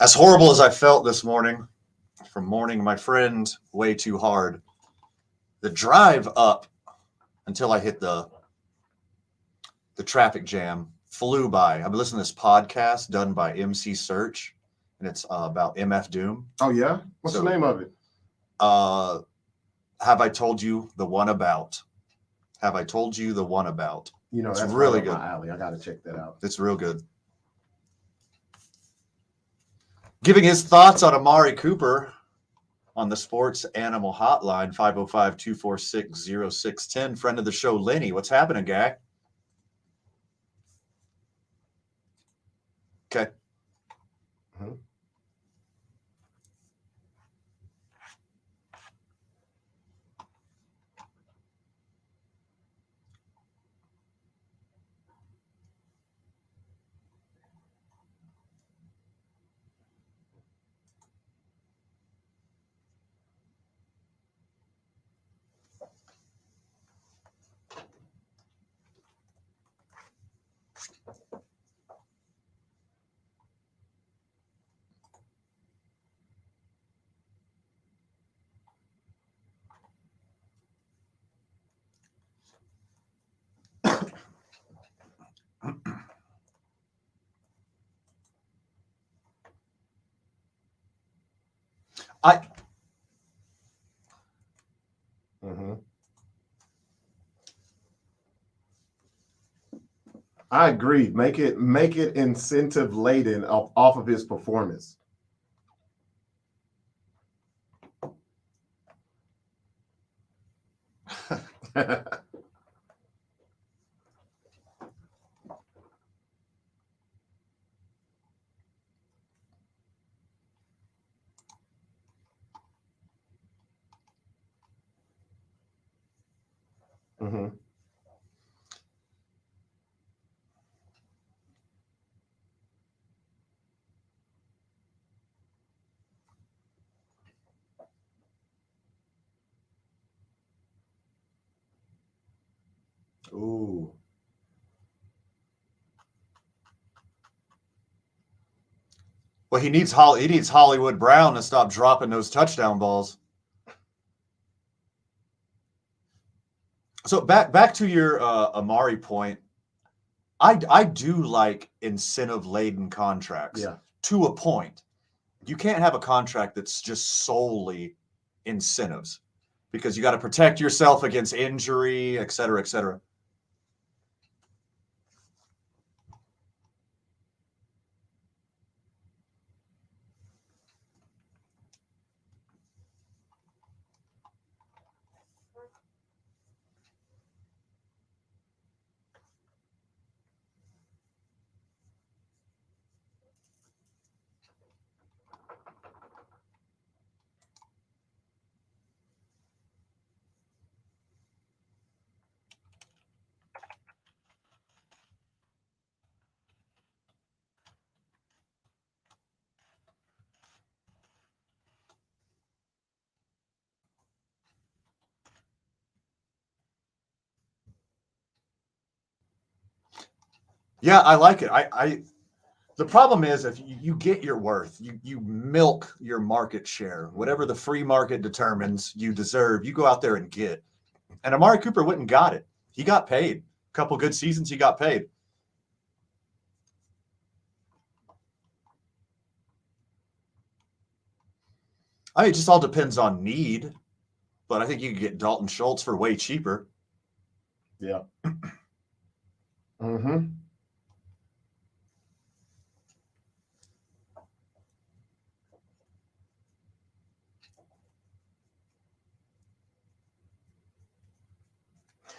As horrible as I felt this morning from mourning my friend way too hard, the drive up until I hit the traffic jam flew by. I've been listening to this podcast done by MC Search, and it's about MF Doom. Oh, yeah? What's the name of it? Have I Told You the One About? Have I Told You the One About? You know, it's that's really right up good. my alley. I got to check that out. It's real good. Giving his thoughts on Amari Cooper on the Sports Animal Hotline, 505-246-0610. Friend of the show, Lenny. What's happening, guy? Okay. Mm-hmm. I agree. Make it incentive laden off of his performance. Mm-hmm. Ooh. Well, he needs Hollywood Brown to stop dropping those touchdown balls. So back to your Amari point, I do like incentive laden contracts. Yeah. To a point. You can't have a contract that's just solely incentives because you got to protect yourself against injury, et cetera, et cetera. Yeah, I like it. The problem is if you get your worth, you milk your market share. Whatever the free market determines you deserve, you go out there and get. And Amari Cooper went and got it. He got paid. A couple good seasons, he got paid. It just all depends on need. But I think you could get Dalton Schultz for way cheaper. Yeah. Mm-hmm.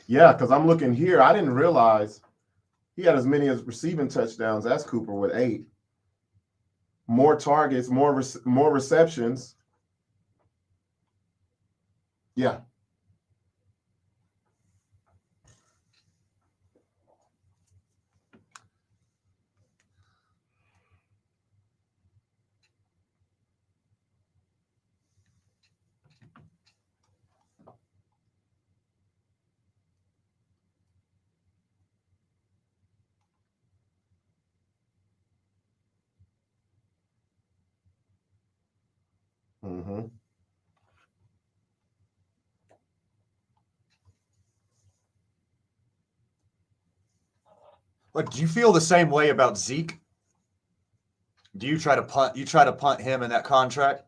Yeah, because I'm looking here. I didn't realize he had as many as receiving touchdowns as Cooper with 8. More targets, more receptions. Yeah. Mm-hmm. Like, do you feel the same way about Zeke? Do you try to punt? You try to punt him in that contract?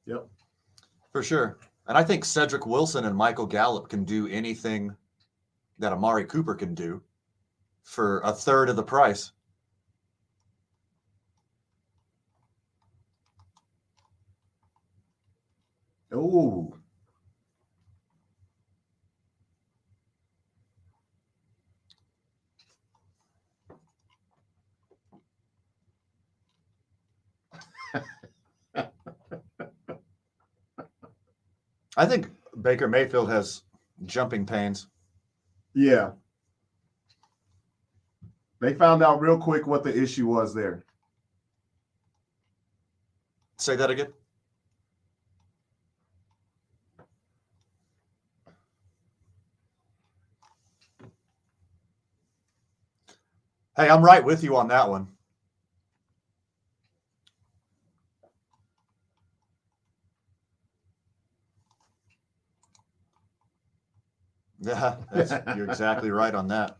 Yep. For sure. And I think Cedric Wilson and Michael Gallup can do anything that Amari Cooper can do for a third of the price. Ooh. I think Baker Mayfield has jumping pains. Yeah. They found out real quick what the issue was there. Say that again. Hey, I'm right with you on that one. Yeah, you're exactly right on that.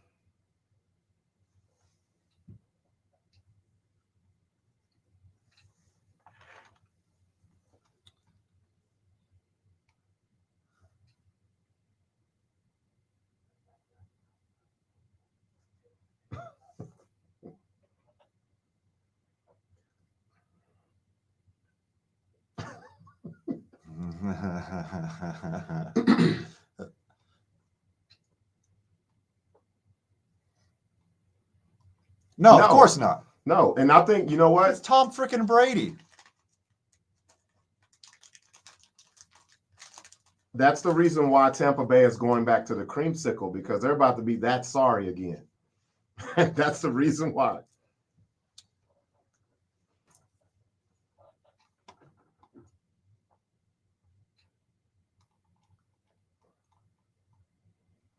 No, of course not. No, and I think, you know what? It's Tom freaking Brady. That's the reason why Tampa Bay is going back to the creamsicle, because they're about to be that sorry again. That's the reason why.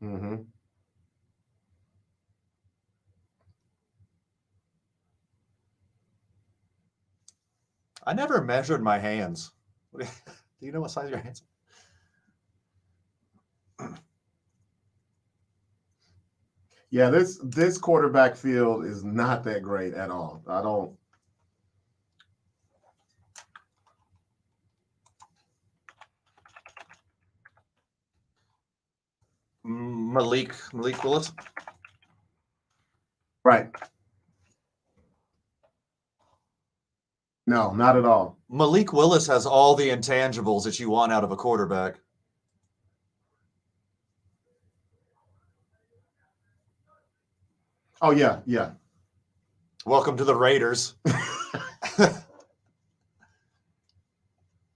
Mm-hmm. I never measured my hands. Do you know what size your hands are? Yeah, this quarterback field is not that great at all. I don't. Malik Willis? Right. No, not at all. Malik Willis has all the intangibles that you want out of a quarterback. Oh, yeah, yeah. Welcome to the Raiders.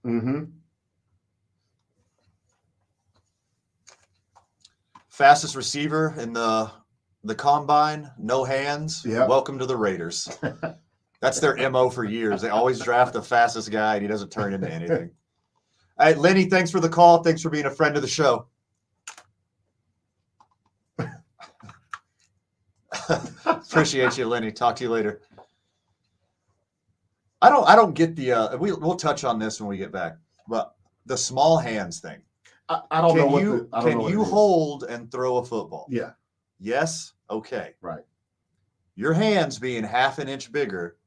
Mm-hmm. Fastest receiver in the combine, no hands. Yep. Welcome to the Raiders. That's their MO for years. They always draft the fastest guy, and he doesn't turn into anything. All right, Lenny, thanks for the call. Thanks for being a friend of the show. Appreciate you, Lenny. Talk to you later. I don't get the we'll touch on this when we get back, but the small hands thing. I don't know what can you hold and throw a football? Yeah. Yes. Okay. Right. Your hands being half an inch bigger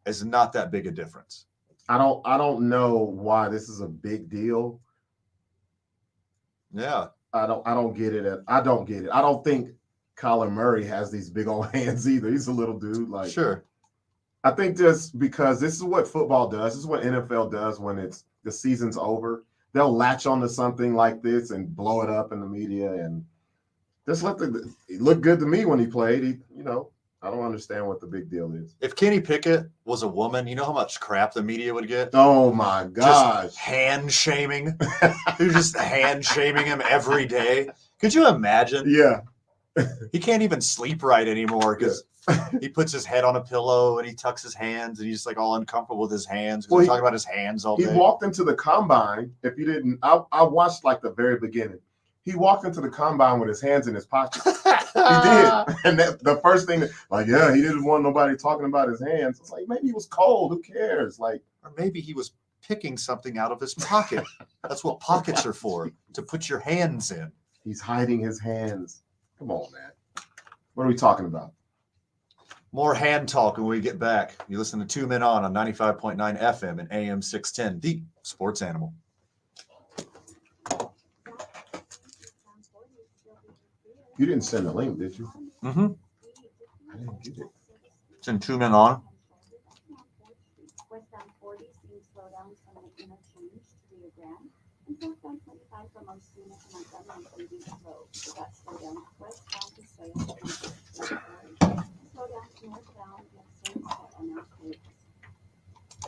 is not that big a difference. I don't know why this is a big deal. Yeah. I don't get it. I don't get it. I don't think Kyler Murray has these big old hands either. He's a little dude. Like, sure. I think just because this is what football does. This is what NFL does when the season's over. They'll latch onto something like this and blow it up in the media, and just it looked good to me when he played. I don't understand what the big deal is. If Kenny Pickett was a woman, you know how much crap the media would get? Oh my gosh. Just hand shaming. They're just hand shaming him every day. Could you imagine? Yeah. He can't even sleep right anymore because he puts his head on a pillow and he tucks his hands and he's just like all uncomfortable with his hands. Well, he's talking about his hands all day. He walked into the combine. If you didn't, I watched like the very beginning. He walked into the combine with his hands in his pockets. He did. And the first thing, like, yeah, he didn't want nobody talking about his hands. It's like, maybe he was cold. Who cares? Like, or maybe he was picking something out of his pocket. That's what pockets are for, to put your hands in. He's hiding his hands. Come on, man. What are we talking about? More hand talk when we get back. You listen to 2 Men On 95.9 FM and AM 610, the sports animal. You didn't send a link, did you? Mm-hmm. I didn't get it. It's in 2 Men On. Westbound 40 seeing slowdowns from the interchange to Rio Grande, and southbound 25 from Osuna to Montgomery and Beach Road. We got slowdowns westbound to Soya. Slowdowns northbound next Sunset and now Coast.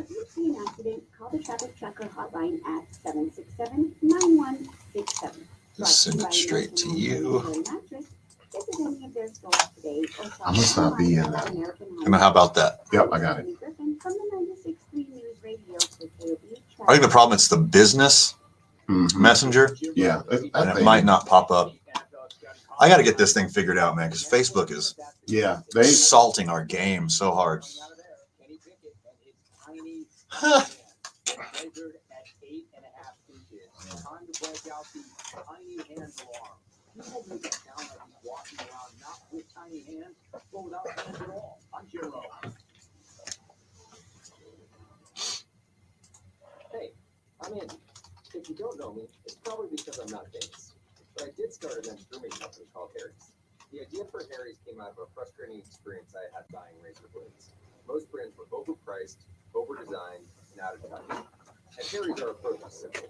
If you see an accident, call the traffic tracker hotline at 767-9167. Just send it straight to you. I must not be in that. And how about that? Yep, I got it. I think the problem is the business messenger. Yeah. And it might not pop up. I got to get this thing figured out, man, because Facebook is salting our game so hard. Hey, I'm in. If you don't know me, it's probably because I'm not famous. But I did start an men's grooming company called Harry's. The idea for Harry's came out of a frustrating experience I had buying razor blades. Most brands were overpriced, overdesigned, and out of touch. At Harry's, our approach is simple.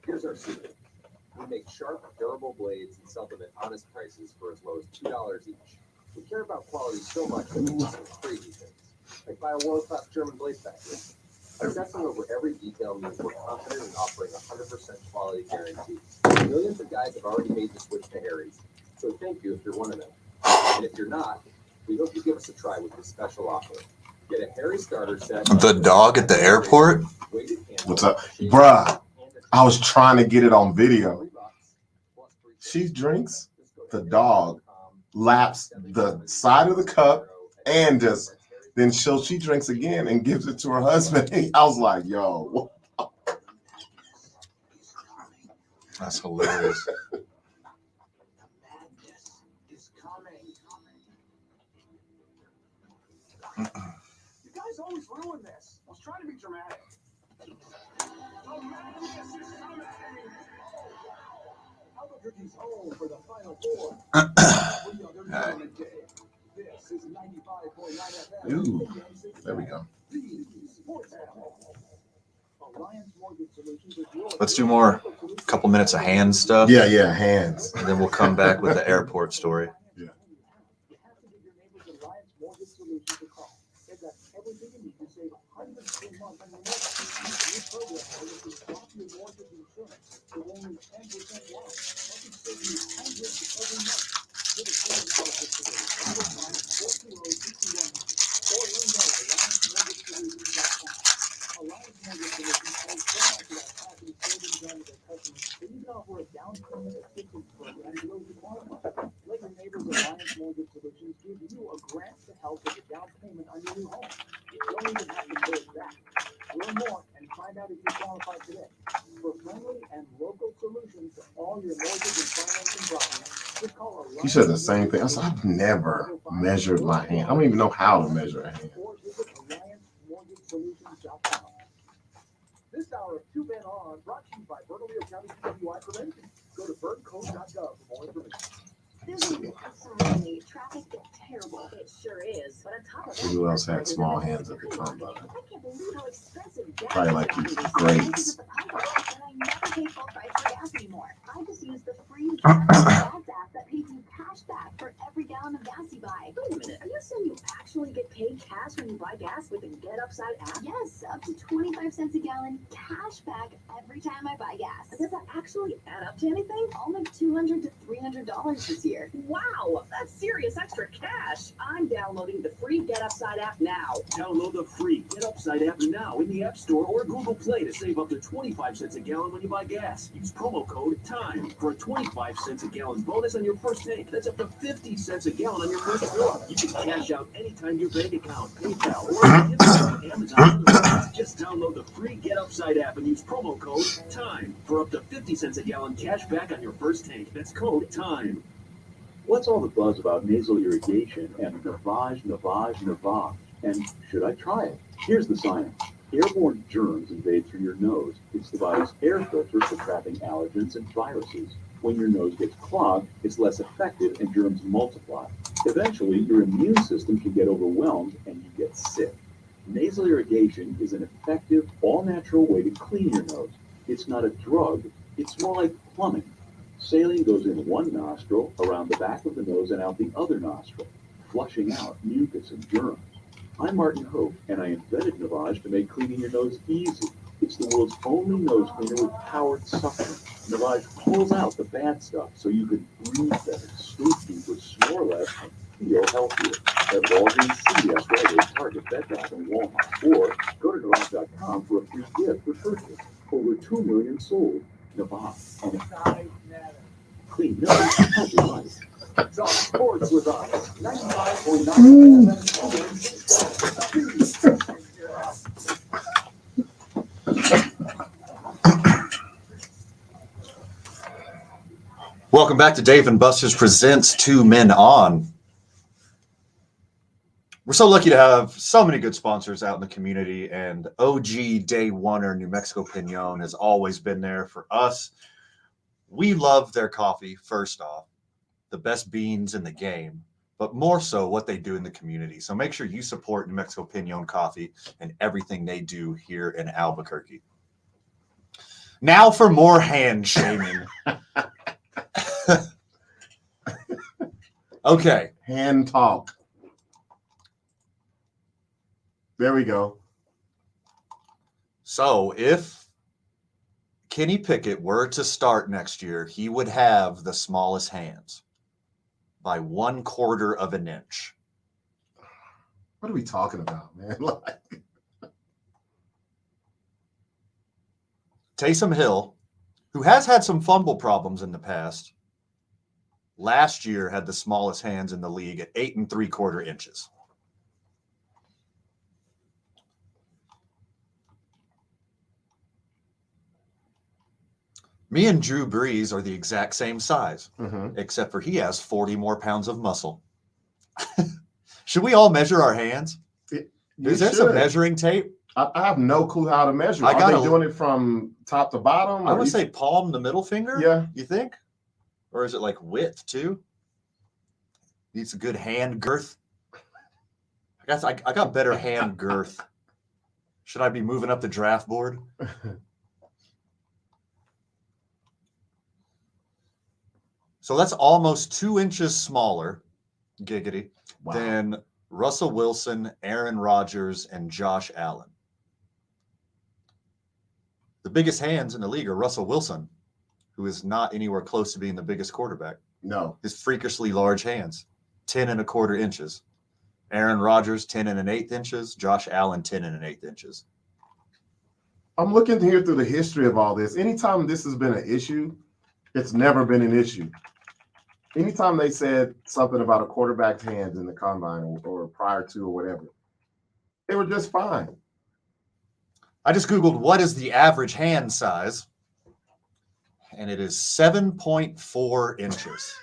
Here's our secret. We make sharp, durable blades and sell them at honest prices for as low as $2 each. We care about quality so much that we do some crazy things, like buy a world-class German blade factory. Obsessing over every detail means we're confident in offering 100% quality guarantee. Millions of guys have already made the switch to Harry's, so thank you if you're one of them. And if you're not, we hope you give us a try with this special offer. Get a Harry starter set. The dog at the airport? What's up? Bruh, I was trying to get it on video. She drinks, the dog laps the side of the cup and just then she drinks again and gives it to her husband. I was like, yo. That's hilarious. You guys always ruin this. I was trying to be dramatic. The madness is coming. Albuquerque's home for the Final Four. This is 95.9 FM. Ooh, there we go. Let's do more, a couple minutes of hand stuff. Yeah, hands. And then we'll come back with the airport story. Yeah. Let your neighbors Alliance Mortgage Solutions give you a grant to help with the down payment on your new home. You don't even have to pay it back. Learn more and find out if you qualify today. For friendly and local solutions to all your mortgage and financing problems, just call Alliance. He said the same thing. I said, I've never measured my hand. I don't even know how to measure a hand. Or visit AllianceMortgageSolutions.com. This hour of 2 Men On brought to you by Bernalillo County PWI Prevention. Go to birdcode.gov for more information. Absolutely. Traffic is terrible. It sure is. But on top of that, Who else had small hands at the combine? I can't believe how expensive gas Probably like is. these grapes. And I never pay full price for gas anymore. I just use the free gas app that pays you cash back for every gallon of gas you buy. Wait a minute. Are you saying you actually actually get paid cash when you buy gas with the Get Upside app? Yes, up to 25 cents a gallon cash back every time I buy gas. Does that actually add up to anything? I'll make $200 to $300 this year. Wow, that's serious extra cash. I'm downloading the free Get Upside app now. Download the free Get Upside app now in the App Store or Google Play to save up to 25 cents a gallon when you buy gas. Use promo code TIME for a 25 cents a gallon bonus on your first tank. That's up to 50 cents a gallon on your first fill. You can cash out anytime your bank account, PayPal, or Amazon. Just download the free Get Upside app and use promo code TIME for up to 50 cents a gallon cash back on your first tank. That's code TIME. What's all the buzz about nasal irrigation and navage? And should I try it? Here's the science. Airborne germs invade through your nose. It's the body's air filter for trapping allergens and viruses. When your nose gets clogged, it's less effective and germs multiply. Eventually, your immune system can get overwhelmed and you get sick. Nasal irrigation is an effective, all-natural way to clean your nose. It's not a drug, it's more like plumbing. Saline goes in one nostril, around the back of the nose, and out the other nostril, flushing out mucus and germs. I'm Martin Hope, and I invented Navage to make cleaning your nose easy. It's the world's only nose cleaner with powered suction. Navage pulls out the bad stuff so you can breathe better, sleep deeper, snore less, and feel healthier. At Walgreens, CVS, Rite Aid, Target, Bed Bath, and Walmart. Or go to Navage.com for a free gift with purchase. Over 2 million sold. Navage. And clean nose, healthy life. Talk sports with us. 95.9. Welcome back to Dave and Buster's Presents Two Men On. We're so lucky to have so many good sponsors out in the community, and OG Day Oneer New Mexico Pinon has always been there for us. We love their coffee, first off, the best beans in the game, but more so what they do in the community. So make sure you support New Mexico Pinon Coffee and everything they do here in Albuquerque. Now for more hand shaming. Okay. Hand talk. There we go. So if Kenny Pickett were to start next year, he would have the smallest hands by 1/4 of an inch. What are we talking about, man? Like, Taysom Hill, who has had some fumble problems in the past, last year had the smallest hands in the league at 8 3/4 inches. Me and Drew Brees are the exact same size, except for he has 40 more pounds of muscle. Should we all measure our hands? Is there some measuring tape? I have no clue how to measure. Are they doing it from top to bottom? I would say palm to middle finger. Yeah. You think? Or is it like width too? Needs a good hand girth. I guess I got better hand girth. Should I be moving up the draft board? So that's almost 2 inches smaller, giggity, than Russell Wilson, Aaron Rodgers, and Josh Allen. The biggest hands in the league are Russell Wilson, who is not anywhere close to being the biggest quarterback. No. His freakishly large hands, 10 1/4 inches. Aaron Rodgers, 10 1/8 inches. Josh Allen, 10 1/8 inches. I'm looking here through the history of all this. Anytime this has been an issue, it's never been an issue. Anytime they said something about a quarterback's hands in the combine or prior to or whatever, they were just fine. I just Googled what is the average hand size, and it is 7.4 inches.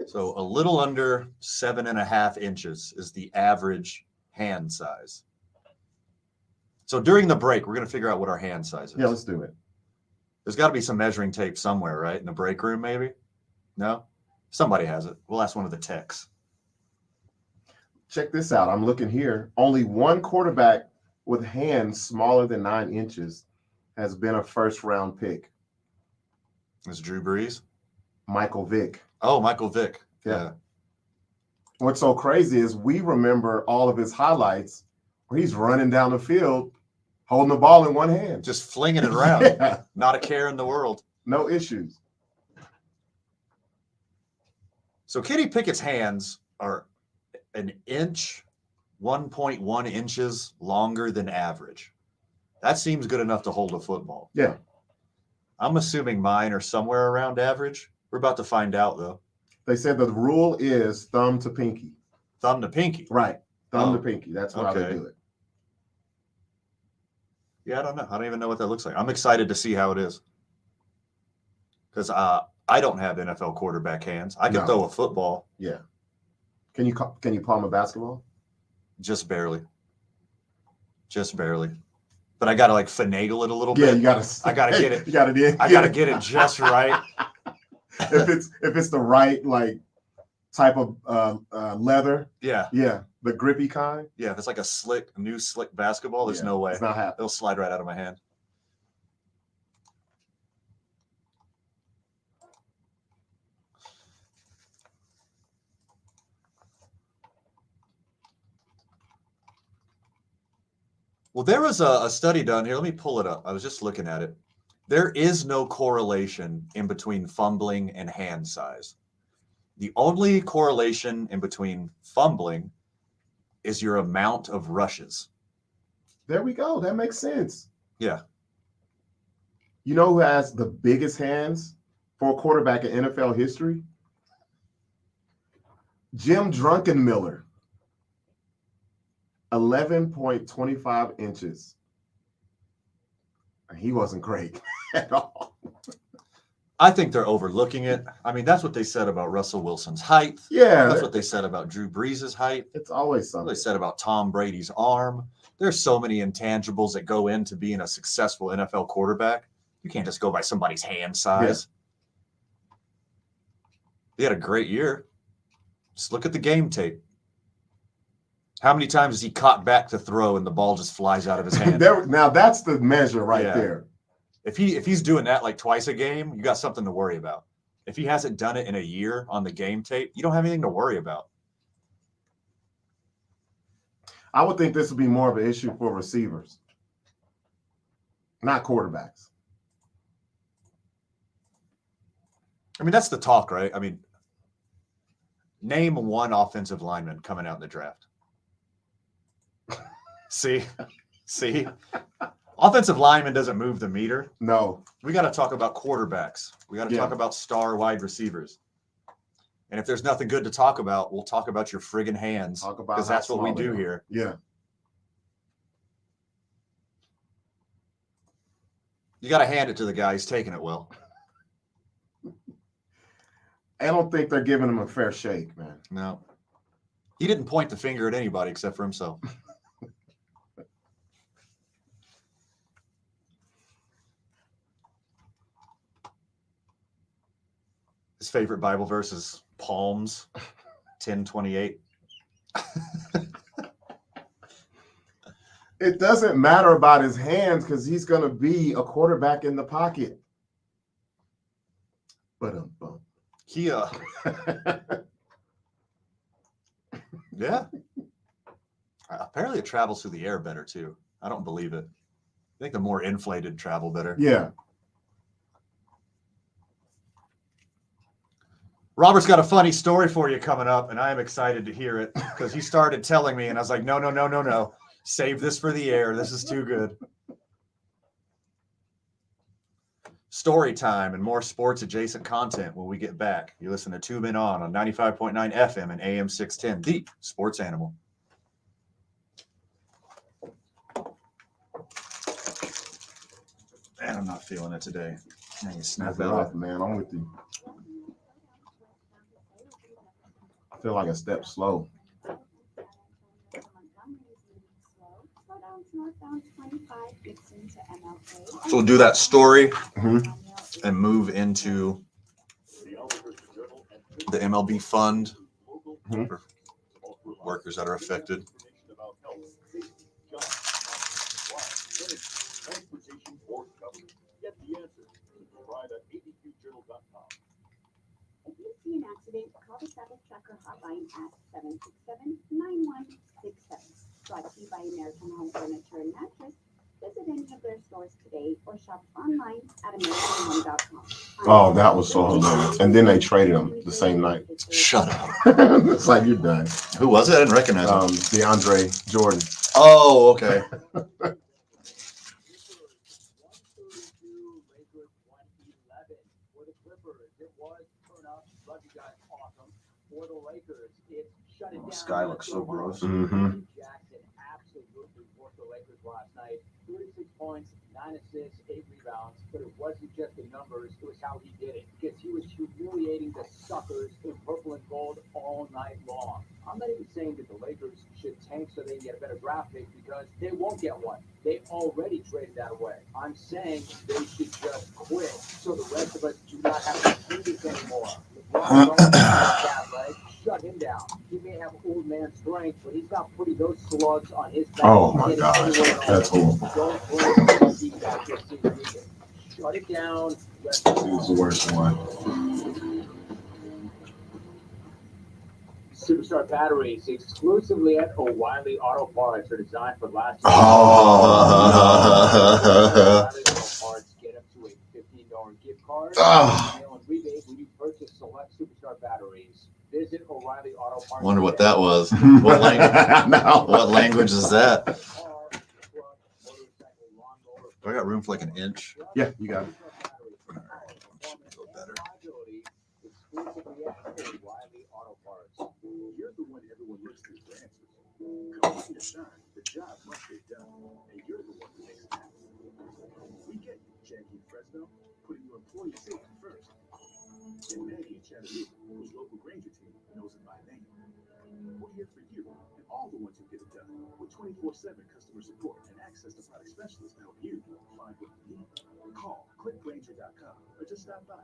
So a little under 7.5 inches is the average hand size. So during the break, we're going to figure out what our hand size is. Yeah, let's do it. There's got to be some measuring tape somewhere, right? In the break room, maybe? No? Somebody has it. We'll ask one of the techs. Check this out. I'm looking here. Only one quarterback with hands smaller than 9 inches has been a first-round pick. Is Drew Brees? Michael Vick. Oh, Michael Vick. Yeah. What's so crazy is we remember all of his highlights where he's running down the field, holding the ball in one hand. Just flinging it around. Yeah, Not a care in the world. no issues. So Kenny Pickett's hands are an inch, 1.1 inches longer than average. That seems good enough to hold a football. Yeah. I'm assuming mine are somewhere around average. We're about to find out, though. They said the rule is thumb to pinky. Thumb to pinky. Right. Thumb to Oh, pinky. That's how they okay. do it. Yeah, I don't know. I don't even know what that looks like. I'm excited to see how it is. Because I don't have NFL quarterback hands. I can No. throw a football. Yeah. Can you palm a basketball? Just barely. Just barely. But I got to like finagle it a little Yeah, bit. you gotta. I gotta get it. You gotta get. I got to get it just right. if it's the right like type of leather. Yeah. Yeah, the grippy kind. Yeah. If it's like a new slick basketball, there's no way. It's not happening. It'll slide right out of my hand. Well, there was a study done here. Let me pull it up. I was just looking at it. There is no correlation in between fumbling and hand size. The only correlation in between fumbling is your amount of rushes. There we go. That makes sense. Yeah. You know who has the biggest hands for a quarterback in NFL history? Jim Druckenmiller. 11.25 inches. He wasn't great at all. I think they're overlooking it. I mean, that's what they said about Russell Wilson's height. Yeah, That's what they said about Drew Brees' height. it's always That's what something. they said about Tom Brady's arm. There's so many intangibles that go into being a successful NFL quarterback. You can't just go by somebody's hand size. He had a great year. Just look at the game tape. How many times has he caught back to throw and the ball just flies out of his hand? Now that's the measure right Yeah. there. If he's doing that like twice a game, you got something to worry about. If he hasn't done it in a year on the game tape, you don't have anything to worry about. I would think this would be more of an issue for receivers, not quarterbacks. I mean, that's the talk, right? I mean, name one offensive lineman coming out in the draft. See? Offensive lineman doesn't move the meter. No. We got to talk about quarterbacks. We got to talk about star wide receivers. And if there's nothing good to talk about, we'll talk about your friggin' hands, Talk about because how that's what we small they do are. here. Yeah. You got to hand it to the guy. He's taking it well. I don't think they're giving him a fair shake, man. No. He didn't point the finger at anybody except for himself. His favorite Bible verse is Psalms 10:28. It doesn't matter about his hands because he's going to be a quarterback in the pocket. But He yeah. Apparently it travels through the air better too. I don't believe it. I think the more inflated travel better. yeah. Robert's got a funny story for you coming up, and I am excited to hear it because he started telling me, and I was like, no. Save this for the air. This is too good. Story time and more sports adjacent content when we get back. You listen to 2 Men On 95.9 FM and AM 610, the sports animal. Man, I'm not feeling it today. Man, you snap Snap it out. off, man. I'm with you. I feel like a step slow. So we'll do that story Mhm. and move into the MLB fund Mhm. for workers that are affected. If you see an accident, call the Sabbath Trucker hotline at 4p-7p-767-9167. Brought to you by American Home Furniture and Mattress. Visit any of their stores today or shop online at americanhome.com. Oh, that was so hilarious. And then they traded him the same night. Shut up. It's like, you're done. Who was it? I didn't recognize him. DeAndre Jordan. Oh, okay. Lakers 111 for the Clippers. It was turn up. Love you guys. Awesome. For the Lakers, it's shut it down. Sky looks so gross. Mm-hmm. Jackson absolutely worked the Lakers last night. 36 points, 9 assists, 8 rebounds. But it wasn't just the numbers, it was how he did it. Because he was humiliating the suckers in purple and gold all night long. I'm not even saying that the Lakers should tank so they can get a better draft pick, because they won't get one. They already traded that away. I'm saying they should just quit so the rest of us do not have to do this anymore. LeBron don't have that, right? Shut him down. He may have old man strength, but he's not putting those slugs on his back. Oh my gosh, that's horrible. Don't bring these back this season either. Shut it down. He was the worst one. Superstar batteries exclusively at O'Reilly Auto Parts are designed for lasting. Oh. O'Reilly Auto Parts get up to a $15 gift card. Oh. Mail and rebate when you purchase select Superstar batteries. Visit O'Reilly Auto Parts. Wonder what that was. What language? No. What language is that? Car, truck, motorcycle, lawnmower. Do I got room for like an inch? Yeah, you got it. Feel better. Exclusively at O'Reilly Auto Parts. You're the one everyone looks to for answers. Come on your shine, the job must get done, and you're the one who makes it happen. We get you, Jackie Fresno, putting your employee safety first. And Maggie Chattanooga, whose local Granger team knows it by name. We're here for you and all the ones who get it done, with 24/7 customer support and access to product specialists to help you find what you need. Call, click Granger.com, or just stop by.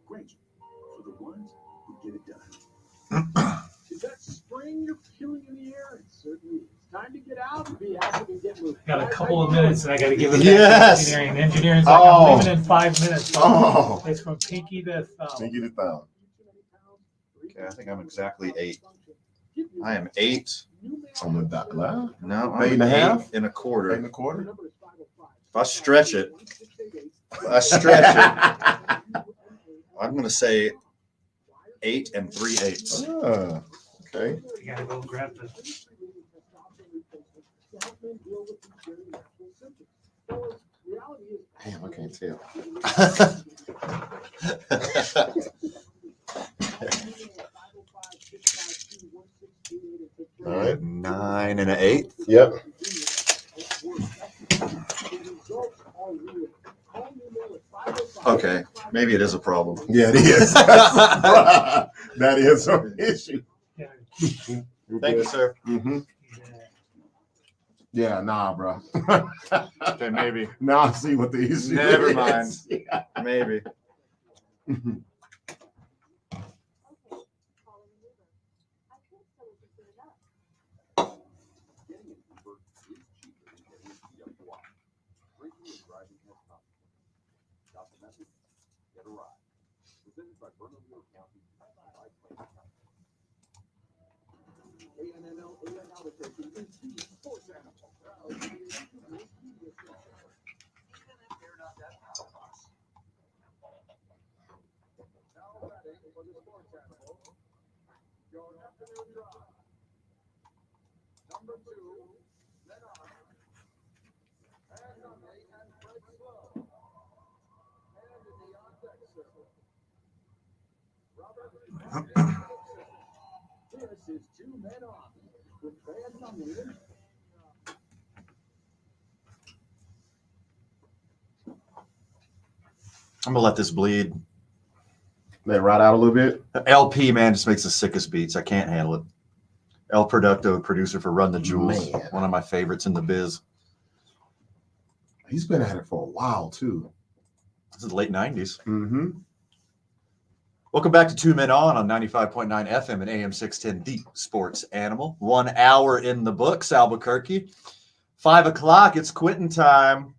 Granger, for the ones who get it done. Is that spring you're feeling in the air? It certainly is. Time to get out and be active and get moving. Got a couple of minutes and I got to give it Yes. back to engineering. Engineering's like, Oh. I'm leaving in 5 minutes. Oh. It's from pinky to thumb. Sneaky to thumb. Okay, I think I'm exactly 8. I am 8. On the dot. Wow. No, I'm 8 and a half? 8 and a quarter. 8 1/4. If I stretch it, I'm going to say 8 3/8. Ah, okay. I got to go grab the. Damn, I can't tell. All right. 9 and 8. Yep. Okay, maybe it is a problem. Yeah, it is. That is an issue. Thank you, sir. Mm-hmm. Yeah, nah, bro. Okay, maybe. Now I see what the issue Never is. mind. Yeah. Maybe. Okay, calling Uber. I could so we could get it up. Getting an Uber is cheaper than getting it via Bois. Drinking and driving has come. Got the message? Get a ride. Presented by Bernalillo County. By Plain County. ANNL Albuquerque is the sports animal. Even if they're not that powerhouse. Now ready for the sports animal. Your afternoon drive. Number 2, men on. And Nunley and Fred Slow. And in the on-deck circle. Robert This is 2 men on. With Fred Nunley. I'm going to let this bleed. Let it ride out a little bit. LP, man, just makes the sickest beats. I can't handle it. El Producto, producer for Run the Jewels. Man. One of my favorites in the biz. He's been at it for a while, too. This is the late 90s. Mm-hmm. Welcome back to 2 Men On 95.9 FM and AM 610, The Sports Animal. 1 hour in the books, Albuquerque. 5 o'clock, it's quitting time.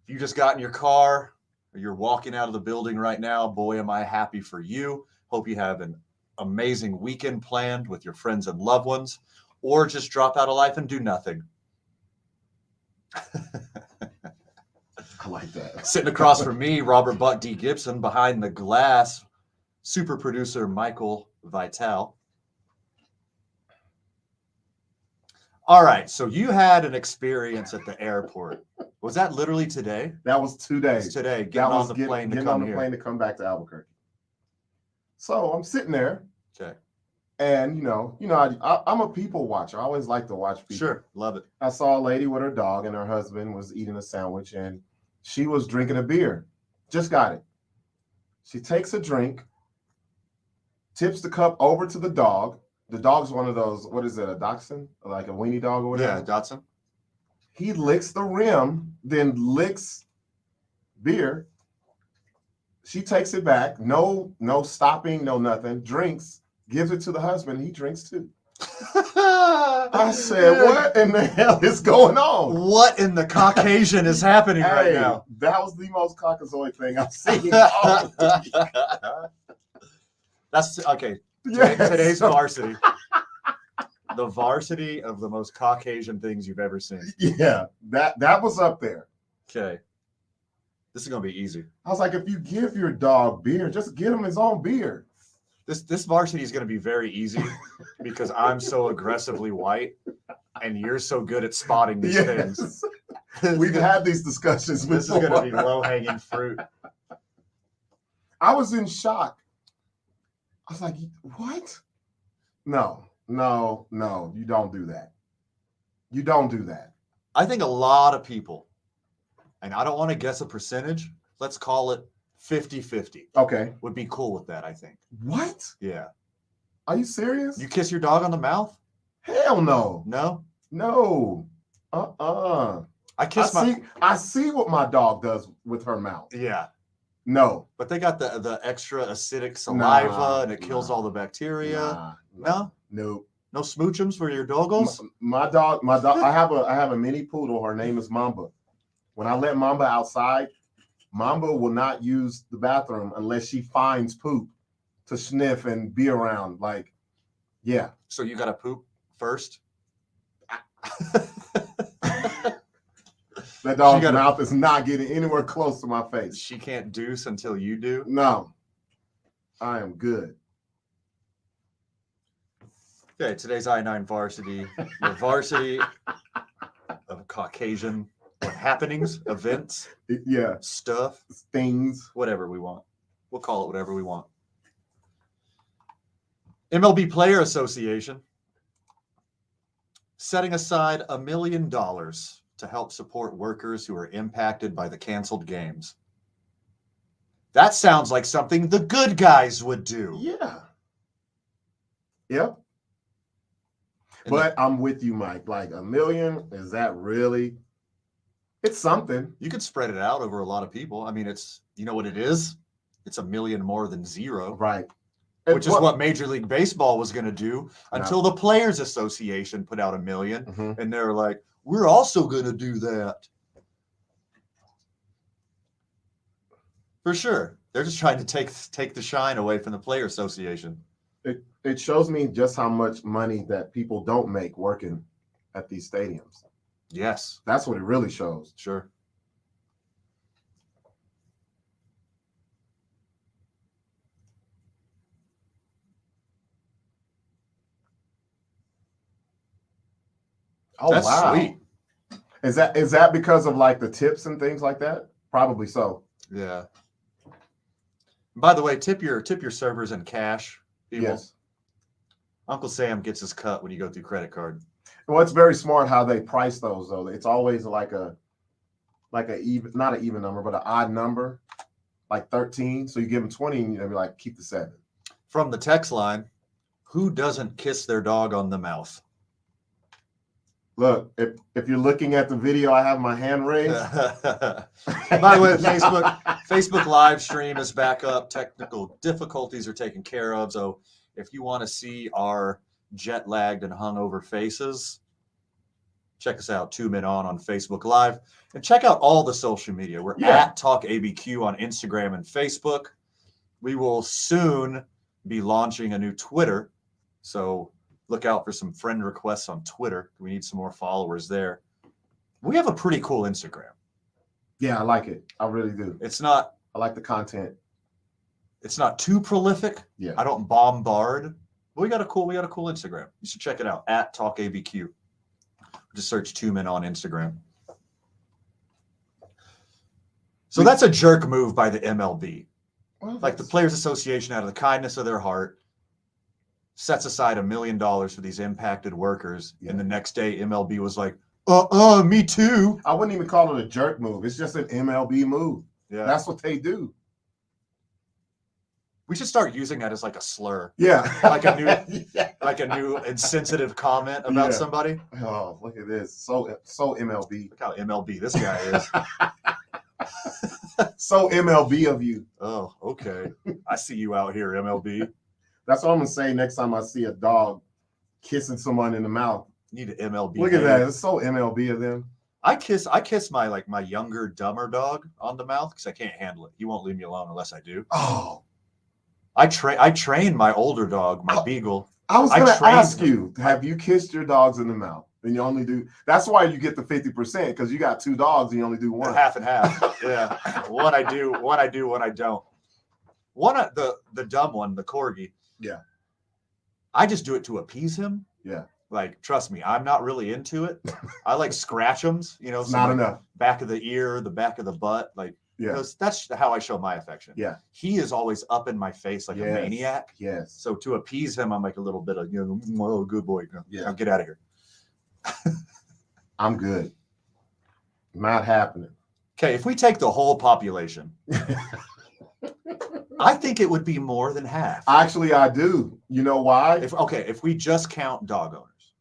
If you just got in your car or you're walking out of the building right now, boy, am I happy for you. Hope you have an amazing weekend planned with your friends and loved ones, or just drop out of life and do nothing. I like that. Sitting across from me, Robert Buck D. Gibson. Behind the glass, super producer Michael Vital. All right, so you had an experience at the airport. Was that literally today? That was 2 days. It's today, That getting on was the getting, plane to getting come on the here. plane to come back to Albuquerque. So I'm sitting there, Okay, and I'm a people watcher. I always like to watch people. sure, love it. I saw a lady with her dog, and her husband was eating a sandwich, and she was drinking a beer. Just got it. She takes a drink, tips the cup over to the dog. The dog's one of those, what is it, a dachshund? Like a weenie dog or whatever? Yeah, Dotson. He licks the rim, then licks beer. She takes it back. No stopping, no nothing. Drinks, gives it to the husband. He drinks too. I said, what in the hell is going on? What in the Caucasian is happening right Hey, now? that was the most Caucasoid thing I've seen. That's okay. Yes. Today's varsity. The varsity of the most Caucasian things you've ever seen. Yeah, that was up there. Okay. This is gonna be easy. I was like, if you give your dog beer, just get him his own beer. This varsity is gonna be very easy because I'm so aggressively white and you're so good at spotting these things. Yes. We've had these discussions before. This is gonna be low-hanging fruit. I was in shock. I was like, what? No, you don't do that. You don't do that. I think a lot of people, and I don't want to guess a percentage, let's call it 50-50, Okay. would be cool with that, I think. What? Yeah. Are you serious? You kiss your dog on the mouth? Hell no. No? No. I see what my dog does with her mouth. Yeah. No. But they got the extra acidic saliva Nah, and it kills all the bacteria. Nah, No? Nope. No smoochums for your doggos? My dog, I have a mini poodle. Her name is Mamba. When I let Mamba outside, Mamba will not use the bathroom unless she finds poop to sniff and be around. Like, yeah. So you got to poop first? That dog's gotta- mouth is not getting anywhere close to my face. She can't deuce until you do? No. I am good. Okay, today's I-9 varsity. The varsity of Caucasian happenings, events, Yeah. stuff, Things. whatever we want. We'll call it whatever we want. MLB Player Association setting aside $1 million to help support workers who are impacted by the canceled games. That sounds like something the good guys would do. Yeah. Yep. And But I'm with you, Mike. Like $1 million, is that really? It's something. you could spread it out over a lot of people. I mean, it's, you know what it is? It's $1 million more than zero, Right. which is what Major League Baseball was going to do until the Players Association put out $1 million. Mhm. And they're like, we're also going to do that. For sure. They're just trying to take the shine away from the Player Association. It shows me just how much money that people don't make working at these stadiums. Yes, That's what it really shows. sure. Oh, That's wow. sweet. Is that because of like the tips and things like that? Probably so. Yeah. By the way, tip your servers in cash, people. Yes. Uncle Sam gets his cut when you go through credit card. Well, it's very smart how they price those though. It's always like a even, not an even number, but an odd number, like 13. So you give them 20 and they'll be like, keep the 7. From the text line, who doesn't kiss their dog on the mouth? Look, if you're looking at the video, I have my hand raised. By the way, Facebook live stream is back up. Technical difficulties are taken care of. So if you want to see our jet lagged and hungover faces, check us out, 2 Men On Facebook Live. And check out all the social media. We're at Talk ABQ on Instagram and Facebook. We will soon be launching a new Twitter. So look out for some friend requests on Twitter. We need some more followers there. We have a pretty cool Instagram. Yeah, I like it. I really do. It's not I like the content. it's not too prolific. Yeah. I don't bombard. But we got a cool Instagram. You should check it out at TalkABQ. Just search 2 Men on Instagram. So that's a jerk move by the MLB. Well, Like the Players Association, out of the kindness of their heart, sets aside $1 million for these impacted workers. Yeah. And the next day, MLB was like, me too. I wouldn't even call it a jerk move. It's just an MLB move. Yeah. That's what they do. We should start using that as like a slur, Yeah. Like a new- Yeah. like a new insensitive comment about Yeah. somebody. Oh, look at this. So MLB. Look how MLB this guy is. So MLB of you. Oh, okay. I see you out here, MLB. That's what I'm gonna say next time I see a dog kissing someone in the mouth. You need an MLB. Look at name. that. It's so MLB of them. I kiss my younger, dumber dog on the mouth because I can't handle it. He won't leave me alone unless I do. Oh, I train my older dog, my beagle. I was I gonna trained ask him. you, have you kissed your dogs in the mouth? And you only do that's why you get the 50%, because you got 2 dogs and you only do one. Half and half. Yeah. One I do, one I don't. The dumb one, the corgi. Yeah. I just do it to appease him. Yeah. Like, trust me, I'm not really into it. I like scratch them, It's not enough. back of the ear, the back of the butt, like Yeah. because that's how I show my affection. Yeah. He is always up in my face like a Yes. maniac. Yes. So to appease him, I'm like a little bit of, oh, good boy. Yeah. Now get out of here. I'm good. Not happening. Okay, if we take the whole population, I think it would be more than half. Actually, I do. You know why? If we just count dog owners,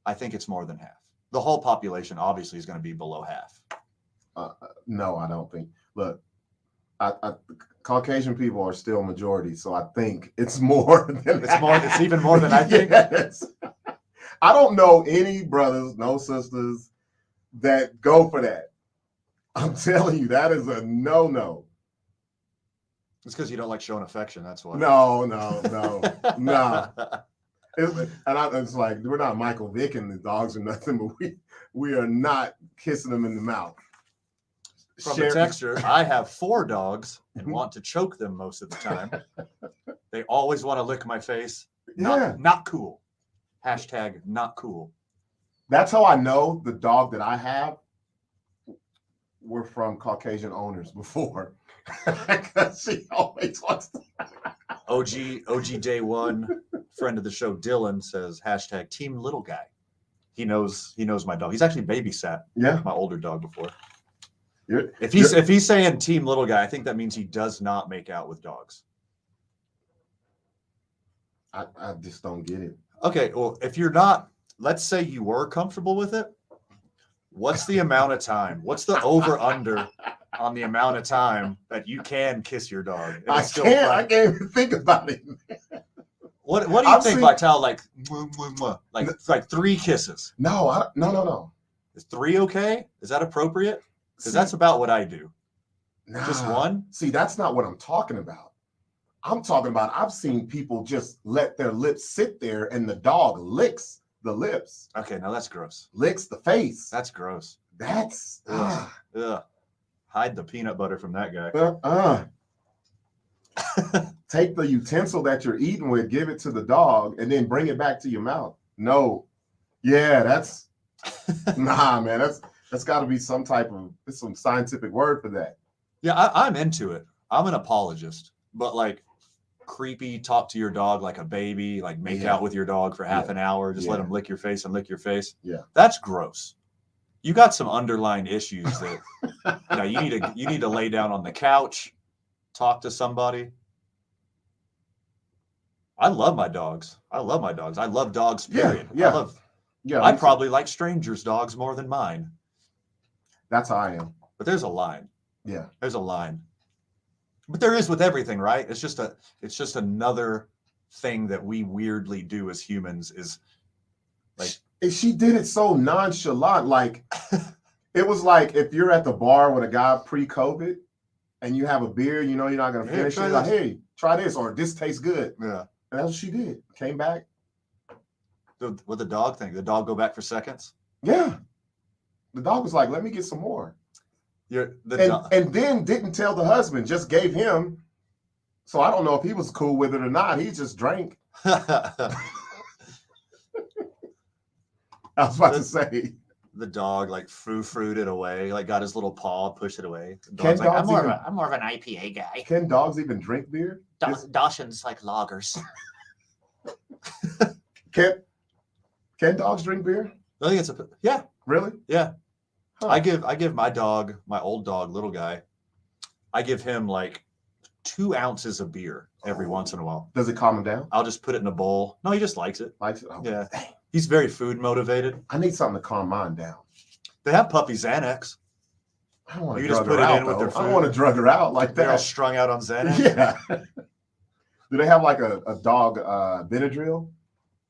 I think it's more than half. The whole population obviously is going to be below half. No, I don't think. Look, Caucasian people are still majority, so I think it's more than It's more. It's even more than I think. Yes. I don't know any brothers, no sisters that go for that. I'm telling you, that is a no. It's because you don't like showing affection. That's why. No. It's like we're not Michael Vick and the dogs or nothing, but we are not kissing them in the mouth. From the texture, I have 4 dogs and want to choke them most of the time. They always want to lick my face. Not cool. Hashtag not cool. That's how I know the dog that I have were from Caucasian owners before. Because she always wants to. OG day one, friend of the show, Dylan, says hashtag team little guy. He knows my dog. He's actually babysat my older dog before. If he's saying team little guy, I think that means he does not make out with dogs. I just don't get it. Okay, well, if you're not, let's say you were comfortable with it, what's the amount of time? What's the over-under on the amount of time that you can kiss your dog? And I it's still can't fun? even think about it. What do you I've think, seen- Vital? Like 3 kisses. No. Is 3 okay? Is that appropriate? Because that's about what I do. Nah. Just 1? See, that's not what I'm talking about. I'm talking about I've seen people just let their lips sit there and the dog licks the lips, Okay, now that's gross. licks the face. That's gross. That's Ugh. Hide the peanut butter from that guy. Take the utensil that you're eating with, give it to the dog, and then bring it back to your mouth. No. Yeah, that's nah, man. That's got to be some scientific word for that. Yeah, I'm into it. I'm an apologist, but like creepy, talk to your dog like a baby, like make out with your dog for half an hour, just let him lick your face and lick your face. Yeah, that's gross. You got some underlying issues that you need to lay down on the couch, talk to somebody. I love my dogs. I love dogs, period. I probably like strangers' dogs more than mine. That's how I am. But there's a line. Yeah. There's a line. But there is with everything, right? It's just another thing that we weirdly do as humans is like. And she did it so nonchalant. Like it was like if you're at the bar with a guy pre-COVID and you have a beer, you know you're not gonna Here, finish try it. Like, this. hey, try this, or this tastes good. Yeah. And that's what she did. Came back. What the dog think? The dog go back for seconds? Yeah. The dog was like, let me get some more. The And then didn't tell the husband, just gave him. So I don't know if he was cool with it or not. He just drank. dog. I was about to say. The dog like fruited it away, like got his little paw, pushed it away. The Can dog's like, dogs even- I'm more of an IPA guy. Can dogs even drink beer? Dawson's like lagers. Can dogs drink beer? I think it's yeah. Really? Yeah. Huh. I give my dog, my old dog, little guy, I give him like 2 ounces of beer every once in a while. Does it calm him down? I'll just put it in a bowl. No, he just likes it. Likes it? Oh, Yeah. dang. He's very food motivated. I need something to calm mine down. They have puppy Xanax. I don't want You to just drug put her it out, in with though. their I don't food. want to drug her out like They're all that. strung out on Xanax. Yeah. Do they have like a dog Benadryl?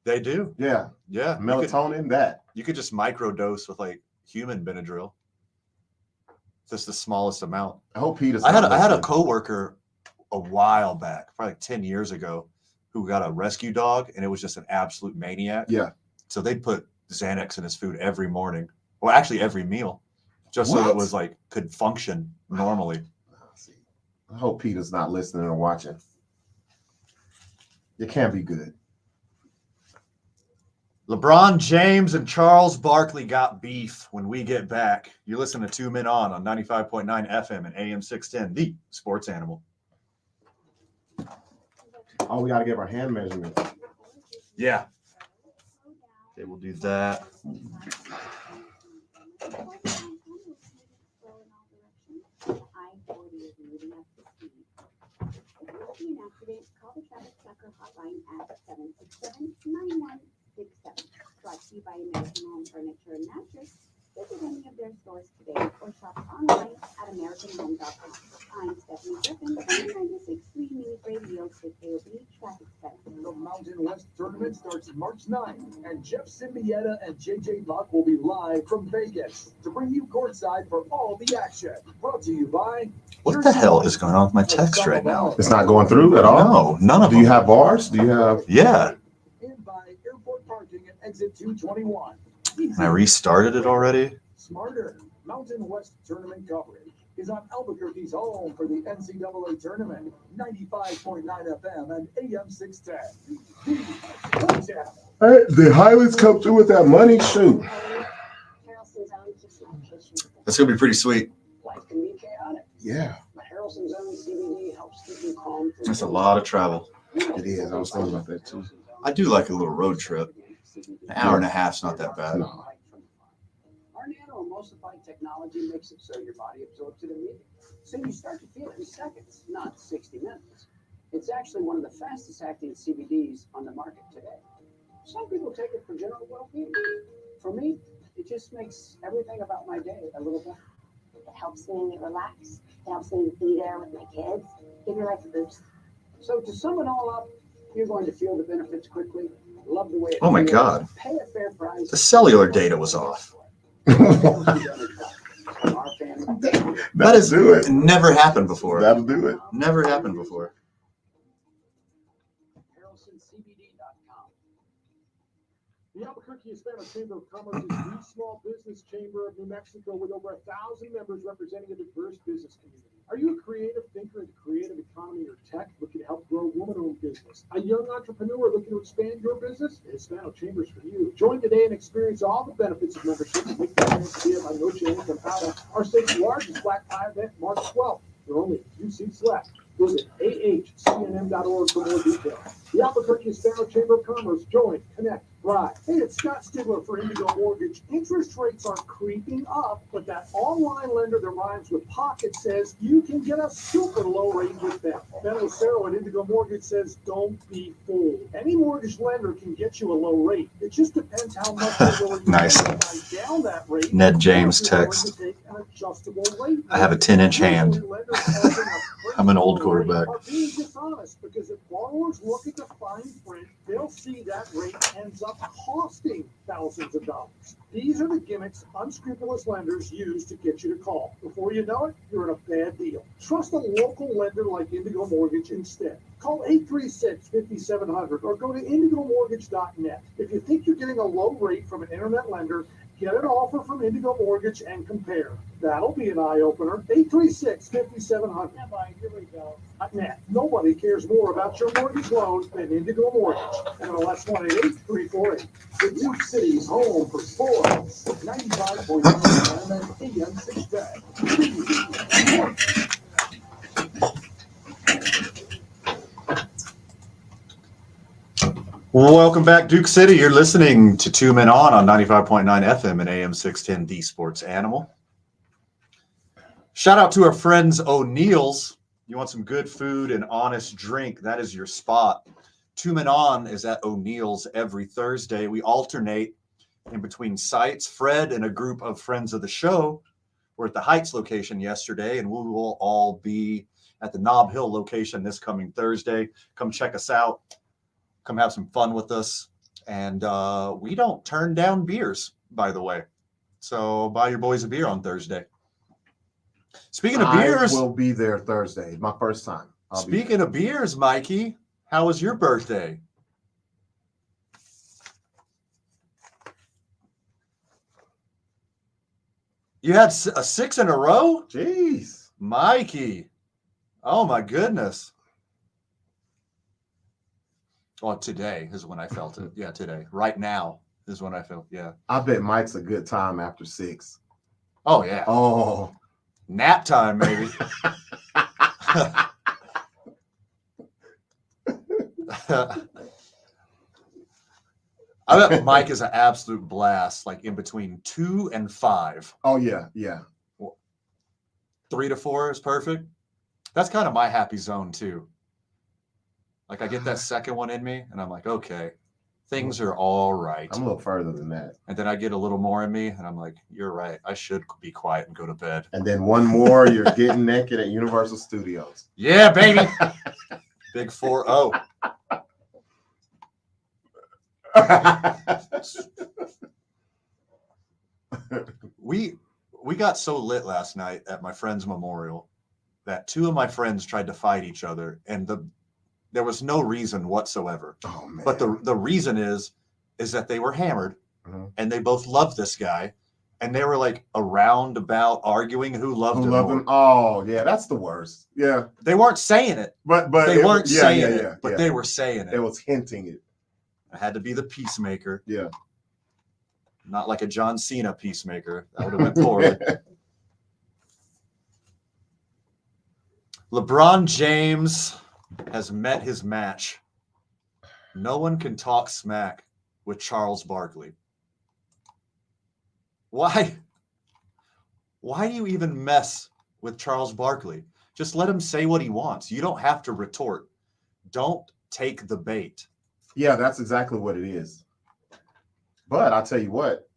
They do. Yeah. Yeah. Melatonin, that. You could just microdose with like human Benadryl. Just the smallest amount. I hope Peter's I had not a listening. coworker a while back, probably like 10 years ago, who got a rescue dog, and it was just an absolute maniac. Yeah. So they'd put Xanax in his food every morning, well, actually every meal, just so What? it was like could function normally. I hope Peter's not listening or watching. It can't be good. LeBron James and Charles Barkley got beef. When we get back, you listen to 2 Men on 95.9 FM and AM 610, the Sports Animal. Oh, we got to give our hand measurements. Yeah. Okay, we'll do that. I-40 is moving up to speed. If you see an accident, call the traffic sucker hotline at 767-9167. Brought to you by American Home Furniture and Mattress. Visit any of their stores today or shop online at AmericanHome.com. I'm Stephanie Griffin, 963 News Radio 6AOB Traffic Center. The Mountain West Tournament starts March 9th, and Jeff Symbieta and JJ Luck will be live from Vegas to bring you courtside for all the action. Brought to you by... What the hell is going on with my text right now? It's not going through at all? No, none of Do them. you have bars? Do you have... Yeah. And by airport parking at exit 221. And I restarted it already. Smarter Mountain West Tournament coverage is on Albuquerque's home for the NCAA Tournament, 95.9 FM and AM 610. Hey, the Highlands come through with that money. Shoot. Harrelson's own just location. That's going to be pretty sweet. Life can be chaotic, Yeah, but Harrelson's own CBD helps keep you calm. through That's a lot of travel. it is. I was thinking about that too. I do like a little road trip. An hour and a half's not that bad. No. Our nano-emulsified technology makes it so your body absorbs it immediately. So you start to feel it in seconds, not 60 minutes. It's actually one of the fastest acting CBDs on the market today. Some people take it for general well-being. For me, it just makes everything about my day a little better. It helps me relax. It helps me be there with my kids. Give your life a boost. So to sum it all up, you're going to feel the benefits quickly. Love the way it Oh my feels, God. Pay a fair price. The cellular data was off. Our family. That is do it. never happened before. That'll do it. Never happened before. HarrelsonCBD.com. The Albuquerque Hispanic Chamber of Commerce is the small business chamber of New Mexico with over 1,000 members representing a diverse business community. Are you a creative thinker in the creative economy or tech looking to help grow woman-owned business? A young entrepreneur looking to expand your business? The Hispanic Chamber is for you. Join today and experience all the benefits of membership at La Noche Encantada, our state's largest black tie event, March 12th. There are only a few seats left. Visit ahcnm.org for more details. The Albuquerque Hispanic Chamber of Commerce. Join, connect, thrive. Hey, it's Scott Stigler for Indigo Mortgage. Interest rates are creeping up, but that online lender that rhymes with pocket says you can get a super low rate with them. Ben Lucero at Indigo Mortgage says don't be fooled. Any mortgage lender can get you a low rate. It just depends how much they're willing to Nice. buy down that rate. Ned James or if you're willing text. to take an adjustable rate. I have a 10-inch hand. Usually lenders offering a I'm an old rate quarterback. Are being dishonest because if borrowers look at the fine print, they'll see that rate ends up costing thousands of dollars. These are the gimmicks unscrupulous lenders use to get you to call. Before you know it, you're in a bad deal. Trust a local lender like Indigo Mortgage instead. Call 836-5700 or go to indigomortgage.net. If you think you're getting a low rate from an internet lender, get an offer from Indigo Mortgage and compare. That'll be an eye-opener. 836-5700. Here we go. Nobody cares more about your mortgage loan than Indigo Mortgage. MLS 188-348. The Duke City's home for sports. 95.9 FM and AM 610. Welcome back, Duke City. You're listening to Two Men on 95.9 FM and AM 610, The Sports Animal. Shout out to our friends O'Neill's. You want some good food and honest drink, that is your spot. Two Men On is at O'Neill's every Thursday. We alternate in between sites. Fred and a group of friends of the show were at the Heights location yesterday, and we will all be at the Nob Hill location this coming Thursday. Come check us out. Come have some fun with us. And we don't turn down beers, by the way. So buy your boys a beer on Thursday. Speaking of beers, I will be there Thursday. My first time. Speaking of beers, Mikey, how was your birthday? You had a 6 in a row? Jeez. Mikey. Oh, my goodness. Well, today is when I felt it. Yeah, today. Right now is when I felt, yeah. I bet Mike's a good time after 6. Oh, yeah. Oh. Nap time, maybe. I bet Mike is an absolute blast, like in between 2 and 5. Oh, yeah, yeah. 3 to 4 is perfect. That's kind of my happy zone, too. Like, I get that second one in me, and I'm like, okay, things are all right. I'm a little further than that. And then I get a little more in me, and I'm like, you're right. I should be quiet and go to bed. And then one more, you're getting naked at Universal Studios. Yeah, baby. Big 4-0. We got so lit last night at my friend's memorial that 2 of my friends tried to fight each other, and there was no reason whatsoever. Oh, man. But the reason is that they were hammered, and they both loved this guy, and they were like around about arguing who loved him more. Oh, yeah, that's the worst. Yeah, they weren't saying it, but they weren't saying it, but they were saying it. It was hinting it. I had to be the peacemaker. Yeah, not like a John Cena peacemaker. That would have went poorly. LeBron James has met his match. No one can talk smack with Charles Barkley. Why? Why do you even mess with Charles Barkley? Just let him say what he wants. You don't have to retort. Don't take the bait. Yeah, that's exactly what it is. But I'll tell you what,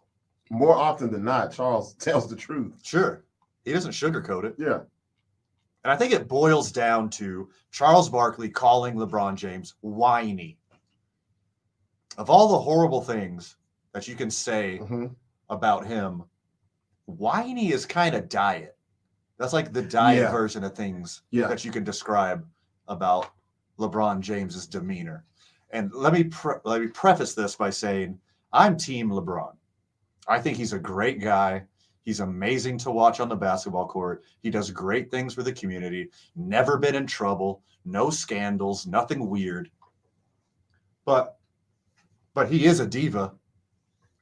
more often than not, Charles tells the truth. Sure. He doesn't sugarcoat it. Yeah. And I think it boils down to Charles Barkley calling LeBron James whiny. Of all the horrible things that you can say about him, whiny is kind of diet. That's like the diet version of things that you can describe about LeBron James's demeanor. And let me preface this by saying I'm Team LeBron. I think he's a great guy. He's amazing to watch on the basketball court. He does great things for the community. Never been in trouble. No scandals. Nothing weird. But he is a diva.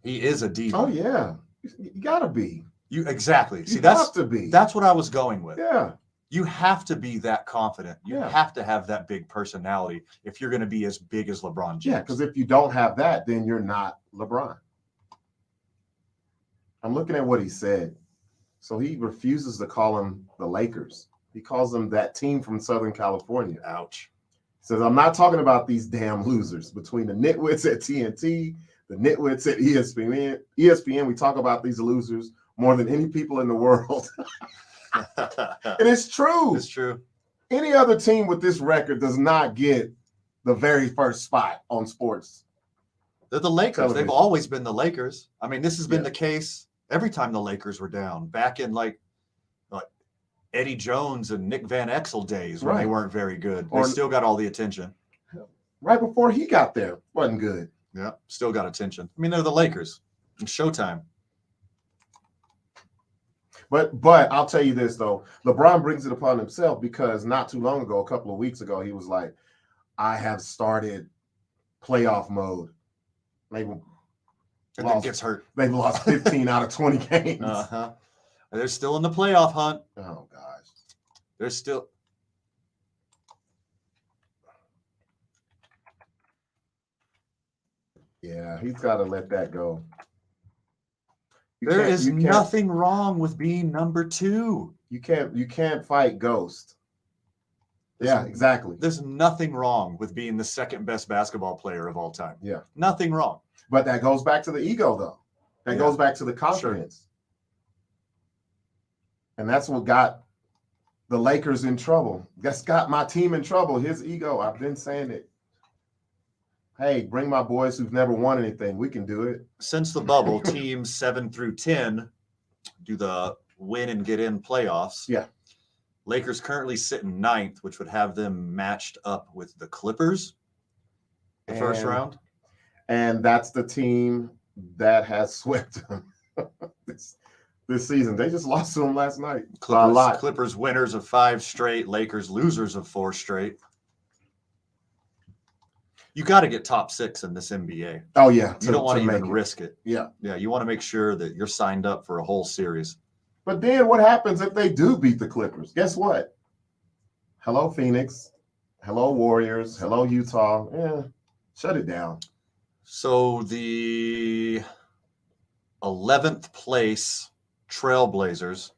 He is a diva. Oh yeah, you gotta be. Exactly. See, have to be. That's what I was going with. Yeah. You have to be that confident. You have to have that big personality if you're going to be as big as LeBron James. Yeah, because if you don't have that, then you're not LeBron. I'm looking at what he said. So he refuses to call them the Lakers. He calls them that team from Southern California. Ouch. He says, I'm not talking about these damn losers between the nitwits at TNT, the nitwits at ESPN. ESPN, we talk about these losers more than any people in the world. And it's true. It's true. Any other team with this record does not get the very first spot on sports. They're the Lakers. television. They've always been the Lakers. I mean, this has been Yeah. the case every time the Lakers were down. Back in like Eddie Jones and Nick Van Exel days when they Right. weren't very good. Or- They still got all the attention. Right before he got there, wasn't good. Yeah, still got attention. I mean, they're the Lakers. It's Showtime. But I'll tell you this though, LeBron brings it upon himself because not too long ago, a couple of weeks ago, he was like, "I have started playoff mode." They've And then lost, gets hurt. they've lost 15 out of 20 games. Uh-huh. They're still in the playoff hunt. Oh gosh. They're still. Yeah, he's got to let that go. There is you can't- nothing wrong with being number 2. You can't fight Ghost. Yeah, exactly. There's nothing wrong with being the second best basketball player of all time. Yeah. Nothing wrong. But that goes back to the ego, though. That Yeah. goes back to the confidence. And that's what got the Lakers in trouble. That's got my team in trouble. His ego. I've been saying it. Hey, bring my boys who've never won anything. We can do it. Since the bubble, teams 7 through 10 do the win and get in playoffs. Yeah. Lakers currently sit in 9th, which would have them matched up with the Clippers the first And- round. And that's the team that has swept them this season. They just lost to them last night. By a lot. Clippers winners of 5 straight, Lakers losers of 4 straight. You got to get top 6 in this NBA. Oh, yeah. You don't want to make even it. risk it. Yeah. Yeah, you want to make sure that you're signed up for a whole series. But then what happens if they do beat the Clippers? Guess what? Hello, Phoenix. Hello, Warriors. Hello, Utah. Yeah, shut it down. So the 11th place Trailblazers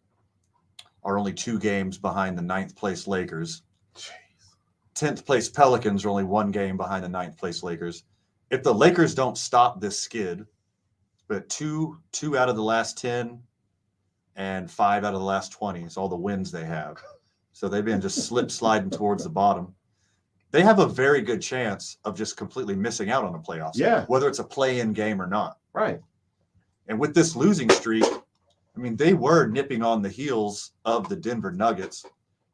are only 2 games behind the 9th place Lakers. Jeez. 10th place Pelicans are only 1 game behind the 9th place Lakers. If the Lakers don't stop this skid, but two out of the last 10 and 5 out of the last 20 is all the wins they have. So they've been just sliding towards the bottom. They have a very good chance of just completely missing out on the playoffs. Yeah. Whether it's a play-in game or not. Right. And with this losing streak, I mean, they were nipping on the heels of the Denver Nuggets,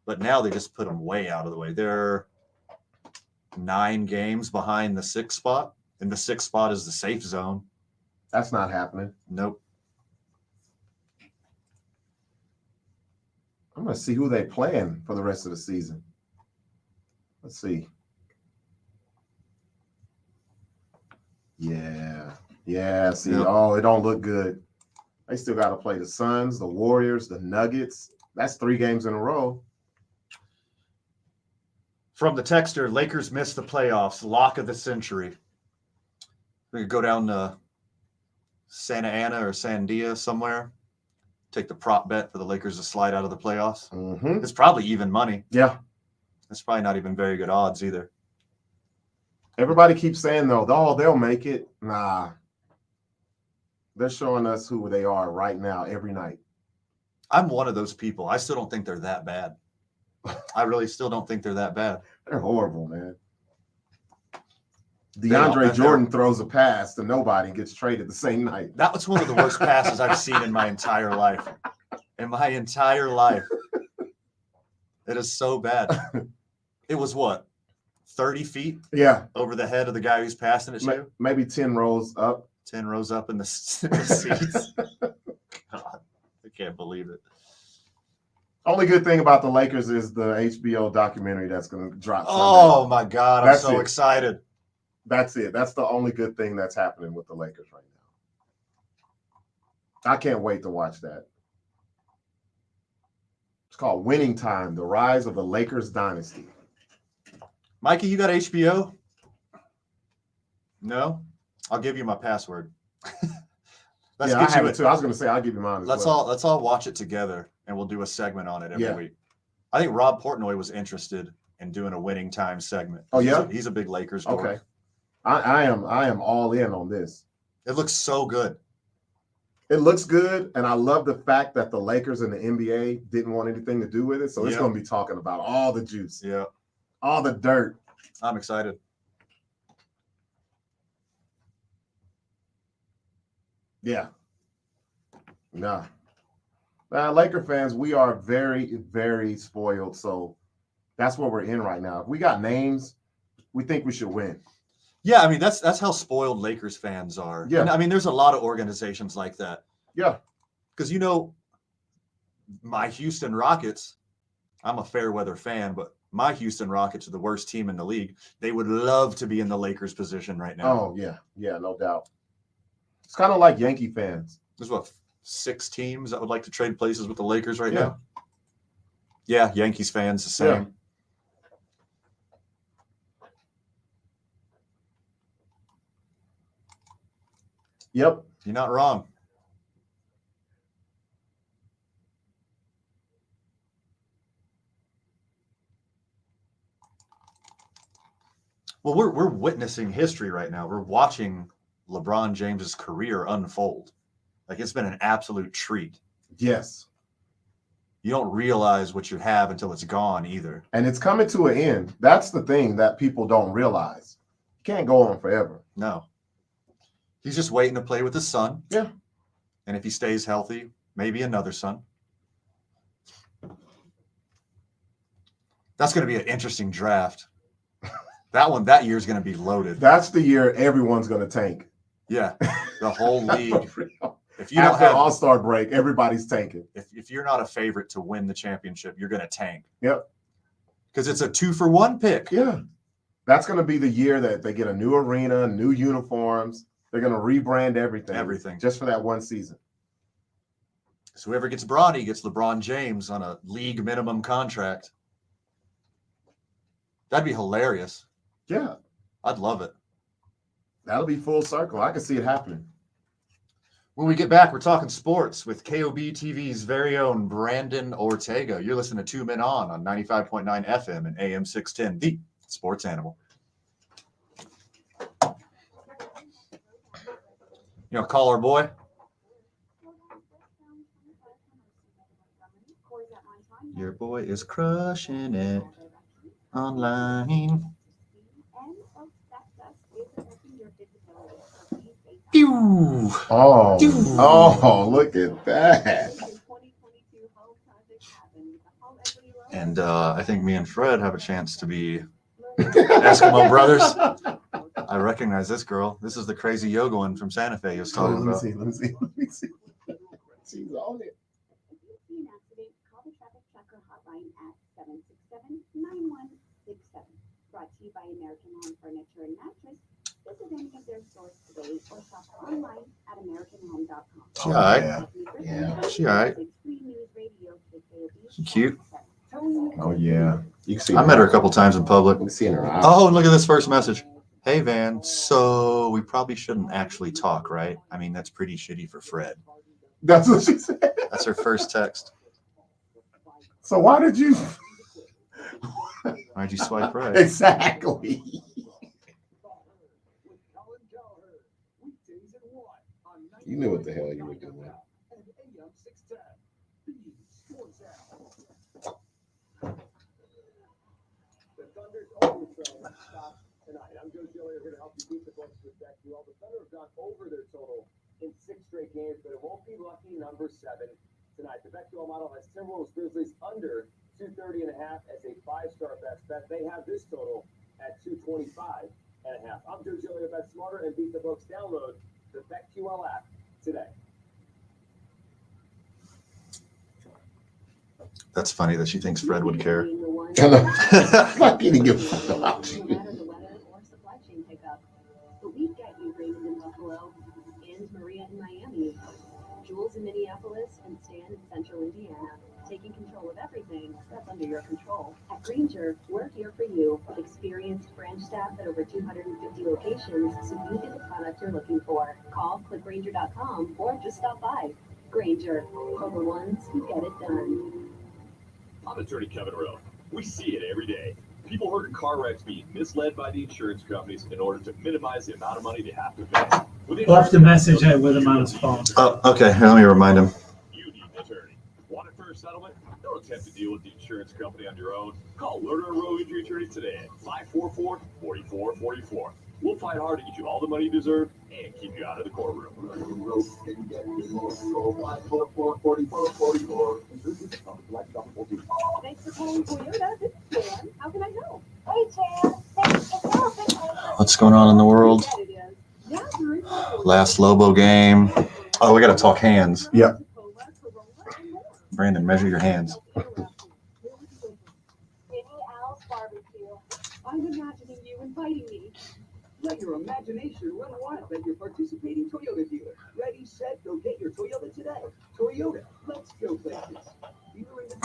but now they just put them way out of the way. They're 9 games behind the 6th spot, and the 6th spot is the safe zone. That's not happening. Nope. I'm going to see who they playing for the rest of the season. Let's see. Yeah. Yeah. See, Yep. Oh, it don't look good. They still got to play the Suns, the Warriors, the Nuggets. That's 3 games in a row. From the texter, Lakers missed the playoffs. Lock of the century. We could go down to Santa Ana or Sandia somewhere. Take the prop bet for the Lakers to slide out of the playoffs. Mm-hmm. It's probably even money. Yeah. It's probably not even very good odds either. Everybody keeps saying, though, oh, they'll make it. Nah. They're showing us who they are right now every night. I'm one of those people. I still don't think they're that bad. I really still don't think they're that bad. They're horrible, man. They DeAndre are. Jordan throws a pass to nobody and gets traded the same night. That was one of the worst passes I've seen in my entire life. In my entire life. It is so bad. It was what? 30 feet Yeah. over the head of the guy who's passing it to? Maybe 10 rows up. 10 rows up in the seats. God, I can't believe it. Only good thing about the Lakers is the HBO documentary that's going to drop. Oh Sunday. my God, I'm That's so it. excited. That's it. That's the only good thing that's happening with the Lakers right now. I can't wait to watch that. It's called Winning Time, The Rise of the Lakers Dynasty. Mikey, you got HBO? No? I'll give you my password. Let's I get have you it too. I was going to say, I'll give you mine as Let's well. all watch it together, and we'll do a segment on it every Yeah. week. I think Rob Portnoy was interested in doing a winning time segment. Oh, yeah? He's a big Lakers dork. Okay. I am all in on this. It looks so good. It looks good, and I love the fact that the Lakers and the NBA didn't want anything to do with it. So it's Yeah. going to be talking about all the juice, Yeah, all the dirt. I'm excited. Yeah. Nah. Laker fans, we are very, very spoiled. So that's what we're in right now. If we got names, we think we should win. Yeah, I mean that's how spoiled Lakers fans are. Yeah. And I mean, there's a lot of organizations like that. Yeah. Because my Houston Rockets, I'm a fair weather fan, but my Houston Rockets are the worst team in the league. They would love to be in the Lakers position right now. Oh, yeah. Yeah, no doubt. It's kind of like Yankee fans. There's 6 teams that would like to trade places with the Lakers right Yeah. now. Yeah, Yankees fans the same. Yep. You're not wrong. Well, we're witnessing history right now. We're watching LeBron James's career unfold. Like, it's been an absolute treat. Yes. You don't realize what you have until it's gone either. And it's coming to an end. That's the thing that people don't realize. You can't go on forever. No. He's just waiting to play with his son. Yeah. And if he stays healthy, maybe another son. That's going to be an interesting draft. That year is going to be loaded. That's the year everyone's going to tank. Yeah. The whole league. If you After don't have All-Star break, everybody's tanking. if you're not a favorite to win the championship, you're going to tank. Yep. Because it's a 2-for-1 pick. Yeah. That's going to be the year that they get a new arena, new uniforms. They're going to rebrand everything. Everything. Just for that one season. So whoever gets Bronny gets LeBron James on a league minimum contract. That'd be hilarious. Yeah. I'd love it. That'll be full circle. I can see it happening. When we get back, we're talking sports with KOB TV's very own Brandon Ortega. You're listening to 2 Men on 95.9 FM and AM 610, the sports animal. Call our boy. Your boy is crushing it online. Pew! Oh, look at that. And I think me and Fred have a chance to be Eskimo brothers. I recognize this girl. This is the crazy yoga one from Santa Fe he was talking about. Let me see. She's on it. If you see an accident, call the traffic tracker hotline at 767-9167. Brought to you by American Home Furniture and Mattress. Visit any of their stores today or shop online at AmericanHome.com. She all right. Yeah. She all right. She cute. Oh, yeah. You can see I met her a couple times in public. You can see in her eyes. Oh, and look at this first message. Hey, Van. So we probably shouldn't actually talk, right? I mean, that's pretty shitty for Fred. That's what she said. That's her first text. So why did you? Why'd you swipe right? Exactly. You knew what the hell you were doing. The Thunder's overthrow stops tonight. I'm Joe Gillier here to help you beat the Bucks with BetQL. The Thunder have gone over their total in 6 straight games, but it won't be lucky number 7 tonight. The BetQL model has Timberwolves Grizzlies under 230.5 as a 5-star best bet. They have this total at 225.5. I'm Joe Gillier. Bet smarter and beat the books. Download the BetQL app today. That's funny that she thinks Fred would care. I didn't give a fuck about you. No matter the weather or supply chain pickup, but we get you Raymond in Buffalo and Maria in Miami, Jules in Minneapolis, and Stan in Central Indiana. Taking control of everything that's under your control. At Grainger, we're here for you. Experienced branch staff at over 250 locations, so you get the product you're looking for. Call clickgrainger.com or just stop by. Grainger, for the ones who get it done. I'm attorney Kevin Rowe. We see it every day. People hurt in car wrecks being misled by the insurance companies in order to minimize the amount of money they have to pay. Left a message with him on his phone. Oh, okay. Let me remind him. You need an attorney. Want a fair settlement? Don't attempt to deal with the insurance company on your own. Call Lerner Rowe Injury Attorney today at 544-4444. We'll fight hard to get you all the money you deserve and keep you out of the courtroom. Thanks for calling Toyota. This is Jan. How can I help? Hey, Jan. What's going on in the world? Yeah, it is. Yeah, there is a- Last Lobo game. Oh, we got to talk hands. Yeah. Brandon, measure your hands. Minnie Al's barbecue. I'm imagining you inviting me. Let your imagination run wild at your participating Toyota dealer. Ready, set, go get your Toyota today. Toyota, let's go places. Dealer in the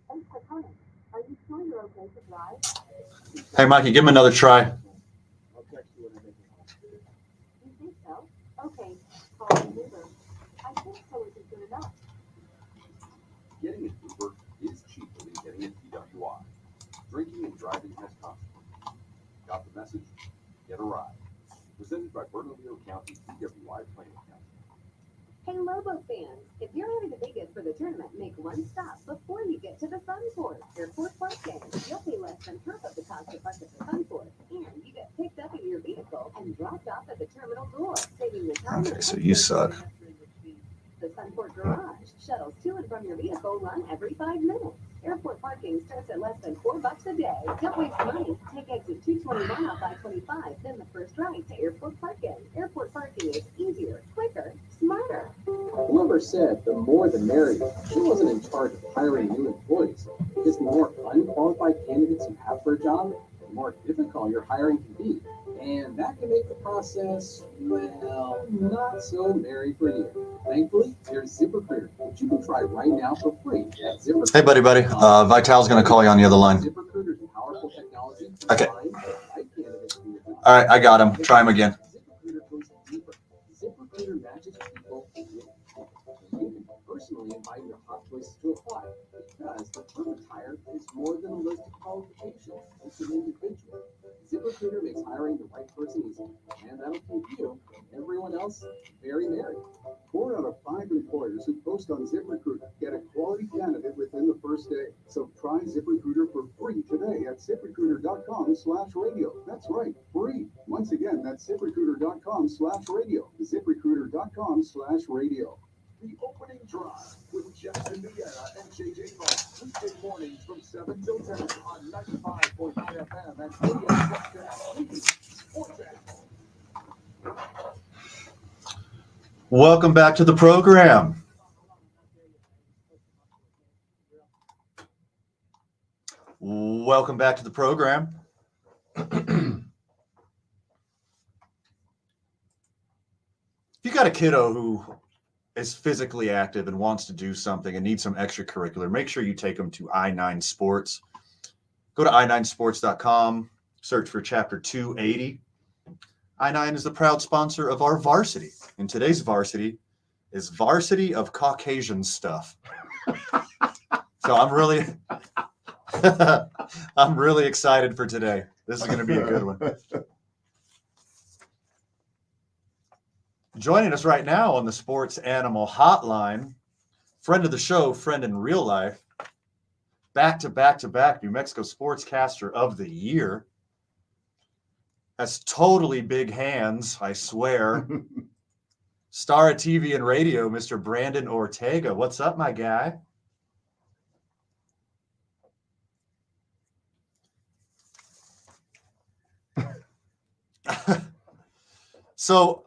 Thanks for coming. Are you sure you're okay to drive? Hey, Mikey, give him another try. I'll text you when I make it home. You think so? Okay. Call an Uber. I think so isn't good enough. Getting an Uber is cheaper than getting a PWI. Drinking and driving has consequences. Got the message? Get a ride. Presented by Bernalillo County PWI Planning Council. Hey, Lobo fans, if you're headed to Vegas for the tournament, make one stop before you get to the Sun Court. Airport parking. You'll pay less than half of the cost to park at the Sun Court, and you get picked up in your vehicle and dropped off at the terminal door, saving the time. Okay, so you suck. The Sunport Garage. Shuttles to and from your vehicle run every 5 minutes. Airport parking starts at less than $4 a day. Don't waste money. Take exit 221 off I-25, then the first right to airport parking. Airport parking is easier, quicker, smarter. Whoever said the more the merrier, she wasn't in charge of hiring new employees. Because the more unqualified candidates you have for a job, the more difficult your hiring can be. And that can make the process, well, not so merry for you. Thankfully, there's ZipRecruiter, which you can try right now for free at ZipRecruiter. Hey, buddy. Vital's going to call you on the other line. ZipRecruiter's powerful technology. Okay. Find the right candidates for your job. All right, I got him. Try him again. ZipRecruiter goes deeper. ZipRecruiter matches people with people. And you can personally invite your hot places to apply because the perfect hire is more than a list of qualifications. It's an individual. ZipRecruiter makes hiring the right person easy, and that'll keep you and everyone else very merry. 4 out of 5 employers who post on ZipRecruiter get a quality candidate within the first day. So try ZipRecruiter for free today at ZipRecruiter.com/radio. That's right, free. Once again, that's ZipRecruiter.com/radio. ZipRecruiter.com/radio. The opening drive with Jeff Indiana and JJ Fox. Weekday mornings from 7 till 10 on 95.9 FM and AM Sports App. Welcome back to the program. Welcome back to the program. If you got a kiddo who is physically active and wants to do something and needs some extracurricular, make sure you take them to I9 Sports. Go to i9sports.com, search for chapter 280. I9 is the proud sponsor of our varsity. And today's varsity is Varsity of Caucasian Stuff. So I'm really I'm really excited for today. This is going to be a good one. Joining us right now on the Sports Animal Hotline, friend of the show, friend in real life, back-to-back New Mexico Sportscaster of the Year, has totally big hands, I swear. Star of TV and radio, Mr. Brandon Ortega. What's up, my guy? So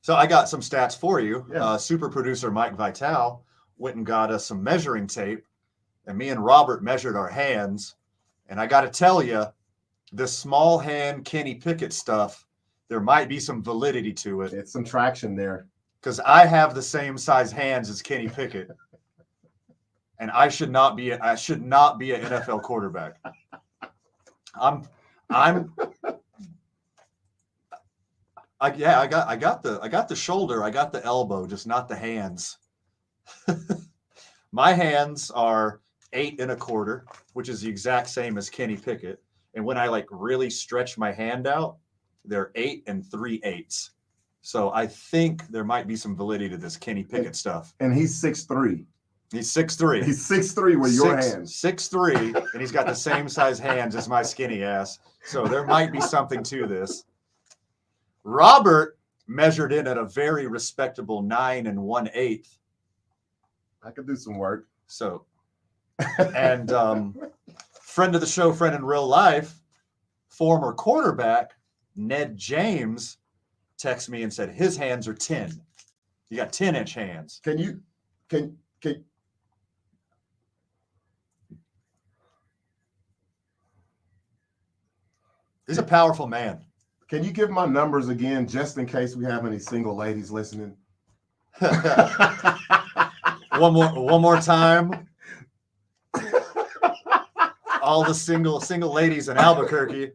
I got some stats for you. Yeah. Super producer Mike Vital went and got us some measuring tape, and me and Robert measured our hands. And I got to tell you, this small hand Kenny Pickett stuff, there might be some validity to it. It's some traction there. Because I have the same size hands as Kenny Pickett, and I should not be an NFL quarterback. I got the shoulder, I got the elbow, just not the hands. My hands are 8 1/4, which is the exact same as Kenny Pickett. And when I really stretch my hand out, they're 8 3/8. So I think there might be some validity to this Kenny Pickett stuff. And he's 6'3". He's 6'3". He's 6'3" with your hands. 6'3", and he's got the same size hands as my skinny ass. So there might be something to this. Robert measured in at a very respectable 9 1/8. I could do some work. So, and friend of the show, friend in real life, former quarterback Ned James texted me and said his hands are 10. You got 10-inch hands. Can He's a powerful man. Can you give my numbers again, just in case we have any single ladies listening? One more time. All the single ladies in Albuquerque.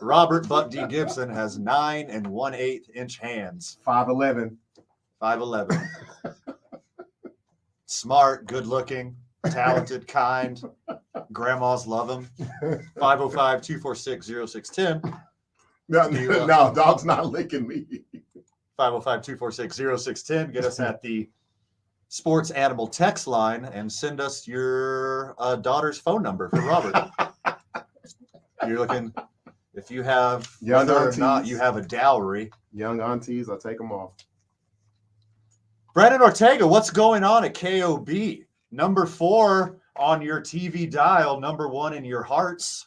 Robert Buck D. Gibson has 9 1/8-inch hands. 5'11". 5'11". Smart, good looking, talented, kind. Grandmas love him. 505-246-0610. No, dog's not licking me. 505-246-0610. Get us at the Sports Animal text line and send us your daughter's phone number for Robert. You're looking, if you have, Young whether aunties. or not you have a dowry. Young aunties, I'll take them off. Brandon Ortega, what's going on at KOB? Number 4 on your TV dial, number 1 in your hearts.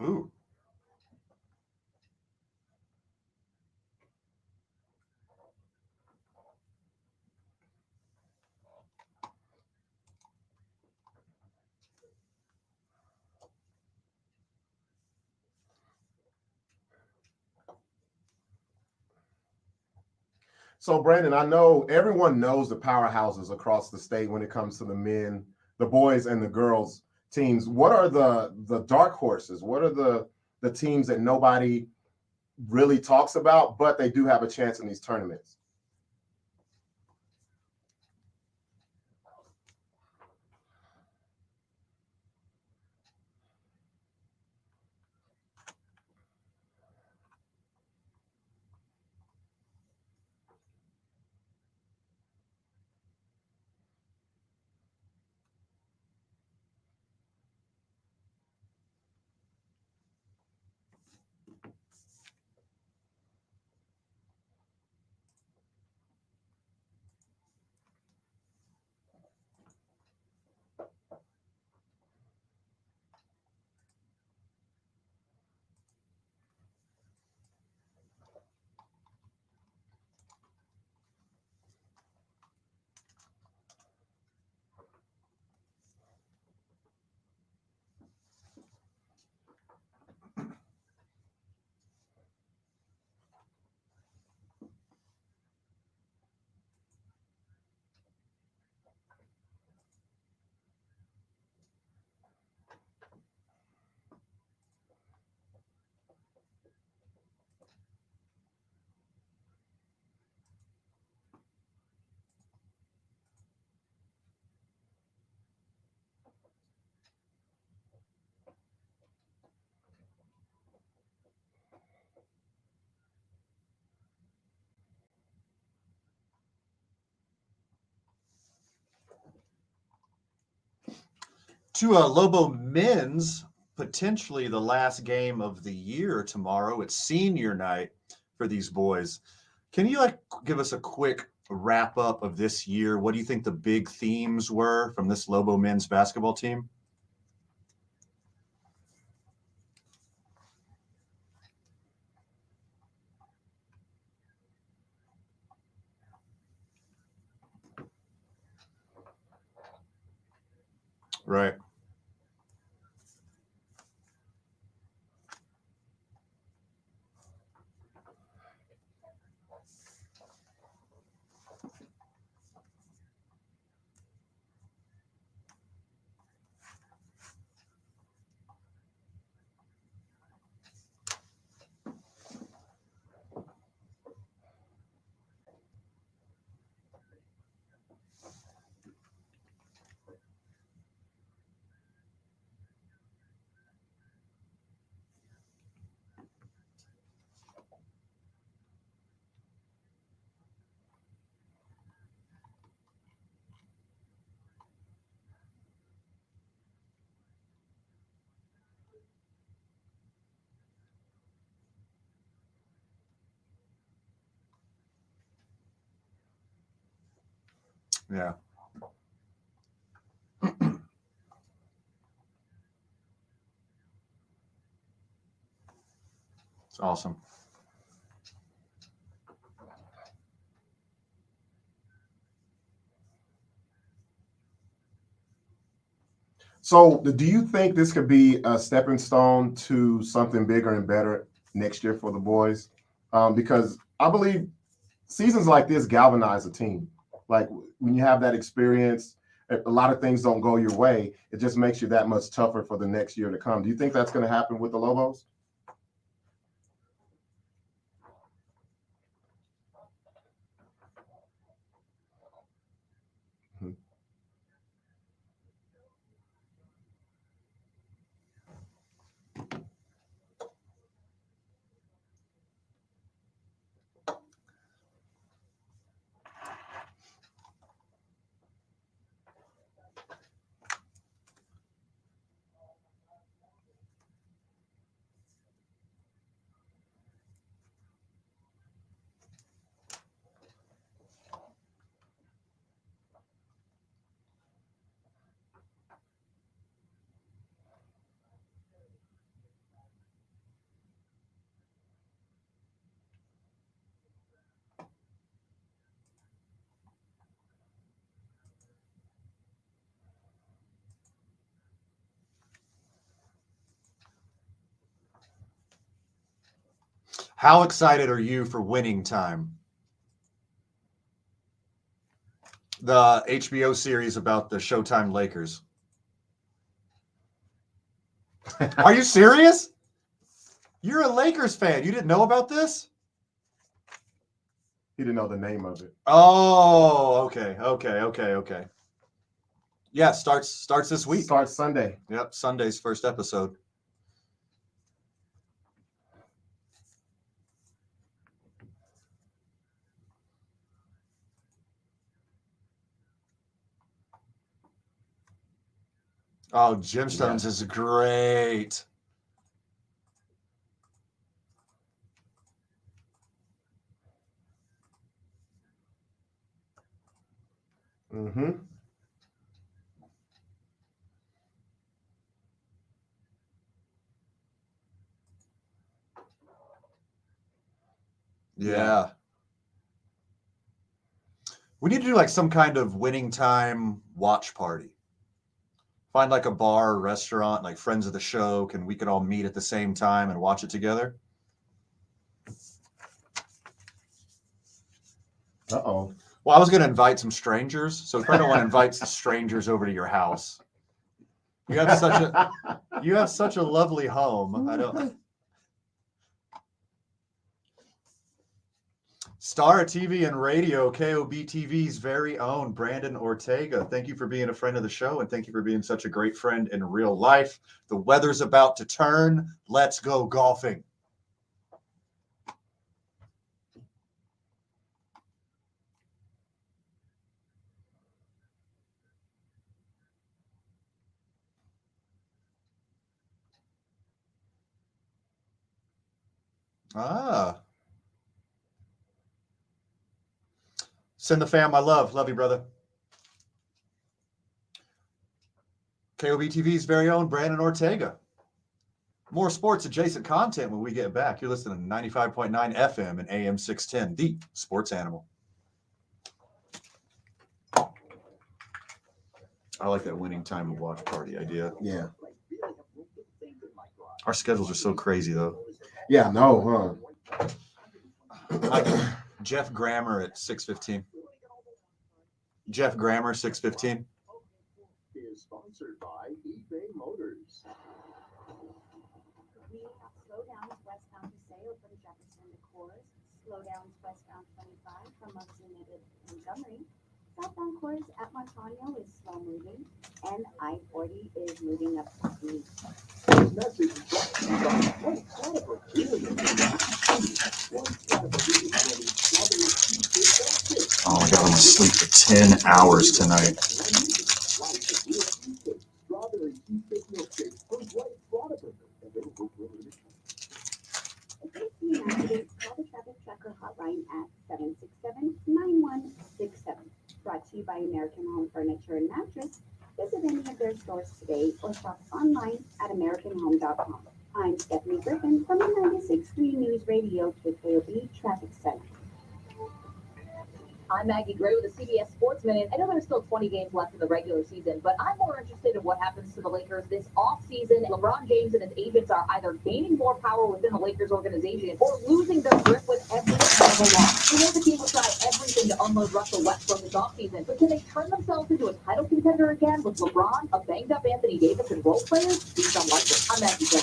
Ooh. So, Brandon, I know everyone knows the powerhouses across the state when it comes to the men, the boys, and the girls teams. What are the dark horses? What are the teams that nobody really talks about, but they do have a chance in these tournaments? To Lobo men's, potentially the last game of the year tomorrow. It's senior night for these boys. Can you give us a quick wrap up of this year? What do you think the big themes were from this Lobo men's basketball team? Right. Yeah. It's awesome. So, do you think this could be a stepping stone to something bigger and better next year for the boys? Because I believe seasons like this galvanize a team. Like when you have that experience, a lot of things don't go your way. It just makes you that much tougher for the next year to come. Do you think that's going to happen with the Lobos? Mhm. How excited are you for Winning Time? The HBO series about the Showtime Lakers. Are you serious? You're a Lakers fan. You didn't know about this? He didn't know the name of it. Oh, okay. Yeah, starts this week. Starts Sunday. Yep, Sunday's first episode. Oh, Gemstones is great. Mm-hmm. Yeah. We need to do like some kind of Winning Time watch party. Find like a bar or restaurant, like friends of the show, we can all meet at the same time and watch it together. Uh-oh. Well, I was going to invite some strangers, so we probably don't want to invite some strangers over to your house. You have such a lovely home. I don't. Star TV and Radio, KOB TV's very own Brandon Ortega. Thank you for being a friend of the show, and thank you for being such a great friend in real life. The weather's about to turn. Let's go golfing. Ah. Send the fam my love. Love you, brother. KOB TV's very own Brandon Ortega. More sports adjacent content when we get back. You're listening to 95.9 FM and AM 610, the Sports Animal. I like that winning time of watch party idea. Yeah. Our schedules are so crazy though. Yeah, no, Like Jeff Grammer at 6:15. Jeff Grammer 6:15. Is sponsored by eBay Motors. We have slowdowns westbound Paseo from Jefferson to Coors, slowdowns westbound 25 from Munson to Montgomery. Southbound Coors at Montano is slow moving, and I-40 is moving up to speed. This message is brought to you by White Caliber Premium. White Caliber Oh my god, I'm gonna sleep for 10 hours tonight. Strawberry cheesecake milkshake from White Caliber. Available for limited. If you see an accident, call the traffic tracker hotline at 767-9167. Brought to you by American Home Furniture and Mattress. Visit any of their stores today or shop online at AmericanHome.com. I'm Stephanie Griffin from the 96.3 News Radio KKOB Traffic Center. I'm Maggie Gray with the CBS Sports Minute. I know there's still 20 games left in the regular season, but I'm more interested in what happens to the Lakers this offseason. LeBron James and his agents are either gaining more power within the Lakers organization or losing their grip with every single loss. We know the team will try everything to unload Russell Westbrook this offseason, but can they turn themselves into a title contender again with LeBron, a banged-up Anthony Davis, and role players? Seems unlikely. I'm Maggie Gray.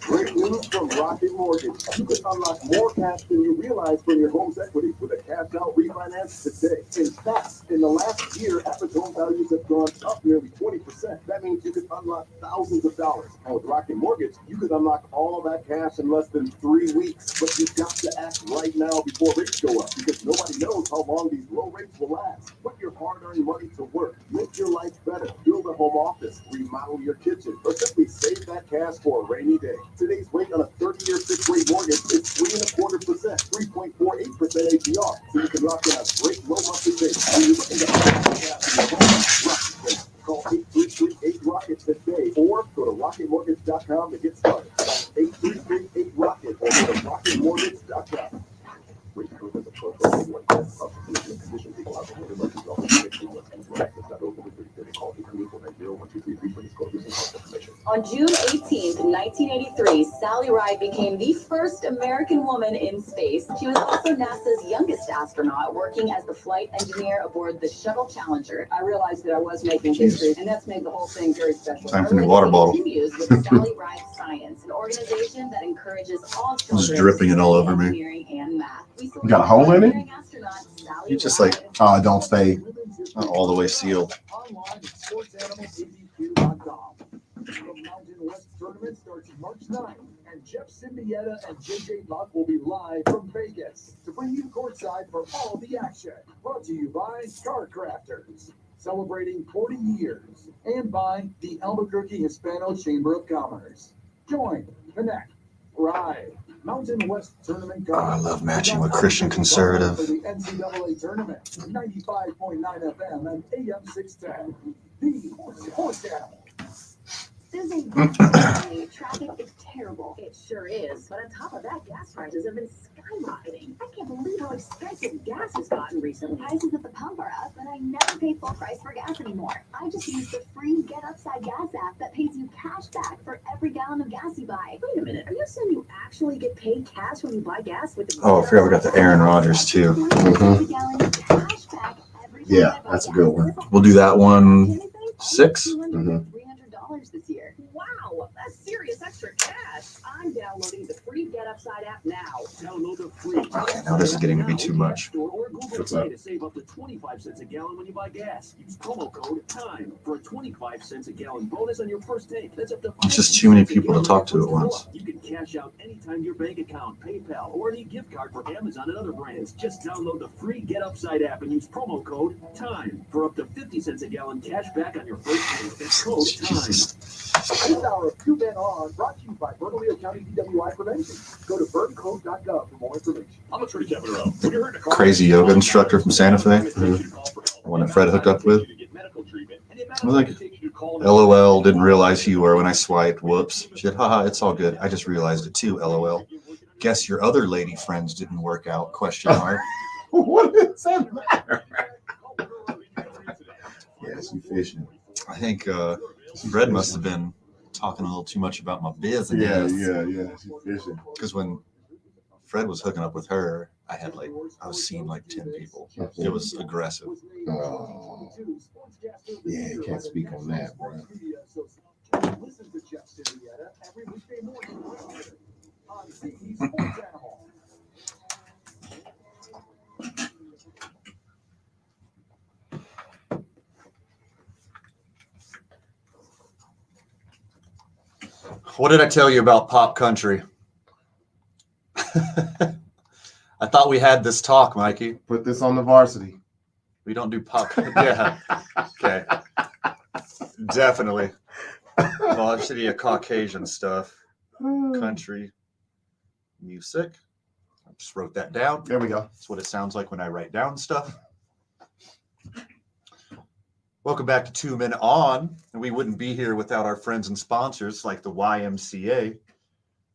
Great news from Rocket Mortgage. You can unlock more cash than you realize from your home's equity with a cash-out refinance today. In fact, in the last year, average home values have gone up nearly 20%. That means you could unlock thousands of dollars. And with Rocket Mortgage, you could unlock all of that cash in less than 3 weeks. But you've got to act right now before rates go up, because nobody knows how long these low rates will last. Put your hard-earned money to work. Make your life better. Build a home office. Remodel your kitchen. Or simply save that cash for a rainy day. Today's rate on a 30-year fixed-rate mortgage is 3.25%, 3.48% APR. So you can lock in a great low monthly payment. When you're looking to call 833-8-ROCKET today, or go to rocketmortgage.com to get started. 833-8-ROCKET, or go to rocketmortgage.com. On June 18th, 1983, Sally Ride became the first American woman in space. She was also NASA's youngest astronaut, working as the flight engineer aboard the Shuttle Challenger. I realized that I was making history, and that's made the whole thing very special. Time for a new water bottle. Continues with Sally Ride Science, an organization that encourages all children Just dripping it all over me. engineering and math. You got a hole in it? You just like don't stay. not all the way sealed. Online at sportsanimalabq.com. The Mountain West Tournament starts March 9th, and Jeff Symbieta and JJ Buck will be live from Vegas to bring you courtside for all the action. Brought to you by Car Crafters, celebrating 40 years, and by the Albuquerque Hispano Chamber of Commerce. Join, connect, ride. Mountain West Tournament. Oh, I love matching with Christian Conservative. For the NCAA Tournament, 95.9 FM and AM 610. The Horse Animal. This is traffic is terrible. It sure is. But on top of that, gas prices have been skyrocketing. I can't believe how expensive gas has gotten recently. Prices at the pump are up, but I never pay full price for gas anymore. I just use the free Get Upside Gas app that pays you cash back for every gallon of gas you buy. Wait a minute. Are you saying you actually get paid cash when you buy gas with the Oh, I forgot we got the Aaron Rodgers too. $1 gallon cash back every time Yeah, I buy that's a gas. good one. We'll do that one 6. $200 to $300 this year. Wow, that's serious extra cash. I'm downloading the free Get Upside app now. Download the free. Okay, now this is getting to be too much. Store or Google What's Play up? to save up to 25 cents a gallon when you buy gas. Use promo code TIME for a 25 cents a gallon bonus on your first tank. That's up to It's just too many people to talk to at once. You can cash out anytime your bank account, PayPal, or any gift card for Amazon and other brands. Just download the free Get Upside app and use promo code TIME for up to 50 cents a gallon cash back on your first tank. That's code TIME. This hour of Two Men On brought to you by Bernalillo County DWI Prevention. Go to burncode.gov for more information. I'm Attorney Kevin Rowe. When you're hurt in a car Crazy yoga instructor from Santa Fe. The one that Fred hooked up with. I was like, LOL, didn't realize you were when I swiped. Whoops. Shit, haha, it's all good. I just realized it too, LOL. Guess your other lady friends didn't work out, question mark. What does that matter? Yeah, she fishing. I think Fred must have been talking a little too much about my business. Yeah. She fishing. Because when Fred was hooking up with her, I was seeing like 10 people. It was aggressive. Oh. Yeah, you can't speak on that, bro. Listen to Jeff Sirietta every weekday morning right here on CE Sports Animal. What did I tell you about pop country? I thought we had this talk, Mikey. Put this on the varsity. We don't do pop. Yeah. Okay. Definitely. Varsity of Caucasian stuff. Country music. I just wrote that down. There we go. That's what it sounds like when I write down stuff. Welcome back to 2 Minute On. And we wouldn't be here without our friends and sponsors like the YMCA.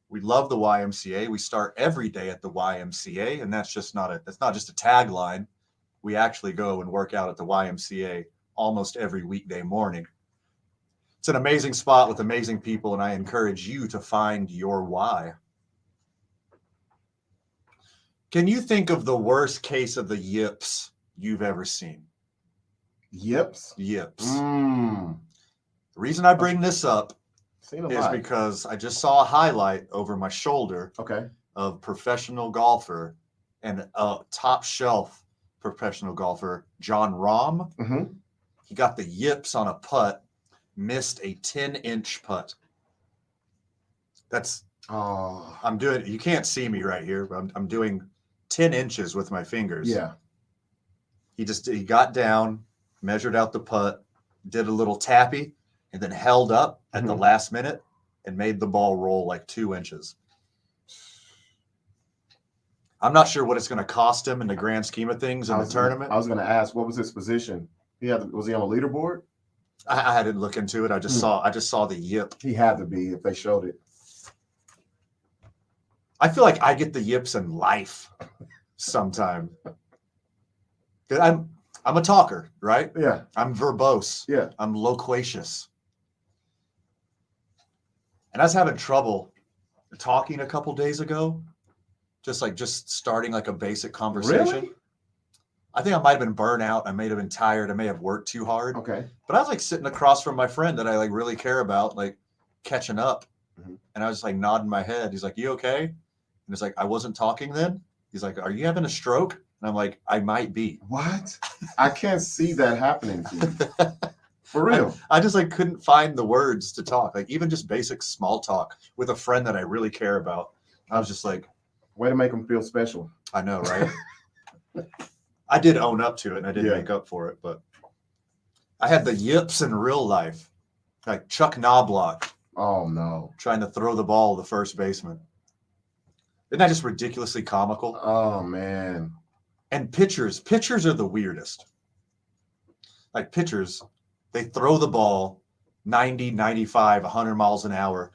We love the YMCA. We start every day at the YMCA, and that's not just a tagline. We actually go and work out at the YMCA almost every weekday morning. It's an amazing spot with amazing people, and I encourage you to find your why. Can you think of the worst case of the yips you've ever seen? Yips? Yips. Mm. The reason I bring this up Seen a is lot. because I just saw a highlight over my shoulder Okay. of professional golfer and a top shelf professional golfer, John Rahm. Mm-hmm. He got the yips on a putt, missed a 10-inch putt. I'm doing, you can't see me right here, but I'm doing 10 inches with my fingers. Yeah. He got down, measured out the putt, did a little tappy, and then held up at the last minute and made the ball roll like 2 inches. I'm not sure what it's going to cost him in the grand scheme of things in the tournament. I was going to ask, what was his position? Was he on a leaderboard? I didn't look into it. I just saw the yip. He had to be if they showed it. I feel like I get the yips in life sometime. I'm a talker, right? Yeah. I'm verbose. Yeah. I'm loquacious. And I was having trouble talking a couple days ago. Just starting like a basic conversation. Really? I think I might have been burnt out. I may have been tired. I may have worked too hard. Okay. But I was like sitting across from my friend that I like really care about, like catching up. Mm-hmm. And I was like nodding my head. He's like, "You okay?" And it's like, "I wasn't talking then." He's like, "Are you having a stroke?" And I'm like, "I might be." What? I can't see that happening to you. For real. I just like couldn't find the words to talk. Like even just basic small talk with a friend that I really care about. I was just like, way to make them feel special. I know, right? I did own up to it and I didn't Yeah. make up for it, but I had the yips in real life. Like Chuck Knobloch Oh no. trying to throw the ball to the first baseman. Isn't that just ridiculously comical? Oh man. And pitchers are the weirdest. Like pitchers, they throw the ball 90, 95, 100 miles an hour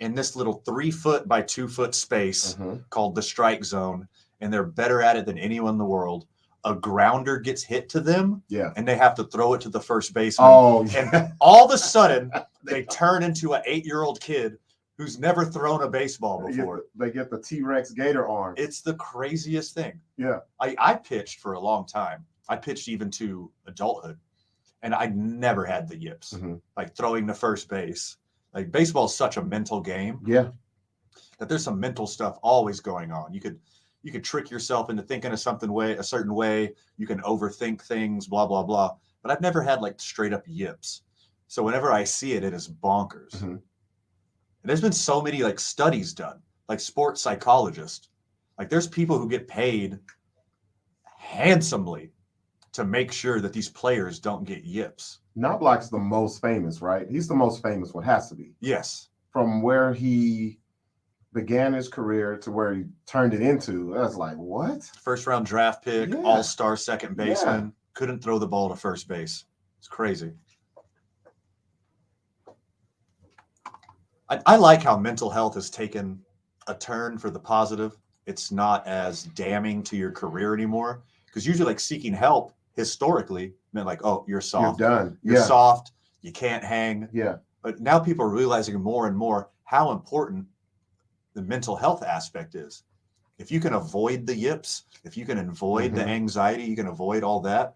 in this little 3-foot by 2-foot space called the strike zone, and they're better at it than anyone in the world. A grounder gets hit to them, Yeah. and they have to throw it to the first baseman. Oh yeah. And all of a sudden, they turn into an 8-year-old kid who's never thrown a baseball before. They get the T-Rex Gator arm. It's the craziest thing. Yeah. I pitched for a long time. I pitched even to adulthood, and I never had the yips. Like throwing to first base. Like baseball is such a mental game. Yeah. That there's some mental stuff always going on. You could trick yourself into thinking a certain way. You can overthink things, blah, blah, blah. But I've never had like straight up yips. So whenever I see it, it is bonkers. And there's been so many like studies done, like sports psychologists. Like there's people who get paid handsomely to make sure that these players don't get yips. Knobloch's the most famous, right? He's the most famous one, has to be. Yes. From where he began his career to where he turned it into, I was like, what? First round draft pick, Yeah. all-star second baseman, couldn't throw the ball to first base. It's crazy. I like how mental health has taken a turn for the positive. It's not as damning to your career anymore. Because usually, like, seeking help historically meant like, oh, you're soft. You're done. You're Yeah. soft. You can't hang. Yeah. But now people are realizing more and more how important the mental health aspect is. If you can avoid the yips, if you can avoid the anxiety, you can avoid all that.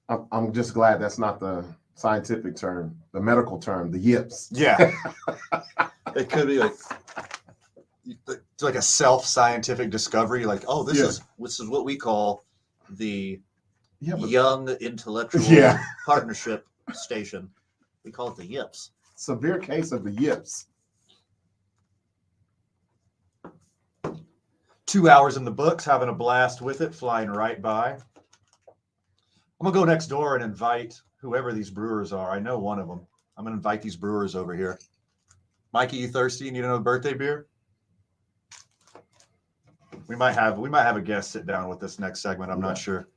I'm just glad that's not the scientific term, the medical term, the yips. Yeah. It could be like it's like a self-scientific discovery. Like, oh, this is what we call the young intellectual partnership station. We call it the yips. Severe case of the yips. 2 hours in the books, having a blast with it, flying right by. I'm gonna go next door and invite whoever these brewers are. I know one of them. I'm gonna invite these brewers over here. Mikey, you thirsty? You need another birthday beer? We might have a guest sit down with this next segment. I'm not sure.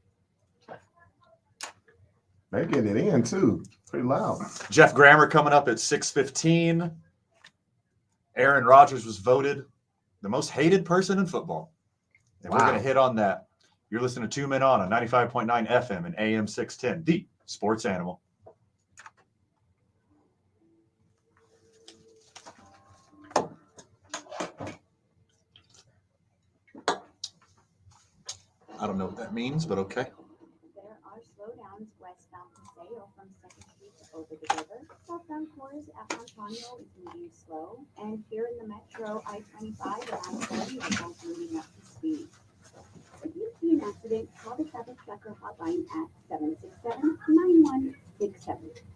They're getting it in too. Pretty loud. Jeff Grammer coming up at 6:15. Aaron Rodgers was voted the most hated person in football. And we're going to hit on that. You're listening to 2 Men On 95.9 FM and AM 610, the Sports Animal. I don't know what that means, but okay. There are slowdowns westbound Paseo from 2nd Street to over the river. Southbound Coors at Montano is moving slow. And here in the metro, I-25 and I-40 are both moving up to speed. If you see an accident, call the traffic checker hotline at 767-9167.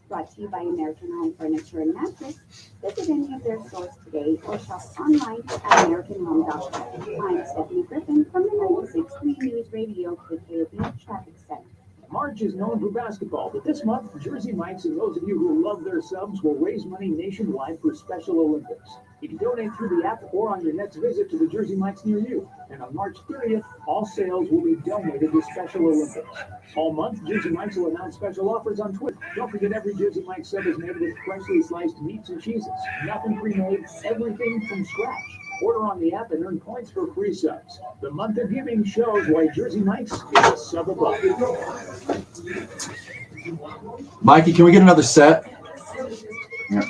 Brought to you by American Home Furniture and Mattress. Visit any of their stores today or shop online at AmericanHome.com. I'm Stephanie Griffin from the 96.3 News Radio for the KOB Traffic Center. March is known for basketball, but this month, Jersey Mike's and those of you who love their subs will raise money nationwide for Special Olympics. You can donate through the app or on your next visit to the Jersey Mike's near you. And on March 30th, all sales will be donated to Special Olympics. All month, Jersey Mike's will announce special offers on Twitter. Don't forget every Jersey Mike's sub is made with freshly sliced meats and cheeses. Nothing pre-made, everything from scratch. Order on the app and earn points for free subs. The month of giving shows why Jersey Mike's is a sub above. Mikey, can we get another set? Yeah.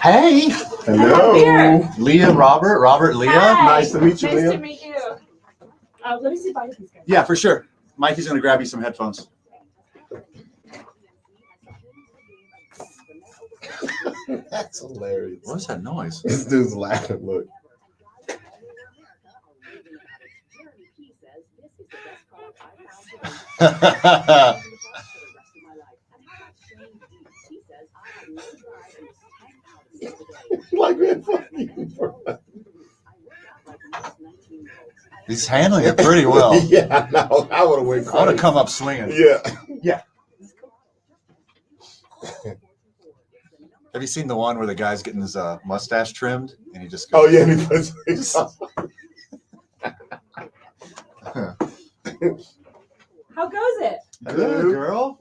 Hey. Hello. Leah, Robert, Leah. Hi. Nice to meet you, Nice Leah. to meet you. Let me see if I can get Yeah, for sure. Mikey's going to grab you some headphones. That's hilarious. What is that noise? This dude's laughing. Look. Like man, funny. He's handling it pretty well. Yeah, no, I would have went. I would have come up swinging. Yeah. Yeah. Have you seen the one where the guy's getting his mustache trimmed and he just goes, Oh yeah, because How goes it? Good girl.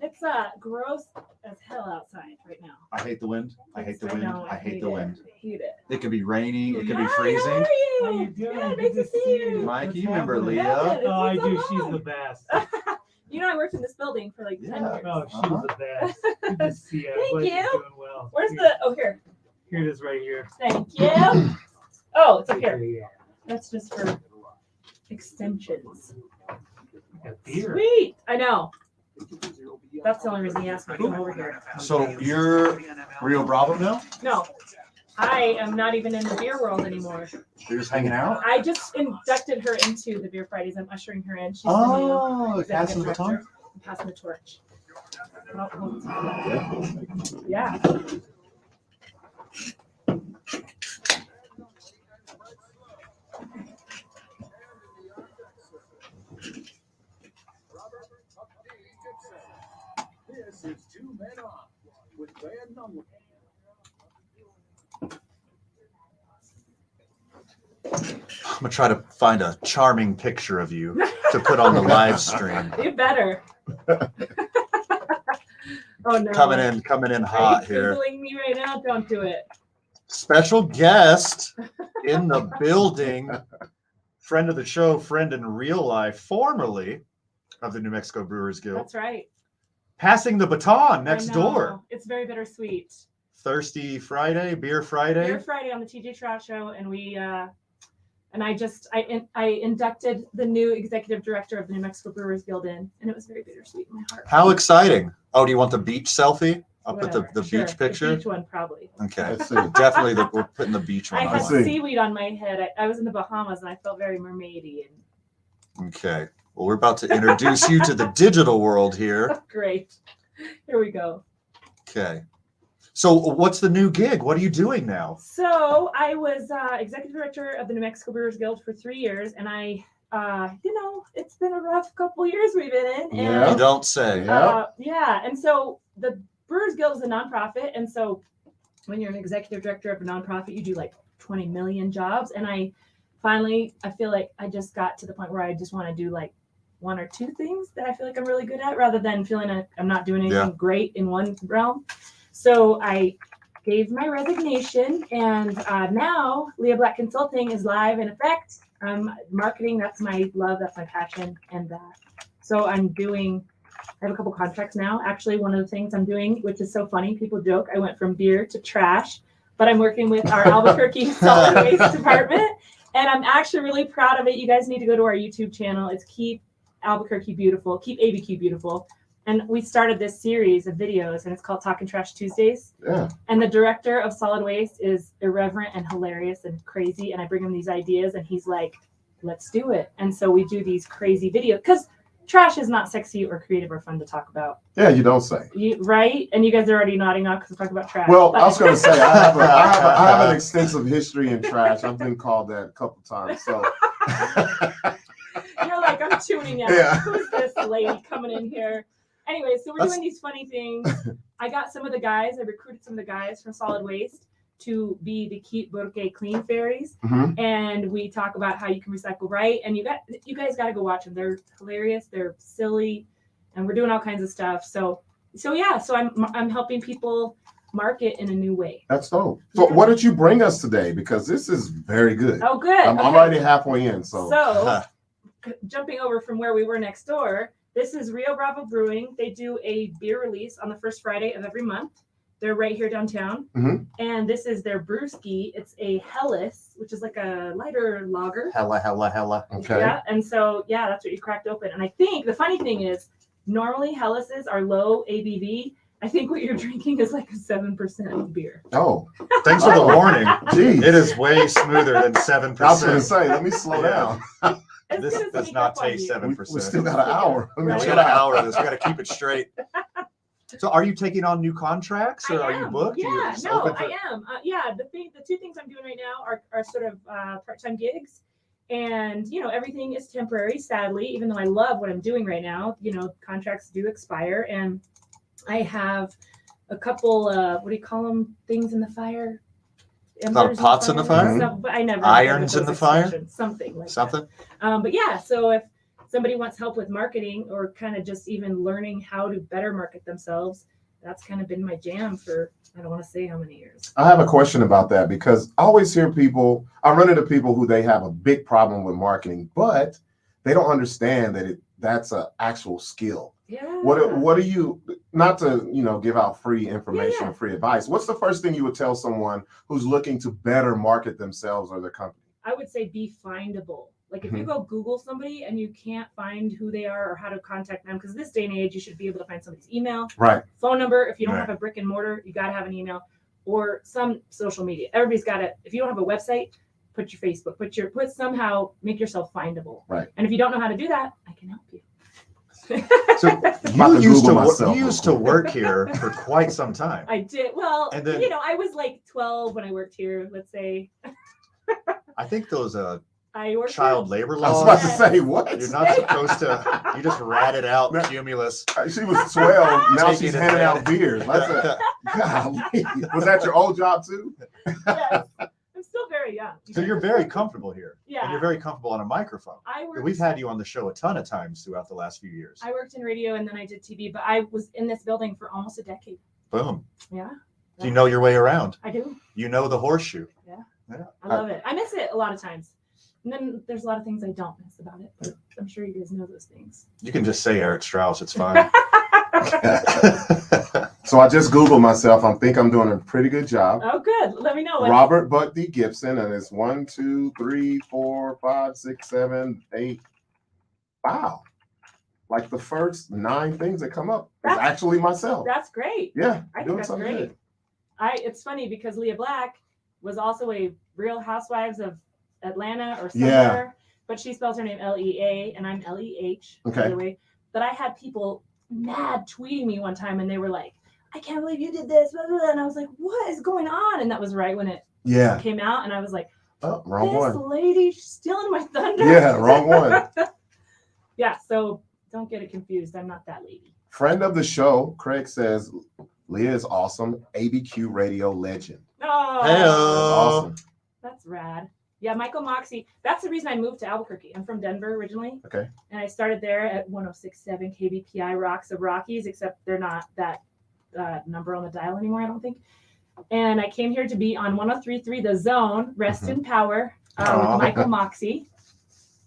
It's gross as hell outside right now. I hate the wind. I hate the wind. know, I hate the wind. I hate it. It could be raining. It could be Hi, freezing. How are you? How you doing? Good, Good nice to see you. Mikey, you What's remember happening? Leah? Good. Oh, I It's been do. so She's long. the best. You know, I worked in this building for like 10 Yeah. years. Oh, she was the best. Good to see you. Thank Glad you. you're doing well. Where's Here- the? Oh, here. Here it is, right here. Thank you. Oh, it's up here. Yeah. That's just for extensions. Got beer. Sweet. I know. That's the only reason he asked me to come over here. So you're Rio Bravo now? No, I am not even in the beer world anymore. You're just hanging out? I just inducted her into the beer Fridays. I'm ushering her in. She's the Oh, new passing the executive baton? director. I'm passing the torch. Yeah. This is 2 Men On with Van Nunley. I'm going to try to find a charming picture of you to put on the live stream. You better. Oh no. coming in hot Are you here. Googling me right now? Don't do it. Special guest in the building. Friend of the show, friend in real life, formerly of the New Mexico Brewers Guild. That's right. Passing the baton I next know. door. It's very bittersweet. Thirsty Friday, Beer Friday. Beer Friday on the TJ Trout Show, and we and I inducted the new executive director of the New Mexico Brewers Guild in, and it was very bittersweet in my heart. How exciting! Oh, do you want the beach selfie? I'll put Whatever. the Sure. beach picture. The beach one, probably. Okay, Let's see. definitely we're putting the beach one I on. had see. seaweed on my head. I was in the Bahamas, and I felt very mermaidy. Okay, well, we're about to introduce you to the digital world here. And great. Here we go. Okay, so what's the new gig? What are you doing now? So I was executive director of the New Mexico Brewers Guild for 3 years, and I, it's been a rough couple years we've been in. Yeah. You And, don't say. yeah, and so the Brewers Guild is a nonprofit, and so when you're an executive director of a nonprofit, you do like 20 million jobs, and I feel like I just got to the point where I just want to do like 1 or 2 things that I feel like I'm really good at, rather than feeling like I'm not doing anything great in one realm. So I gave my resignation, and now Leah Black Consulting is live in effect. Marketing, that's my love, that's my passion, and so I have a couple contracts now. Actually, one of the things I'm doing, which is so funny, people joke, I went from beer to trash, but I'm working with our Albuquerque solid waste department, and I'm actually really proud of it. You guys need to go to our YouTube channel. It's Keep Albuquerque Beautiful, Keep ABQ Beautiful. And we started this series of videos, and it's called Talking Trash Tuesdays. Yeah. And the director of Solid Waste is irreverent and hilarious and crazy. And I bring him these ideas, and he's like, let's do it. And so we do these crazy videos, because trash is not sexy or creative or fun to talk about. Yeah, you don't say. Right? And you guys are already nodding off because I'm talking about trash. Well, But- I was going to say, I have an extensive history in trash. I've been called that a couple times. So You're like, I'm tuning out. Yeah. Who's this lady coming in here? Anyway, so we're doing these funny things. I got some of the guys, I recruited some of the guys from Solid Waste to be the Keep Burke Clean Fairies. Mhm. And we talk about how you can recycle right. And you guys got to go watch them. They're hilarious. They're silly. And we're doing all kinds of stuff. So I'm helping people market in a new way. that's dope. So what did you bring us today? Because this is very good. Oh, good. I'm Okay. already halfway in. So Jumping over from where we were next door, this is Rio Bravo Brewing. They do a beer release on the first Friday of every month. They're right here downtown. Mhm. And this is their brewski. It's a Helles, which is like a lighter lager. Hella. okay. Yeah. And so, yeah, that's what you cracked open. And I think the funny thing is, normally Helleses are low ABV. I think what you're drinking is like a 7% beer. Oh, Thanks for the warning. geez. It is way smoother than 7%. I was going to say, let me slow Yeah. down. It's This gonna does sneak not up on taste you. 7%. We still got an hour. Let me Right. We chill got an out. hour of this. We got to keep it straight. So, are you taking on new contracts, or I are you am. booked? Are you Yeah, just no, open for- I am. The 2 things I'm doing right now are sort of part-time gigs, and everything is temporary. Sadly, even though I love what I'm doing right now, contracts do expire, and I have a couple. What do you call them? Things in the fire. Embers pots in the fire? But I never. Irons with in those the fire? expressions. Something like Something? that. But yeah, so if somebody wants help with marketing or kind of just even learning how to better market themselves, that's kind of been my jam for, I don't want to say how many years. I have a question about that because I always hear I run into people who they have a big problem with marketing, but they don't understand that that's an actual skill. Yeah. What do you, not to, give out free information Yeah. or free advice, what's the first thing you would tell someone who's looking to better market themselves or their company? I would say be findable. Like if you go Google somebody and you can't find who they are or how to contact them, because this day and age, you should be able to find somebody's email, Right. phone number. If you don't Right. have a brick and mortar, you got to have an email or some social media. Everybody's got to, if you don't have a website, put your Facebook, somehow make yourself findable. Right. And if you don't know how to do that, I can help you. So About to you used Google to myself you real used to quick. work here for quite some time. I did. Well, And then- I was like 12 when I worked here, let's say. I think those I worked child labor I was laws. about to say, what? You're not supposed to. You just ratted out No. cumulus. She was 12. Now Taking she's it handing down. out beers. Golly. Was that your old job too? Yes. I'm still very very young. So you're very comfortable here. And Yeah. you're very comfortable on a microphone. I worked. We've had you on the show a ton of times throughout the last few years. I worked in radio and then I did TV, but I was in this building for almost a decade. Boom. Yeah. Do you know your way around? I do. You know the horseshoe. I love it. I miss it a lot of times. And then there's a lot of things I don't miss about it, but I'm sure you guys know those things. You can just say Eric Strauss. It's fine. So I just Googled myself. I think I'm doing a pretty good job. Oh, good. Let me know. What Robert Buck D. Gibson, and it's 1, 2, 3, 4, 5, 6, 7, 8. Wow. Like the first 9 things that come up is That's- actually myself. That's great. Yeah, I think doing that's something great. good. It's funny because Leah Black was also a Real Housewives of Atlanta or somewhere, Yeah. but she spells her name Lea and I'm Leh. Okay. By the way, but I had people mad tweeting me one time and they were like, "I can't believe you did this," blah, blah, blah. And I was like, "What is going on?" And that was right when it Yeah. came out, and I was like, Oh, wrong "This one. lady she's stealing my thunder." Yeah, wrong one. Yeah, so don't get it confused. I'm not that lady. Friend of the show, Craig says, Leah is awesome. ABQ radio legend. Oh, That's Hello. awesome. that's rad. Yeah, Michael Moxie. That's the reason I moved to Albuquerque. I'm from Denver originally. Okay. And I started there at 106.7 KBPI Rocks of Rockies, except they're not that number on the dial anymore, I don't think. And I came here to be on 103.3 The Zone, Rest in Power, Aw. with Michael Moxie.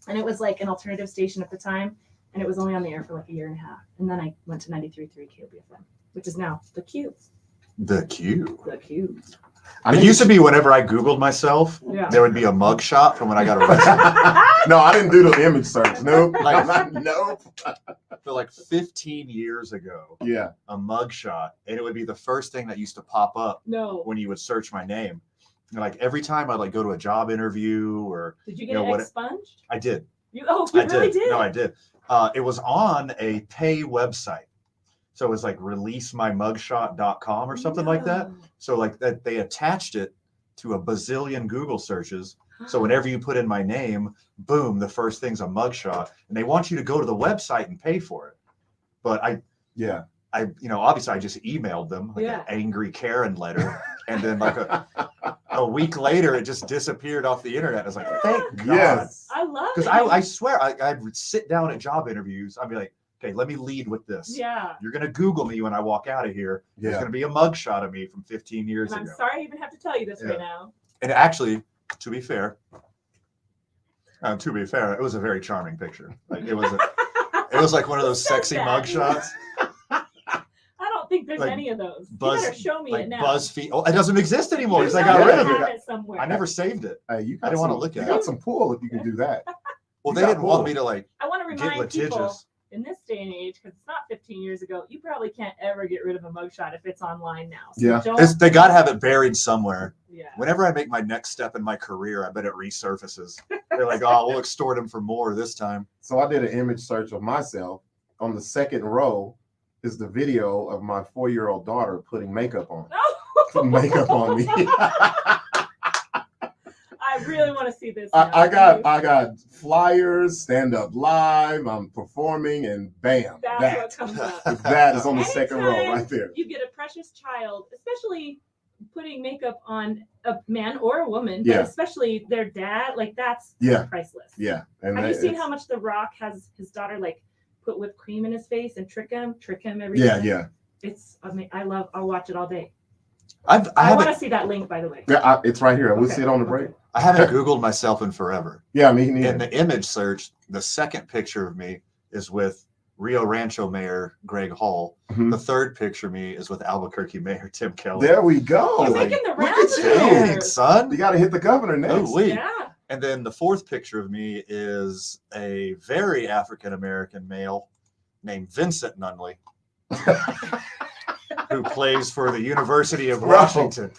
And it was like an alternative station at the time. And it was only on the air for like a year and a half. And then I went to 93.3 KBFM, which is now The Q. The Q. The Q. It used to be whenever I Googled myself, Yeah. there would be a mug shot from when I got arrested. No, I didn't do the image search. Nope. Like- Nope. For like 15 years ago, Yeah. a mug shot, and it would be the first thing that used to pop up No. when you would search my name. And like every time I'd like go to a job interview or Did you you get know it what- expunged? I did. You I really did? No, I did. It was on a pay website. So it was like releasemymugshot.com or something like that. No. So like that they attached it to a bazillion Google searches. So whenever you put in my name, boom, the first thing's a mugshot. And they want you to go to the website and pay for it. But Yeah. obviously I just emailed them like Yeah. an angry Karen letter. And then like a week later, it just disappeared off the internet. I was like, thank God. Yes. I love it. Because I swear, I'd sit down at job interviews. I'd be like, okay, let me lead with this. Yeah. You're going to Google me when I walk out of here. There's Yeah. going to be a mugshot of me from 15 years And I'm ago. sorry I even have to tell you this Yeah. right now. And actually, to be fair, it was a very charming picture. Like it was like one of those Who said sexy that? mugshots. I don't think there's Like any of those. Buzz- you better show me Like it now. BuzzFeed. Oh, it doesn't exist anymore because I You got gotta rid of have it. it somewhere. I never saved it. Hey, you got I didn't want to some- look You at got it. some pull if you can do that. Well, You they got didn't want pull. me to like I want to get remind people litigious. in this day and age, because it's not 15 years ago, you probably can't ever get rid of a mugshot if it's online now. So Yeah. don't, They got to have it buried somewhere. yeah. Whenever I make my next step in my career, I bet it resurfaces. They're like, oh, we'll extort him for more this time. So I did an image search of myself. On the second row is the video of my 4-year-old daughter putting makeup on. Putting makeup on me. I really want to see this. I now. got flyers, stand up live, I'm performing, and bam, That's what comes up. that is on the second row Anytime right there. You get a precious child, especially putting makeup on a man or a woman, Yeah. but especially their dad, like that's Yeah. priceless. Yeah. And Have you seen it's- how much The Rock has his daughter like put whipped cream in his face and trick him every Yeah, time? yeah. It's I mean I'll watch it all day. I I want haven't to see that link, by the way. Yeah, it's right here. We'll Okay, see it on the break. okay. I haven't Googled myself in forever. Yeah, me In neither. the image search, the second picture of me is with Rio Rancho Mayor Greg Hall. Mhm. The third picture of me is with Albuquerque Mayor Tim Kelly. There we go. He's like, making the look rounds. at of you. Dang, yours. son. You got to hit the governor next. Oh, wait. Yeah. And then the fourth picture of me is a very African American male named Vincent Nunley, who plays for the University of Bro. Washington.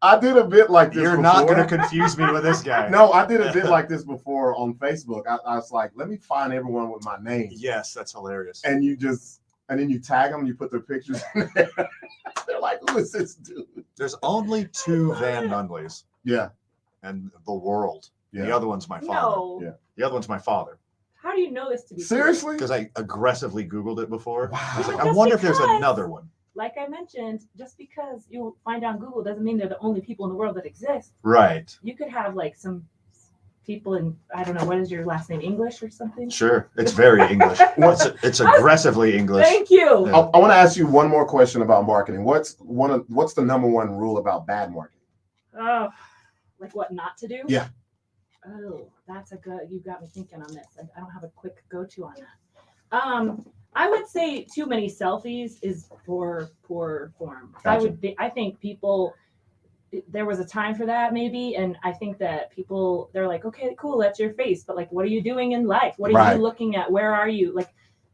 I did a bit like this You're before. not going to confuse me with this guy. No, I did a bit like this before on Facebook. I was like, let me find everyone with my name. Yes, that's hilarious. And then you tag them, you put their pictures in there. They're like, who is this dude? There's only 2 Van Nunleys Yeah. in the world. The Yeah. other one's my father. No. Yeah. The other one's my father. How do you know this to be true? Seriously? Because I aggressively Googled it before. I was Wow. like, I Just wonder if there's because. another one. like I mentioned, just because you find on Google doesn't mean they're the only people in the world that exist. Right. You could have like some people in, I don't know, what is your last name, English or something? Sure. It's very English. It's aggressively English. Thank you. Yeah. I want to ask you one more question about marketing. What's the number one rule about bad marketing? Oh, like what not to do? Yeah. Oh, that's a good, you got me thinking on this. I don't have a quick go-to on that. I would say too many selfies is poor form. Gotcha. I think people, there was a time for that maybe, and I think that people, they're like, okay, cool, that's your face, but like, what are you doing in life? What are Right. you looking at? Where are you? Like,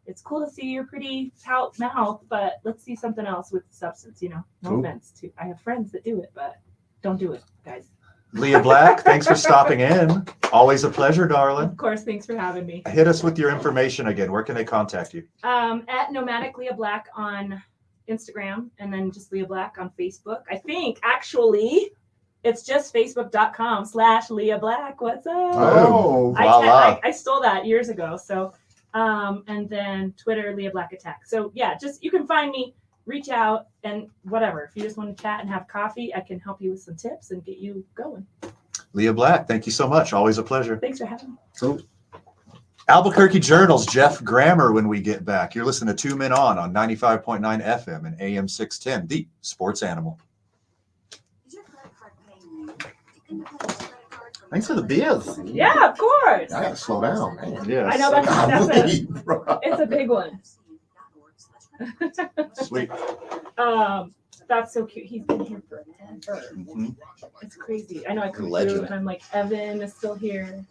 it's cool to see your pretty mouth, but let's see something else with substance, you know? No Cool. offense to, I have friends that do it, but don't do it, guys. Leah Black, thanks for stopping in. Always a pleasure, darling. Of course, thanks for having me. Hit us with your information again. Where can they contact you? At Nomadic Leah Black on Instagram, and then just Leah Black on Facebook. I think actually it's just facebook.com/Leah Black. What's up? Oh, voila. I stole that years ago. So, and then Twitter, Leah Black Attack. So yeah, just, you can find me, reach out, and whatever. If you just want to chat and have coffee, I can help you with some tips and get you going. Leah Black, thank you so much. Always a pleasure. Thanks for having me. so Albuquerque Journal's Jeff Grammer when we get back. You're listening to 2 Men On 95.9 FM and AM 610, the sports animal. thanks for the beers. Yeah, of course. I gotta slow down, man. Yes. I know that's Bro. it's a big one. Sweet. That's so cute. He's been here forever. Mhm. It's crazy. I know I come Legend. through and I'm like, Evan is still here.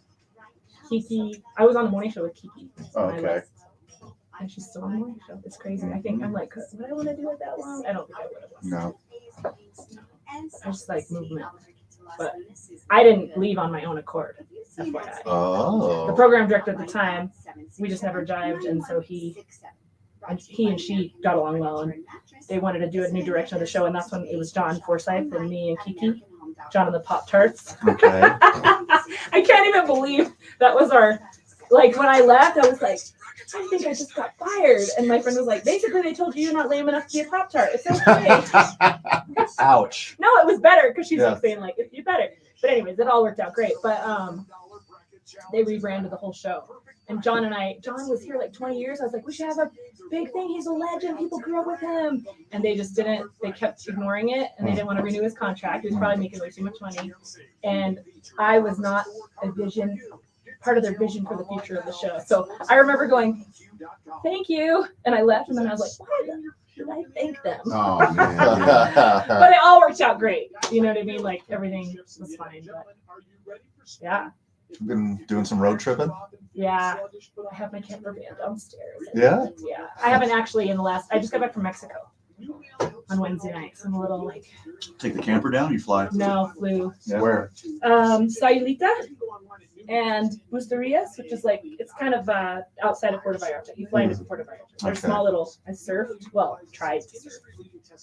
Kiki. I was on the morning show with Kiki. on my Okay. list. And she's still on the morning show. It's crazy. I think I'm like, would I want to do it that long? I don't think I would have. No. I just like movement. But I didn't leave on my own accord. FYI. The Oh. program director at the time, we just never jived, and so he and she got along well, and they wanted to do a new direction of the show, and that's when it was John Forsyth and me and Kiki, John and the Pop Tarts. Okay. I can't even believe that was our, like, when I left, I was like, I think I just got fired, and my friend was like, basically they told you you're not lame enough to be a Pop Tart. It's okay. Ouch. No, it was better because she's Yeah. like saying like, you're better. But anyways, it all worked out great. But they rebranded the whole show. And John was here like 20 years. I was like, we should have a big thing. He's a legend. People grew up with him. And they just didn't, they kept ignoring it, and they didn't want to renew his contract. He was probably making way too much money. And I was not part of their vision for the future of the show. So I remember going, thank you. And I left, and then I was like, why did I thank them? Oh man. But it all worked out great. You know what I mean? Like everything was fine. But yeah. Been doing some road tripping? Yeah. I have my camper van downstairs. Yeah? Yeah. I haven't actually I just got back from Mexico on Wednesday night. So I'm a little like, Take the camper down, you fly. no, flew. Yeah. Where? Sayulita and Busterias, which is like, it's kind of outside of Puerto Vallarta. You fly into Puerto Vallarta. They're Okay. small little, I surfed. Well, tried to surf.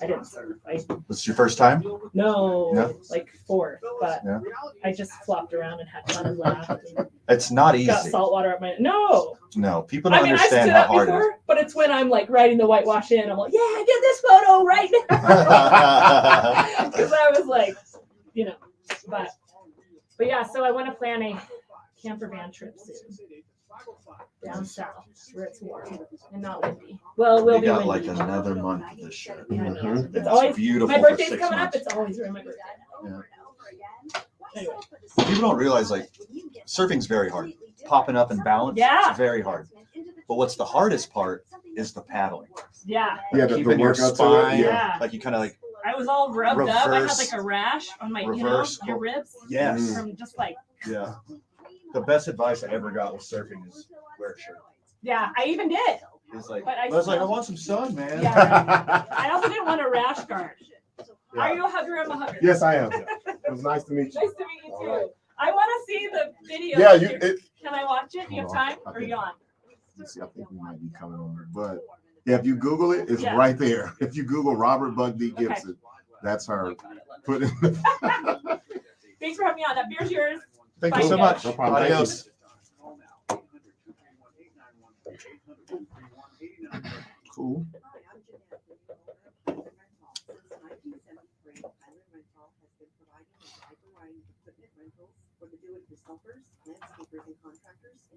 I didn't surf. Was this your first time? No, Yeah. like 4, but Yeah. I just flopped around and had fun and laughed and It's not easy. got salt water up my, no. No, people don't I mean, I've understand stood how up hard it is. before, but it's when I'm like riding the whitewash in. I'm like, yeah, get this photo right now. Because I was like, you know, but yeah, so I want to plan a camper van trip soon down south where it's warm and not windy. Well, it will We be got windy. like another month of this shit. Yeah, I know. Mhm. It's always beautiful my for birthday's 6 coming months. up. It's always around my birthday. Anyway. People don't realize like surfing's very hard. Popping up and balance, Yeah. it's very hard. But what's the hardest part is the paddling. Yeah. Yeah, the Keeping your workout to it, spine, Yeah. like you kind of like, I was all rubbed up. I had Reverse- like a rash on my, reverse- your ribs. yes. From just like, Yeah. The best advice I ever got with surfing is wear a shirt. yeah, I even did. It's like, But I I was like, I still- want some sun, man. Yeah. I also didn't want a rash guard. Are you a hugger? I'm a hugger. Yes, I am. It was nice to meet you. Nice to meet you All too. right. I want to see the video. Yeah, Can I watch it? Do you have Hold on. time? Or are you on? Let's see, I think we might be coming over, but yeah, if you Google it, it's Yeah. right there. If you Google Robert Bug D. Okay. Gibson, that's Oh her. my God, I love Put it. it. Thanks for having me on. That beer's yours. Thank Bye, you so guys. much. No problem. Thank you. Adios. Cool.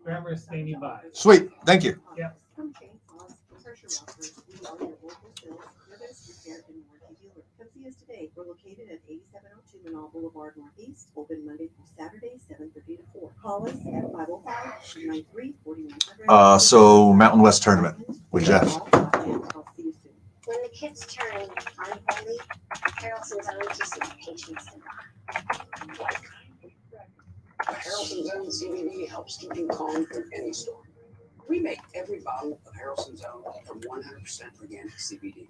Grammar is standing by. Sweet. Thank you. Yep. From chainsaws to pressure washers, we are your local sales, service, repair, and warranty dealer. Come see us today. We're located at 8702 Manal Boulevard Northeast, open Monday through Saturday, 7:30 to 4. Call us at 505-293-4100. So Mountain West tournament with Jeff. I'll see you soon. When the kids turn unholy, Harrelson's own patience to God. Harrelson's Own CBD helps keep you calm through any storm. We make every bottle of Harrelson's Own from 100% organic CBD,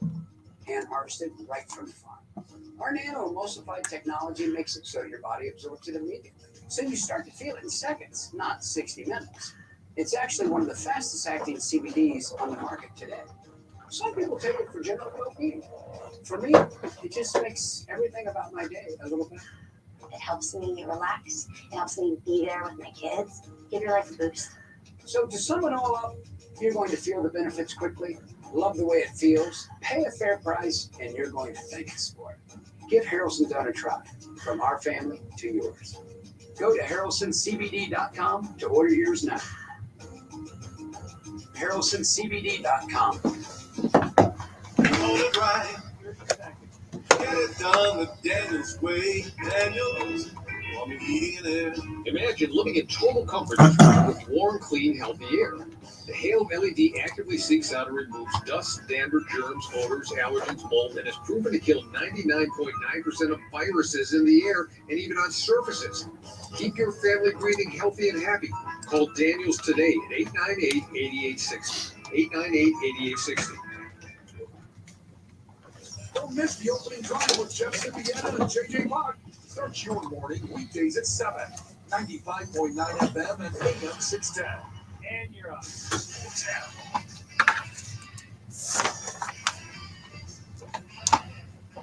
hand harvested right from the farm. Our nano-emulsified technology makes it so your body absorbs it immediately, so you start to feel it in seconds, not 60 minutes. It's actually one of the fastest-acting CBDs on the market today. Some people take it for general well-being. For me, it just makes everything about my day a little better. It helps me relax. It helps me be there with my kids. Give your life a boost. So to sum it all up, you're going to feel the benefits quickly, love the way it feels, pay a fair price, and you're going to thank us for it. Give Harrelson's Own a try, from our family to yours. Go to harrelsoncbd.com to order yours now. harrelsoncbd.com. Hold it right. Get it done the Daniels way. Daniels, plumbing, heating, and air. Imagine living in total comfort with warm, clean, healthy air. The Hale LED actively seeks out and removes dust, dander, germs, odors, allergens, mold, and is proven to kill 99.9% of viruses in the air and even on surfaces. Keep your family breathing healthy and happy. Call Daniels today at 898-8860. 898-8860. Don't miss the opening drive with Jeff Sibiana and JJ Watt. Start your morning weekdays at 7. 95.9 FM and AM 610. And you're on.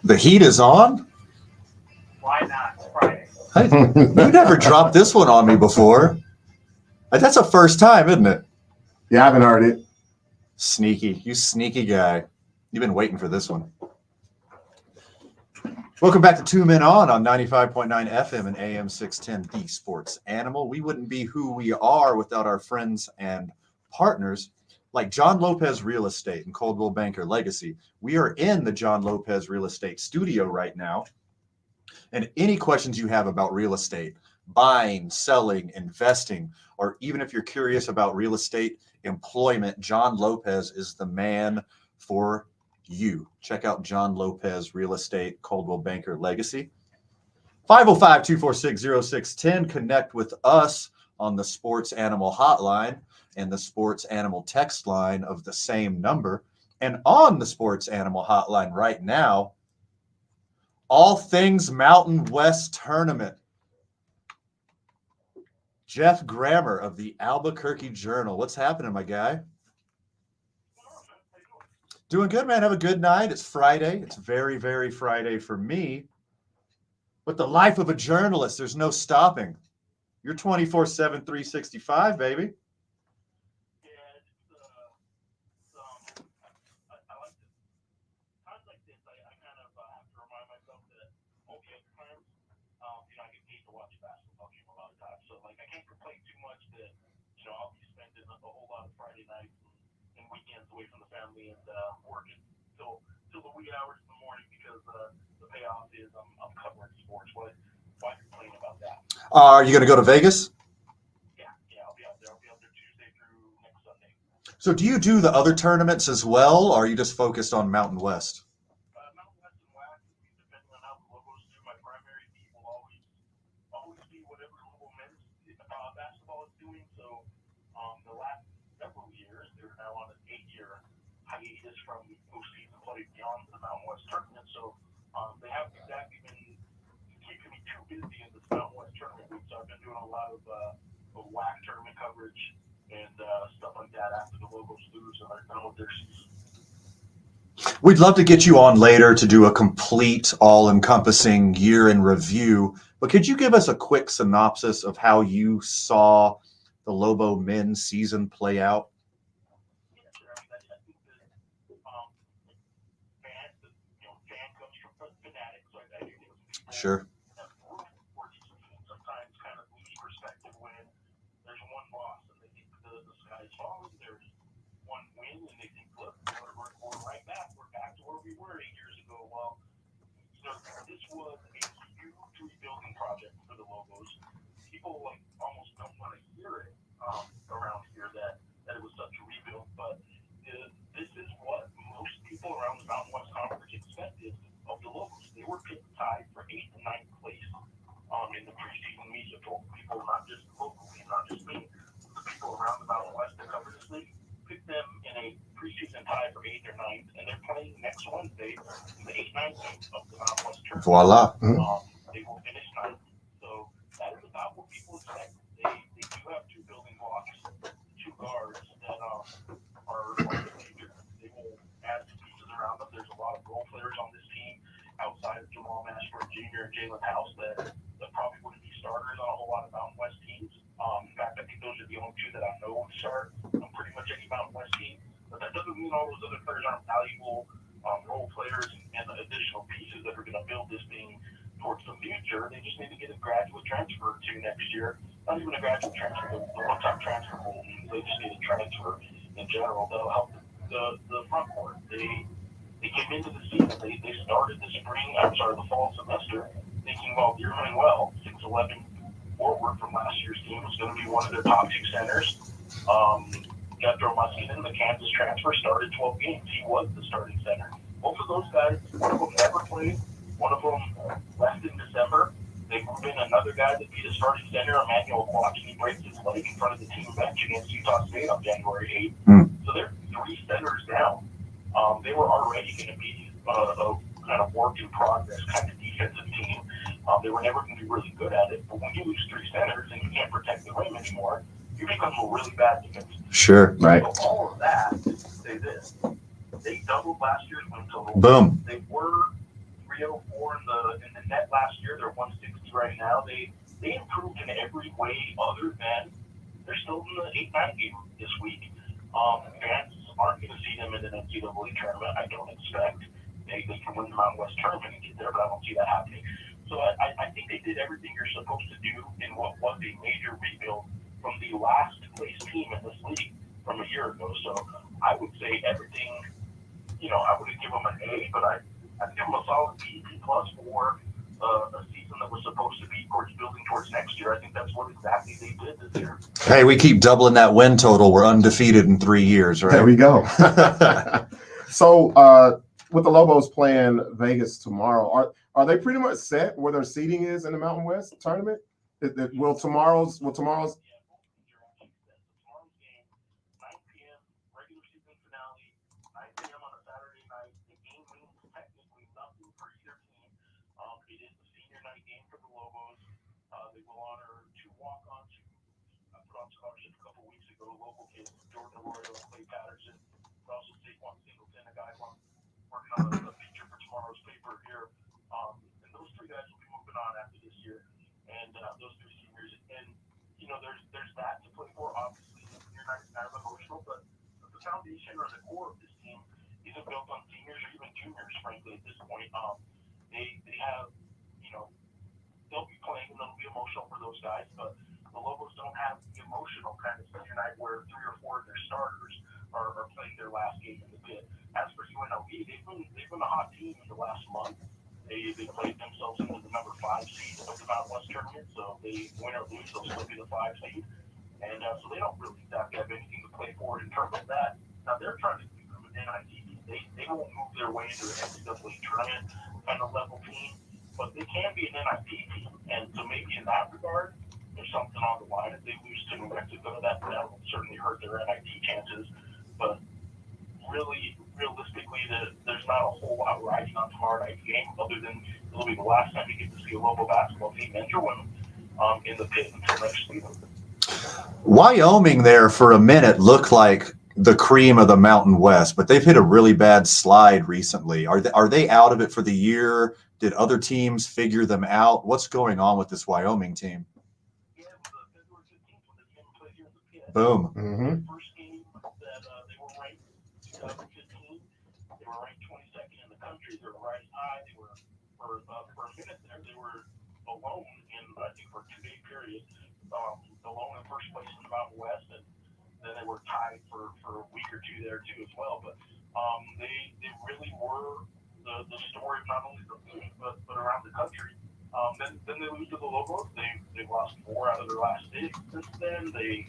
The heat is on? Why not? It's Friday. Hey, you never dropped this one on me before. That's a first time, isn't it? Yeah, I haven't heard it. Sneaky. You sneaky guy. You've been waiting for this one. Welcome back to Two Men On 95.9 FM and AM 610, The Sports Animal. We wouldn't be who we are without our friends and partners like John Lopez Real Estate and Coldwell Banker Legacy. We are in the John Lopez Real Estate studio right now. And any questions you have about real estate, buying, selling, investing, or even if you're curious about real estate employment, John Lopez is the man for you. Check out John Lopez Real Estate, Coldwell Banker Legacy. 505-246-0610. Connect with us on the Sports Animal Hotline and the Sports Animal text line of the same number. And on the Sports Animal Hotline right now, all things Mountain West Tournament. Jeff Grammer of the Albuquerque Journal. What's happening, my guy? Doing good, man. Have a good night. It's Friday. It's very, very Friday for me. But the life of a journalist, there's no stopping. You're 24/7, 365, baby. Away from the family and working till the wee hours in the morning because the payoff is I'm covering sports. Why complain about that? Are you going to go to Vegas? Yeah, I'll be out there. I'll be out there Tuesday through next Sunday. So do you do the other tournaments as well, or are you just focused on Mountain West? Mountain West and WAC, depending on how the logos do. My primary feed will always be whatever local men's basketball is doing. So the last several years, they're now on an 8-year hiatus from postseason play beyond the Mountain West tournament. So they haven't exactly been keeping me too busy in this Mountain West tournament week. So I've been doing a lot of WAC tournament coverage and stuff like that after the logos lose and they're done with their season. We'd love to get you on later to do a complete, all-encompassing year in review. But could you give us a quick synopsis of how you saw the Lobo men's season play out? Yeah, sure. I think that fan comes from fanatics. So I think people Sure. that root for these teams sometimes kind of lose perspective when there's one loss and they guys falling. There's one win, and they think, look, we're right back. We're back to where we were 8 years ago. Well, this was a huge rebuilding project for the Lobos. People almost don't want to hear it around here that it was such a rebuild, but this is what most people around the Mountain West Conference expected of the Lobos. They were picked tied for 8th and 9th place in the preseason media poll. People, not just locally, not just me, the people around the Mountain West that cover this league picked them in a preseason tie for 8th or 9th, and they're playing next Wednesday in the 8-9 game of the Mountain West tournament. Voila. They will finish 9th. So that is about what people expect. They do have two building blocks, two guards that are the future. They will add some pieces around them. There's a lot of role players on this team outside of Jamal Mashburn Jr. and Jalen House that probably wouldn't be starters on a whole lot of Mountain West teams. In fact, I think those are the only two that I know would start on pretty much any Mountain West team. But that doesn't mean all those other players aren't valuable role players and additional pieces that are going to build this team towards the future. They just need to get a graduate transfer to next year. Not even a graduate transfer, the one-time transfer rule means they just need a transfer in general. That'll help the front court. They came into the season, they started the fall semester thinking, well, you're doing well. 6'11" forward from last year's team was going to be one of their top two centers. Jethro Muskinen, the Kansas transfer, started 12 games. He was the starting center. Both of those guys, one of them never played. One of them left in December. They moved in another guy to be the starting center, Emmanuel Quach, and he breaks his leg in front of the team bench against Utah State on January 8th. So they're 3 centers down. They were already going to be a kind of work in progress kind of defensive team. They were never going to be really good at it, but when you lose 3 centers and you can't protect the rim anymore, you become a really bad defensive team. Sure, right. So all of that is to say this. They doubled last year's win total. Boom. They were 304 in the net last year. They're 160 right now. They improved in every way other than they're still in the 8-9 game this week. Fans aren't going to see them in an NCAA tournament, I don't expect. They can win the Mountain West tournament and get there, but I don't see that happening. So I think they did everything you're supposed to do in what was a major rebuild from the last place team in this league from a year ago. So I would say everything, I wouldn't give them an A, but I'd give them a solid B, B+ for a season that was supposed to be building towards next year. I think that's what exactly they did this year. Hey, we keep doubling that win total. We're undefeated in 3 years, right? There we go. So with the Lobos playing Vegas tomorrow, are they pretty much set where their seating is in the Mountain West tournament? Will tomorrow's Tomorrow's game, 9 p.m. regular season finale, 9 p.m. on a Saturday night. The game means technically nothing for either team. It is the senior night game for the Lobos. They will honor 2 walk-ons who put on scholarship a couple weeks ago. Local kids, Jordan Arroyo and Clay Patterson. But also Saquon Singleton, a guy working on a feature for tomorrow's paper here. And those 3 guys will be moving on after this year. And those 3 seniors. And there's that to play for. Obviously, senior night is kind of emotional, but the foundation or the core of this team isn't built on seniors or even juniors, frankly, at this point. They have, they'll be playing and they'll be emotional for those guys, but the Lobos don't have the emotional kind of senior night where 3 or 4 of their starters are playing their last game in the pit. As for UNLV, they've been a hot team in the last month. They played themselves into the number 5 seed of the Mountain West tournament, so they win or lose, they'll still be the 5 seed. And so they don't really exactly have anything to play for in terms of that. Now they're trying to become an NIT team. They won't move their way into an NCAA tournament kind of level team, but they can be an NIT team. And so maybe in that regard, there's something on the line. If they lose to New Mexico, that will certainly hurt their NIT chances. But really, realistically, there's not a whole lot riding on tomorrow night's game, other than it'll be the last time you get to see a local basketball team enter women in the pit until next season. Wyoming there for a minute looked like the cream of the Mountain West, but they've hit a really bad slide recently. Are they out of it for the year? Did other teams figure them out? What's going on with this Wyoming team? Yeah, February 15th when the team played here in the pit. Boom. Mm-hmm. First game that they were ranked 2015. They were ranked 22nd in the country. They were riding high. They were for a minute there. They were alone in I think for a 2-day period. Alone in first place in the Mountain West, and then they were tied for a week or two there too as well. But they really were the story of not only the league but around the country. Then they lose to the Lobos. They've lost 4 out of their last 6 since then. They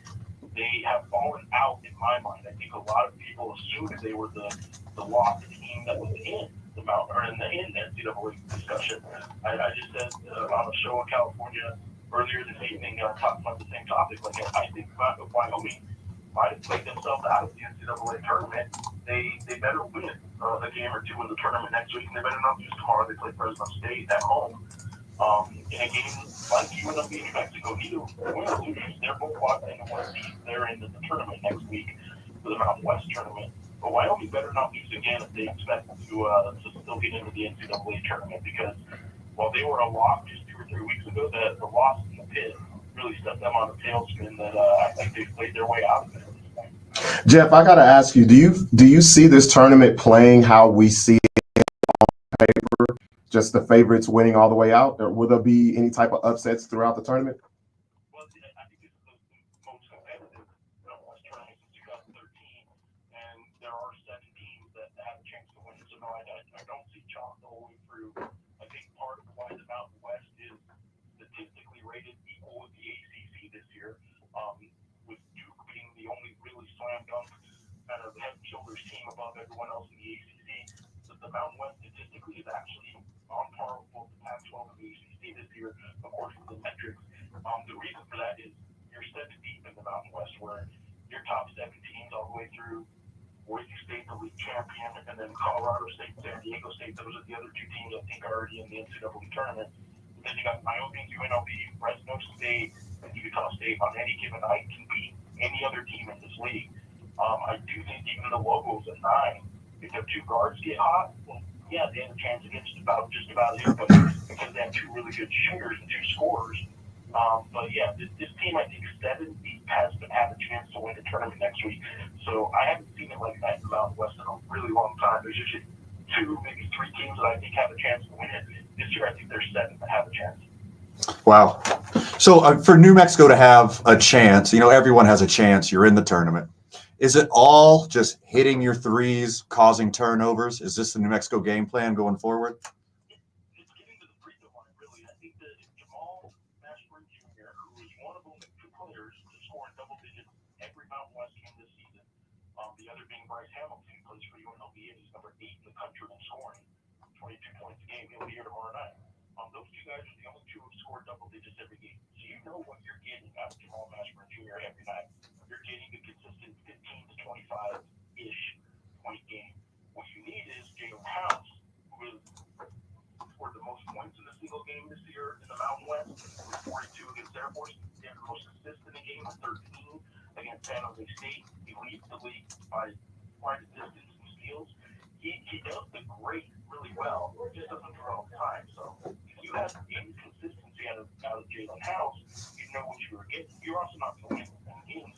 have fallen out in my mind. I think a lot of people assumed they were the lost team that was in the Mountain or in the NCAA discussion. I just said on a show in California earlier this evening, talking about the same topic. Like I think Wyoming might have played themselves out of the NCAA tournament. They better win a game or 2 in the tournament next week, and they better not lose tomorrow. They play Fresno State at home. In a game like UNLV New Mexico, neither win or lose, they're both locked into one seed. They're into the tournament next week for the Mountain West tournament. But Wyoming better not lose again if they expect to still get into the NCAA tournament, because while they were a lock just 2 or 3 weeks ago, the loss in the pit really set them on a tailspin that I think they've played their way out of it at this point. Jeff, I got to ask you, do you see this tournament playing how we see it on paper, just the favorites winning all the way out, or will there be any type of upsets throughout the tournament? Well, I think this is the most competitive West tournament since 2013, and there are 7 teams that have a chance to win. So no, I don't see chalk the whole way through. I think part of why the Mountain West is statistically rated equal with the ACC this year, with Duke being the only really slam dunk kind of head and shoulders team above everyone else in the ACC. But the Mountain West statistically is actually on par with both the Pac-12 and the ACC this year, according to the metrics. The reason for that is you're 7 deep in the Mountain West, where your top 7 teams all the way through Boise State, the league champion, and then Colorado State, San Diego State. Those are the other 2 teams I think are already in the NCAA tournament. And then you got Wyoming, UNLV, Fresno State, and Utah State on any given night can beat any other team in this league. I do think even the Lobos at 9, if their 2 guards get hot, well, yeah, they have a chance against just about everybody because they have 2 really good shooters and 2 scorers. But yeah, this team, I think 7 deep has a chance to win the tournament next week. So I haven't seen it like that in the Mountain West in a really long time. There's usually 2, maybe 3 teams that I think have a chance to win it. This year, I think there's 7 that have a chance. Wow. So for New Mexico to have a chance, everyone has a chance. You're in the tournament. Is it all just hitting your threes, causing turnovers? Is this the New Mexico game plan going forward? It's getting to the free throw line, really. I think that if Jamal Mashburn Jr., who is one of only 2 players to score in double digits every Mountain West game this season, the other being Bryce Hamilton, who plays for UNLV, and he's number 8 in the country in scoring, 22 points a game. He'll be here tomorrow night. Those 2 guys are the only 2 who have scored double digits every game. So you know what you're getting out of Jamal Mashburn Jr. every night. You're getting a consistent 15 to 25-ish point game. What you need is Jalen House, who is scored the most points in a single game this year in the Mountain West, with 42 against Air Force. He had the most assists in the game with 13 against San Jose State. He leads the league by quite a distance in steals. He does the great really well. He just doesn't throw all the time. So if you have any consistency out of Jalen House, you know what you were getting. You're also not going to win games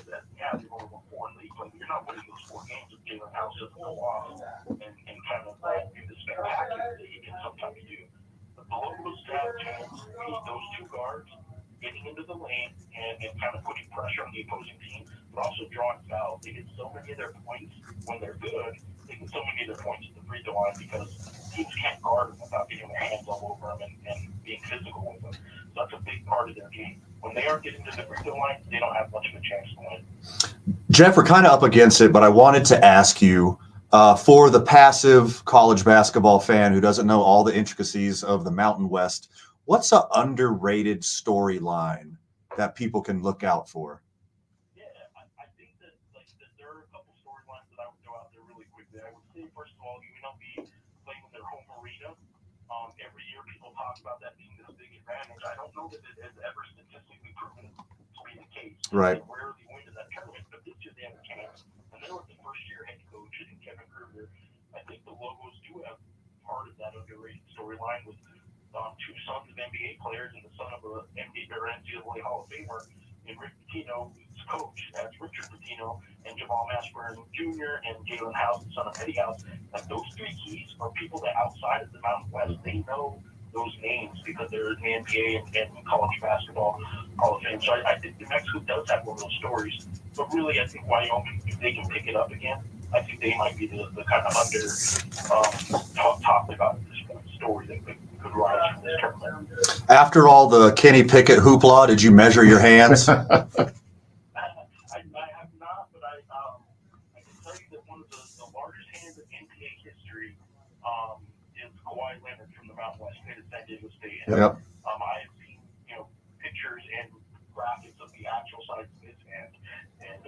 that you've only won 4 in the league, but you're not winning those 4 games if Jalen House doesn't go off and kind of do the spectacular that he can sometimes do. But the Lobos have a chance. We need those 2 guards getting into the lane and kind of putting pressure on the opposing team, but also drawing fouls. They get so many of their points when they're good. They get so many of their points at the free throw line because teams can't guard them without getting their hands all over them and being physical with them. So that's a big part of their game. When they aren't getting to the free throw line, they don't have much of a chance to win. Jeff, we're kind of up against it, but I wanted to ask you, for the passive college basketball fan who doesn't know all the intricacies of the Mountain West, what's an underrated storyline that people can look out for? Yeah, I think that there are a couple storylines that I would throw out there really quickly. I would say, first of all, UNLV playing in their home arena. Every year people talk about that being this big advantage. I don't know that it has ever statistically proven to be the case. Right. They rarely win in that tournament, but this year they have a chance. And they're with the first-year head coach and Kevin Kruger. I think the Lobos do have part of that underrated storyline with 2 sons of NBA players and the son of an NCAA Hall of Famer in Rick Pitino, who's coach. That's Richard Pitino and Jamal Mashburn Jr. and Jalen House, the son of Eddie House. Like those 3 keys are people that outside of the Mountain West, they know those names because they're in the NBA and college basketball Hall of Fame. So I think New Mexico does have one of those stories. But really, I think Wyoming, if they can pick it up again, I think they might be the kind of talked about at this point story that could rise from this tournament. After all the Kenny Pickett hoopla, did you measure your hands? I have not, but I can tell you that one of the largest hands in NCAA history is Kawhi Leonard from the Mountain West State of San Diego State. And, Yep. I have seen pictures and graphics of the actual size of his hand, and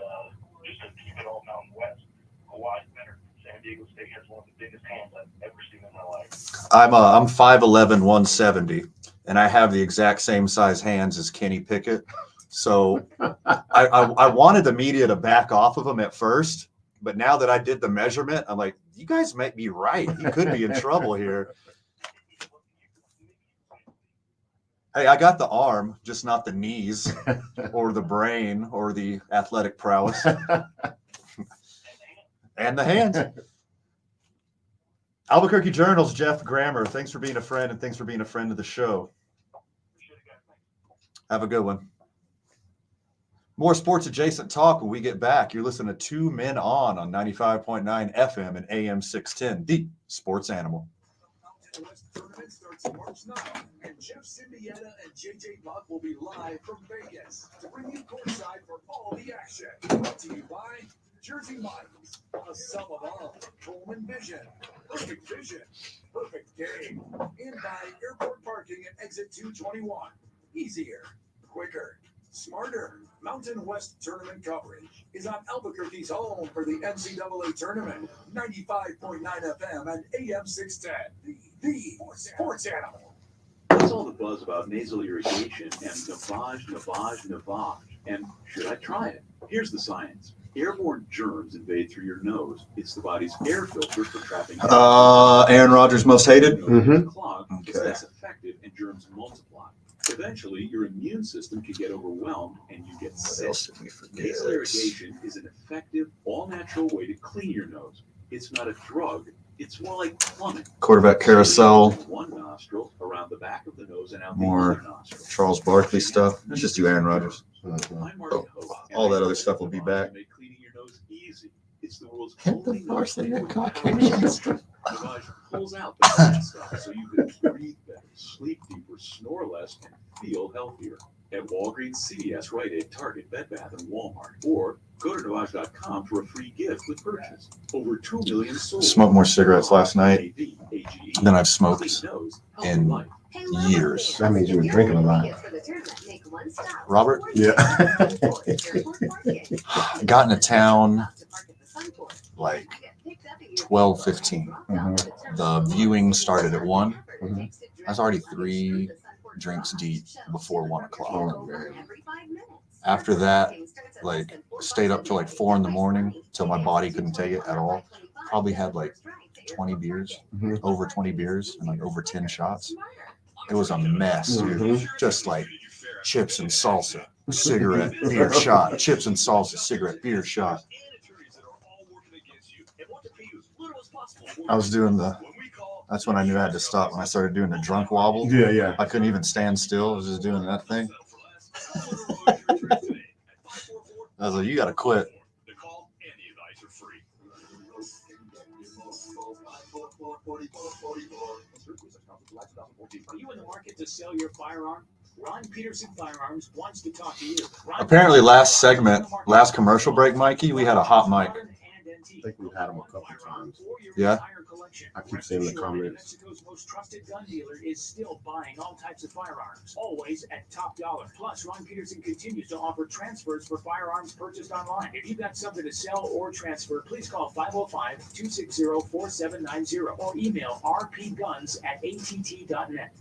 just to keep it all Mountain West, Kawhi Leonard from San Diego State has one of the biggest hands I've ever seen in my life. I'm 5'11", 170, and I have the exact same size hands as Kenny Pickett. So I wanted the media to back off of him at first, but now that I did the measurement, I'm like, you guys might be right. He could be in trouble here. Hey, I got the arm, just not the knees or the brain or the athletic prowess. And the hands. Albuquerque Journal's Jeff Grammer. Thanks for being a friend, and thanks for being a friend of the show. Have a good one. More sports adjacent talk when we get back. You're listening to Two Men on 95.9 FM and AM 610, the sports animal. Tournament starts March 9th, and Jeff Symbieta and JJ Buck will be live from Vegas to bring you courtside for all the action. Brought to you by Jersey Mike's, a sum of all, Coleman Vision, perfect vision, perfect game, and by airport parking at exit 221. Easier, quicker, smarter. Mountain West tournament coverage is on Albuquerque's home for the NCAA tournament, 95.9 FM and AM 610, the sports animal. What's all the buzz about nasal irrigation and navage? And should I try it? Here's the science. Airborne germs invade through your nose. It's the body's air filter for trapping. Aaron Rodgers most hated? Clogged, it's less effective and germs multiply. Eventually, your immune system can get overwhelmed and you get sick. What else did we forget? Nasal irrigation is an effective, all-natural way to clean your nose. It's not a drug. It's more like plumbing. Quarterback carousel. One nostril around the back of the nose and out More the other nostril. Charles Barkley stuff. Let's just do Aaron Rodgers. I'm Marty Hope, and All that I other stuff will be back. to make cleaning your nose easy. It's the world's Hit the only farce in your cock. Navage pulls out the bad stuff so you can breathe better, sleep deeper, snore less, and feel healthier. At Walgreens, CVS, Rite Aid, Target, Bed Bath, and Walmart. Or go to Navage.com for a free gift with purchase. Over 2 million sold. Smoked more cigarettes last night than I've smoked in years. That means you were drinking a lot. Robert? Yeah. I got into town like 12:15. The viewing started at 1. I was already 3 drinks deep before 1 o'clock. After that, like stayed up till like 4 in the morning till my body couldn't take it at all. Probably had like 20 beers, over 20 beers, and like over 10 shots. It was a mess, dude. Just like chips and salsa, cigarette, beer shot, chips and salsa, cigarette, beer shot. I was doing that's when I knew I had to stop, when I started doing the drunk wobble. Yeah. I couldn't even stand still. I was just doing that thing. I was like, you got to quit. Are you in the market to sell your firearm? Ron Peterson Firearms wants to talk to you. Apparently last commercial break, Mikey, we had a hot mic. I think we've had them a couple times. Yeah. I keep seeing the comments. Mexico's most trusted gun dealer is still buying all types of firearms, always at top dollar. Plus, Ron Peterson continues to offer transfers for firearms purchased online. If you've got something to sell or transfer, please call 505-260-4790 or email rpguns@att.net.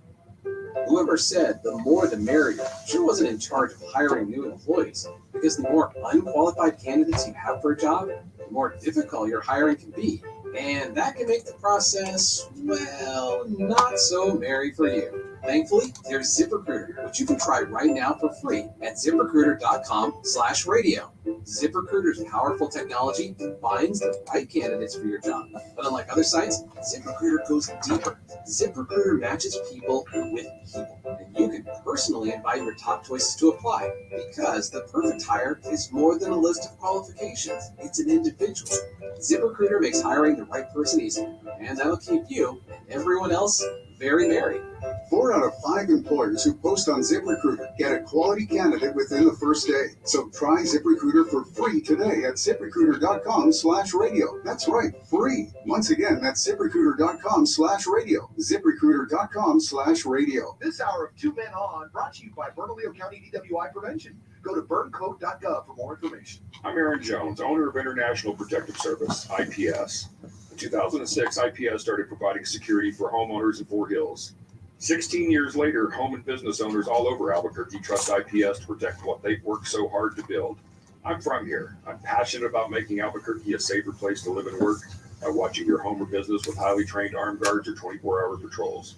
Whoever said the more the merrier sure wasn't in charge of hiring new employees, because the more unqualified candidates you have for a job, the more difficult your hiring can be. And that can make the process, well, not so merry for you. Thankfully, there's ZipRecruiter, which you can try right now for free at ZipRecruiter.com/radio. ZipRecruiter's powerful technology finds the right candidates for your job. But unlike other sites, ZipRecruiter goes deeper. ZipRecruiter matches people with people. And You can personally invite your top choices to apply because the perfect hire is more than a list of qualifications. It's an individual. ZipRecruiter makes hiring the right person easy, and that'll keep you and everyone else very merry. 4 out of 5 employers who post on ZipRecruiter get a quality candidate within the first day. So try ZipRecruiter for free today at ZipRecruiter.com/radio. That's right, free. Once again, that's ZipRecruiter.com/radio. ZipRecruiter.com/radio. This hour of Two Men On brought to you by Bernalillo County DWI Prevention. Go to burncoat.gov for more information. I'm Aaron Jones, owner of International Protective Service, IPS. In 2006, IPS started providing security for homeowners in Fort Hills. 16 years later, home and business owners all over Albuquerque trust IPS to protect what they've worked so hard to build. I'm from here. I'm passionate about making Albuquerque a safer place to live and work by watching your home or business with highly trained armed guards or 24-hour patrols.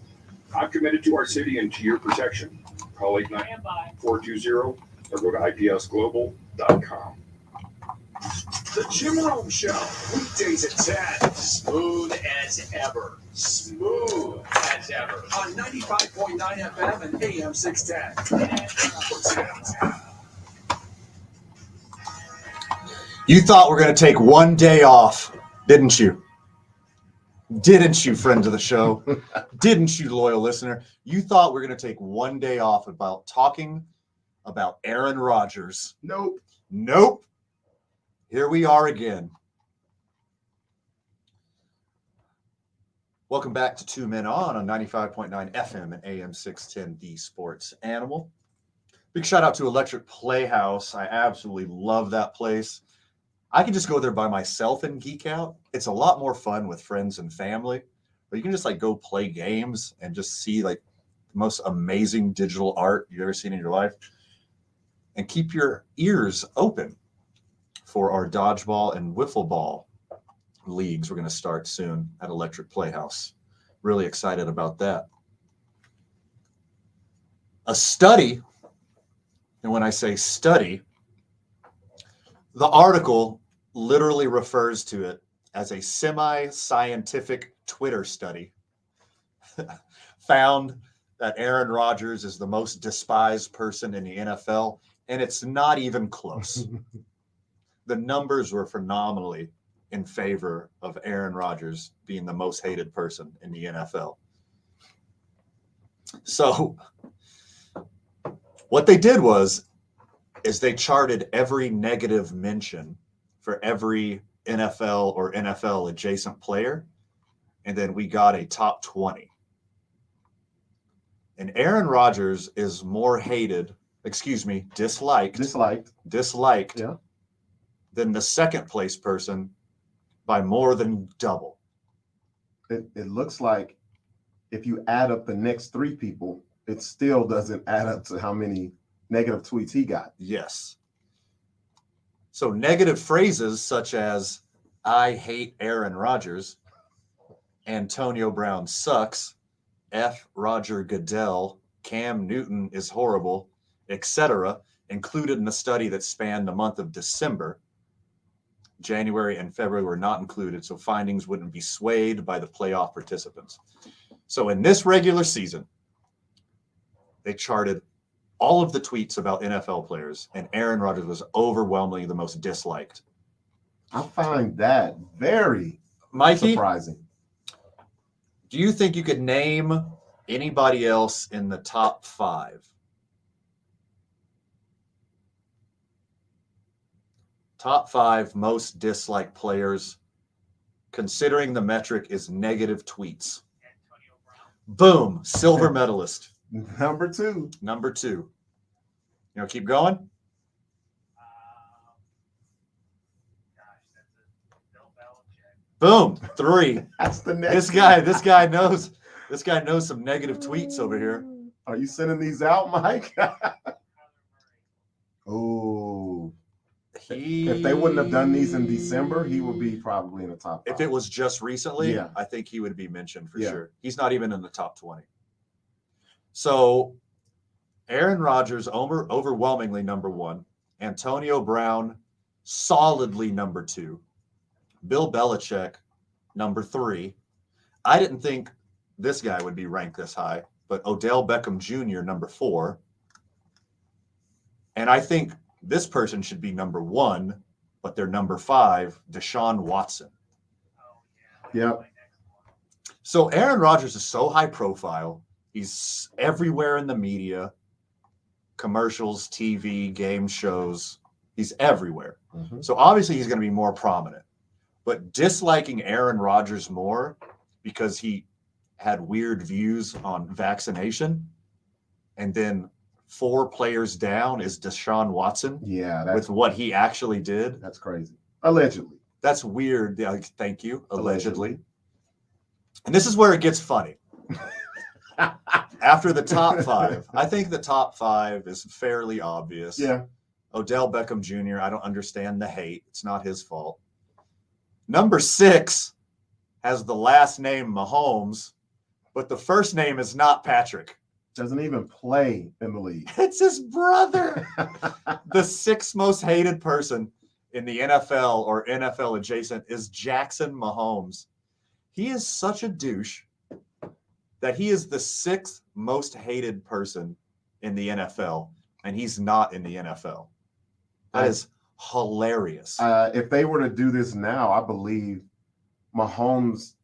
I'm committed to our city and to your protection. Call 898-420 or go to ipsglobal.com. The Jim Rome Show, weekdays at 10. Smooth as ever. Smooth as ever. On 95.9 FM and AM 610. You thought we're going to take one day off, didn't you? Didn't you, friend of the show? Didn't you, loyal listener? You thought we're going to take one day off about talking about Aaron Rodgers. Nope. Nope. Here we are again. Welcome back to Two Men On 95.9 FM and AM 610, the Sports Animal. Big shout out to Electric Playhouse. I absolutely love that place. I can just go there by myself and geek out. It's a lot more fun with friends and family. But you can just like go play games and just see like the most amazing digital art you've ever seen in your life. And keep your ears open for our dodgeball and wiffle ball leagues. We're going to start soon at Electric Playhouse. Really excited about that. A study, and when I say study, the article literally refers to it as a semi-scientific Twitter study, found that Aaron Rodgers is the most despised person in the NFL, and it's not even close. The numbers were phenomenally in favor of Aaron Rodgers being the most hated person in the NFL. So what they did is they charted every negative mention for every NFL or NFL adjacent player, and then we got a top 20. And Aaron Rodgers is more disliked, yeah, than the second place person by more than double. It looks like if you add up the next 3 people, it still doesn't add up to how many negative tweets he got. Yes. So negative phrases such as "I hate Aaron Rodgers," "Antonio Brown sucks," "F. Roger Goodell," "Cam Newton is horrible," etc., included in the study that spanned the month of December. January and February were not included, so findings wouldn't be swayed by the playoff participants. So in this regular season, they charted all of the tweets about NFL players, and Aaron Rodgers was overwhelmingly the most disliked. I find that very Mikey, surprising. Do you think you could name anybody else in the top 5? Top 5 most disliked players, considering the metric is negative tweets. Boom, silver medalist. Number 2. You know, keep going. Boom, 3. That's the next. This guy knows some negative tweets over here. Are you sending these out, Mike? Oh. If they wouldn't have done these in December, he would be probably in the top 5. If it was just recently, yeah, I think he would be mentioned for sure. He's not even in the top 20. So Aaron Rodgers overwhelmingly number 1. Antonio Brown solidly number 2. Bill Belichick number 3. I didn't think this guy would be ranked this high, but Odell Beckham Jr. number 4. And I think this person should be number 1, but they're number 5, Deshaun Watson. Yep. So Aaron Rodgers is so high profile. He's everywhere in the media, commercials, TV, game shows. He's everywhere. Mm-hmm. So obviously he's going to be more prominent. But disliking Aaron Rodgers more because he had weird views on vaccination, and then 4 players down is Deshaun Watson. Yeah, with what he actually did. That's crazy. Allegedly. That's weird. Yeah, thank you. Allegedly. And this is where it gets funny. After the top 5, I think the top 5 is fairly obvious. Yeah. Odell Beckham Jr., I don't understand the hate. It's not his fault. Number 6 has the last name Mahomes, but the first name is not Patrick. Doesn't even play in the league. It's his brother. The 6th most hated person in the NFL or NFL adjacent is Jackson Mahomes. He is such a douche that he is the 6th most hated person in the NFL, and he's not in the NFL. That is hilarious. If they were to do this now, I believe Mahomes'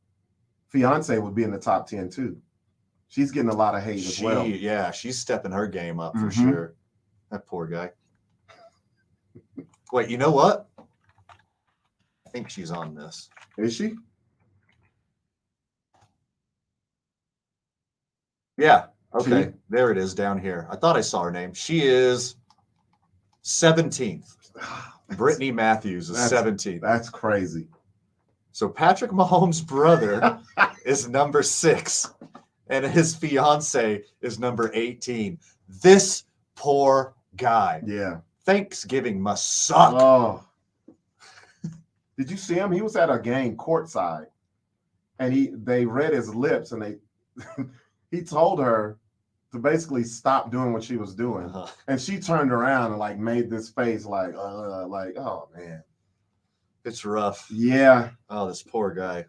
fiance would be in the top 10 too. She's getting a lot of hate as well. Yeah, she's stepping her game up for Mhm. sure. That poor guy. Wait, you know what? I think she's on this. Is she? Yeah. Okay. She? There it is down here. I thought I saw her name. She is 17th. Brittany Matthews is 17th. That's crazy. So Patrick Mahomes' brother is number 6, and his fiance is number 18. This poor guy. Yeah. Thanksgiving must suck. Oh. Did you see him? He was at a game courtside, and they read his lips, and he told her to basically stop doing what she was doing, and she turned around and like made this face like oh man, it's rough. Yeah. Oh, this poor guy.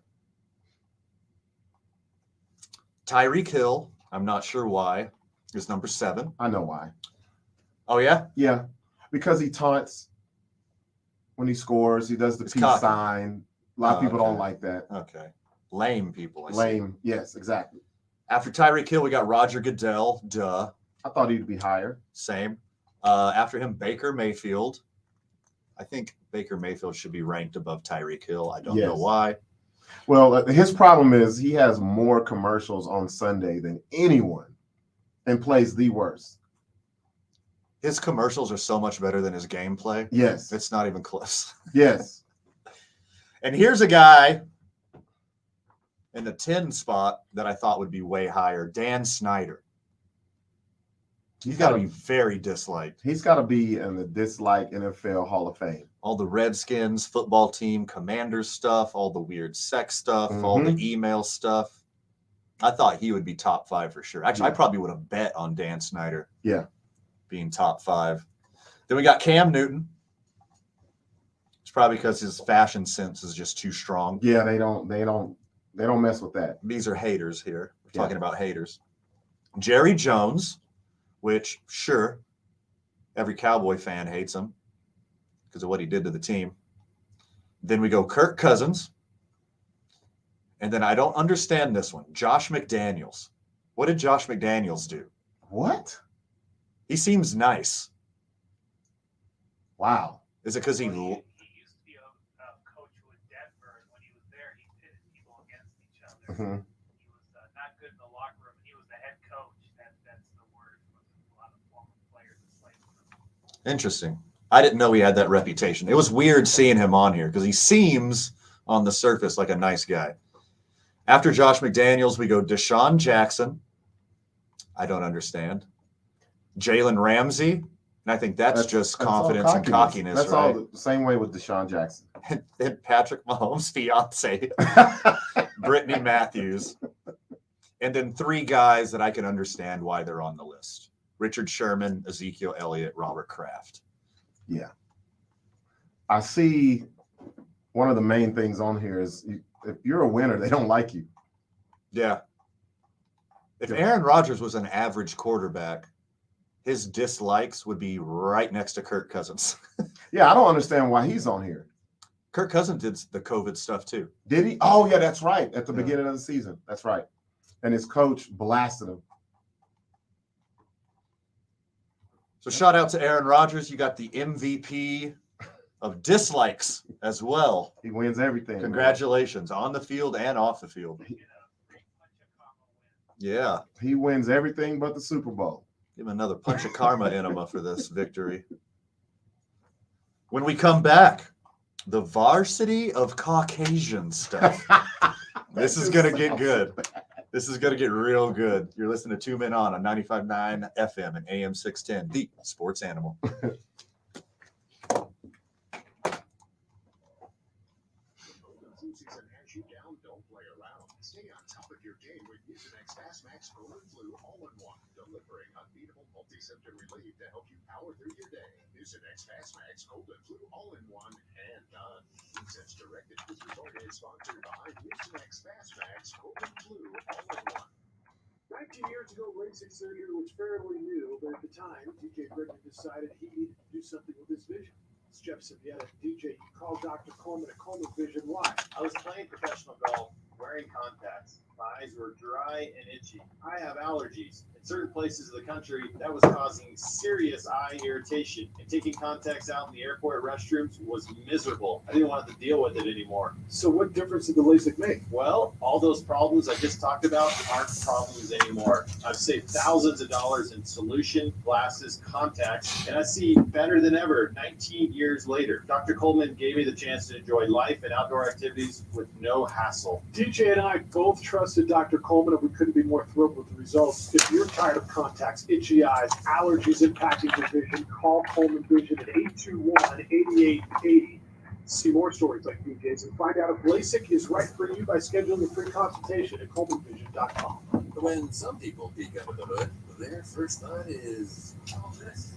Tyreek Hill, I'm not sure why, is number 7. I know why. Oh yeah? Yeah, because he taunts when he scores. He does the peace cocky. sign. A lot of people okay. don't like that. Okay. Lame people. I see. Lame. Yes, exactly. After Tyreek Hill, we got Roger Goodell. Duh. I thought he'd be higher. Same. After him, Baker Mayfield. I think Baker Mayfield should be ranked above Tyreek Hill. I don't know why. Well, his problem is he has more commercials on Sunday than anyone and plays the worst. His commercials are so much better than his gameplay. Yes. It's not even close. Yes. And here's a guy in the 10 spot that I thought would be way higher, Dan Snyder. He's got to be very disliked. He's got to be in the dislike NFL Hall of Fame. All the Redskins, football team, Commanders stuff, all the weird sex stuff, all the email stuff. I thought he would be top 5 for sure. Actually, I probably would have bet on Dan Snyder. Yeah. Being top 5. Then we got Cam Newton. It's probably because his fashion sense is just too strong. Yeah, they don't mess with that. These are haters here. We're talking about haters. Jerry Jones, which sure, every Cowboy fan hates him because of what he did to the team. Then we go Kirk Cousins. And then I don't understand this one. Josh McDaniels. What did Josh McDaniels do? What? He seems nice. Wow. Is it because he used to be a coach with Denver, and when he was there, he pitted people against each other. Mhm. He was not good in the locker room. He was the head coach. That's the word for a lot of former players and players. Interesting. I didn't know he had that reputation. It was weird seeing him on here because he seems on the surface like a nice guy. After Josh McDaniels, we go Deshaun Jackson. I don't understand. Jalen Ramsey. And I think that's just confidence and cockiness, That's right? all the same way with Deshaun Jackson. And Patrick Mahomes' fiance, Brittany Matthews. And then 3 guys that I can understand why they're on the list. Richard Sherman, Ezekiel Elliott, Robert Kraft. Yeah. I see one of the main things on here is if you're a winner, they don't like you. Yeah. If Aaron Rodgers was an average quarterback, his dislikes would be right next to Kirk Cousins. Yeah, I don't understand why he's on here. Kirk Cousins did the COVID stuff too. Did he? Oh, yeah, that's right. At the beginning of the season. That's right. And his coach blasted him. So shout out to Aaron Rodgers. You got the MVP of dislikes as well. He wins everything. Congratulations on the field and off the field. Yeah. He wins everything but the Super Bowl. Give him another punch of karma enema for this victory. When we come back, the varsity of Caucasian stuff. This is going to get good. This is going to get real good. You're listening to 2 Men On 95.9 FM and AM 610, the sports animal. Stay on top of your game with Mucinex Fastmax Cold and Flu All-in-One, delivering unbeatable multi-symptom relief to help you power through your day. Mucinex Fastmax Cold and Flu All-in-One and done. Mucinex directed this result is sponsored by Mucinex Fastmax Cold and Flu All-in-One. 19 years ago, LASIK surgery was fairly new, but at the time, DJ Brittany decided he needed to do something with his vision. It's Jeff Sivietta. DJ, you called Dr. Coleman at Coleman Vision. Why? I was playing professional golf, wearing contacts. My eyes were dry and itchy. I have allergies. In certain places of the country, that was causing serious eye irritation. And taking contacts out in the airport restrooms was miserable. I didn't want to deal with it anymore. So what difference did the LASIK make? Well, all those problems I just talked about aren't problems anymore. I've saved thousands of dollars in solution, glasses, contacts, and I see better than ever 19 years later. Dr. Coleman gave me the chance to enjoy life and outdoor activities with no hassle. DJ and I both trusted Dr. Coleman, and we couldn't be more thrilled with the results. If you're tired of contacts, itchy eyes, allergies impacting your vision, call Coleman Vision at 821-8880. See more stories like DJ's and find out if LASIK is right for you by scheduling a free consultation at colemanvision.com. When some people peek under the hood, their first thought is, oh, this.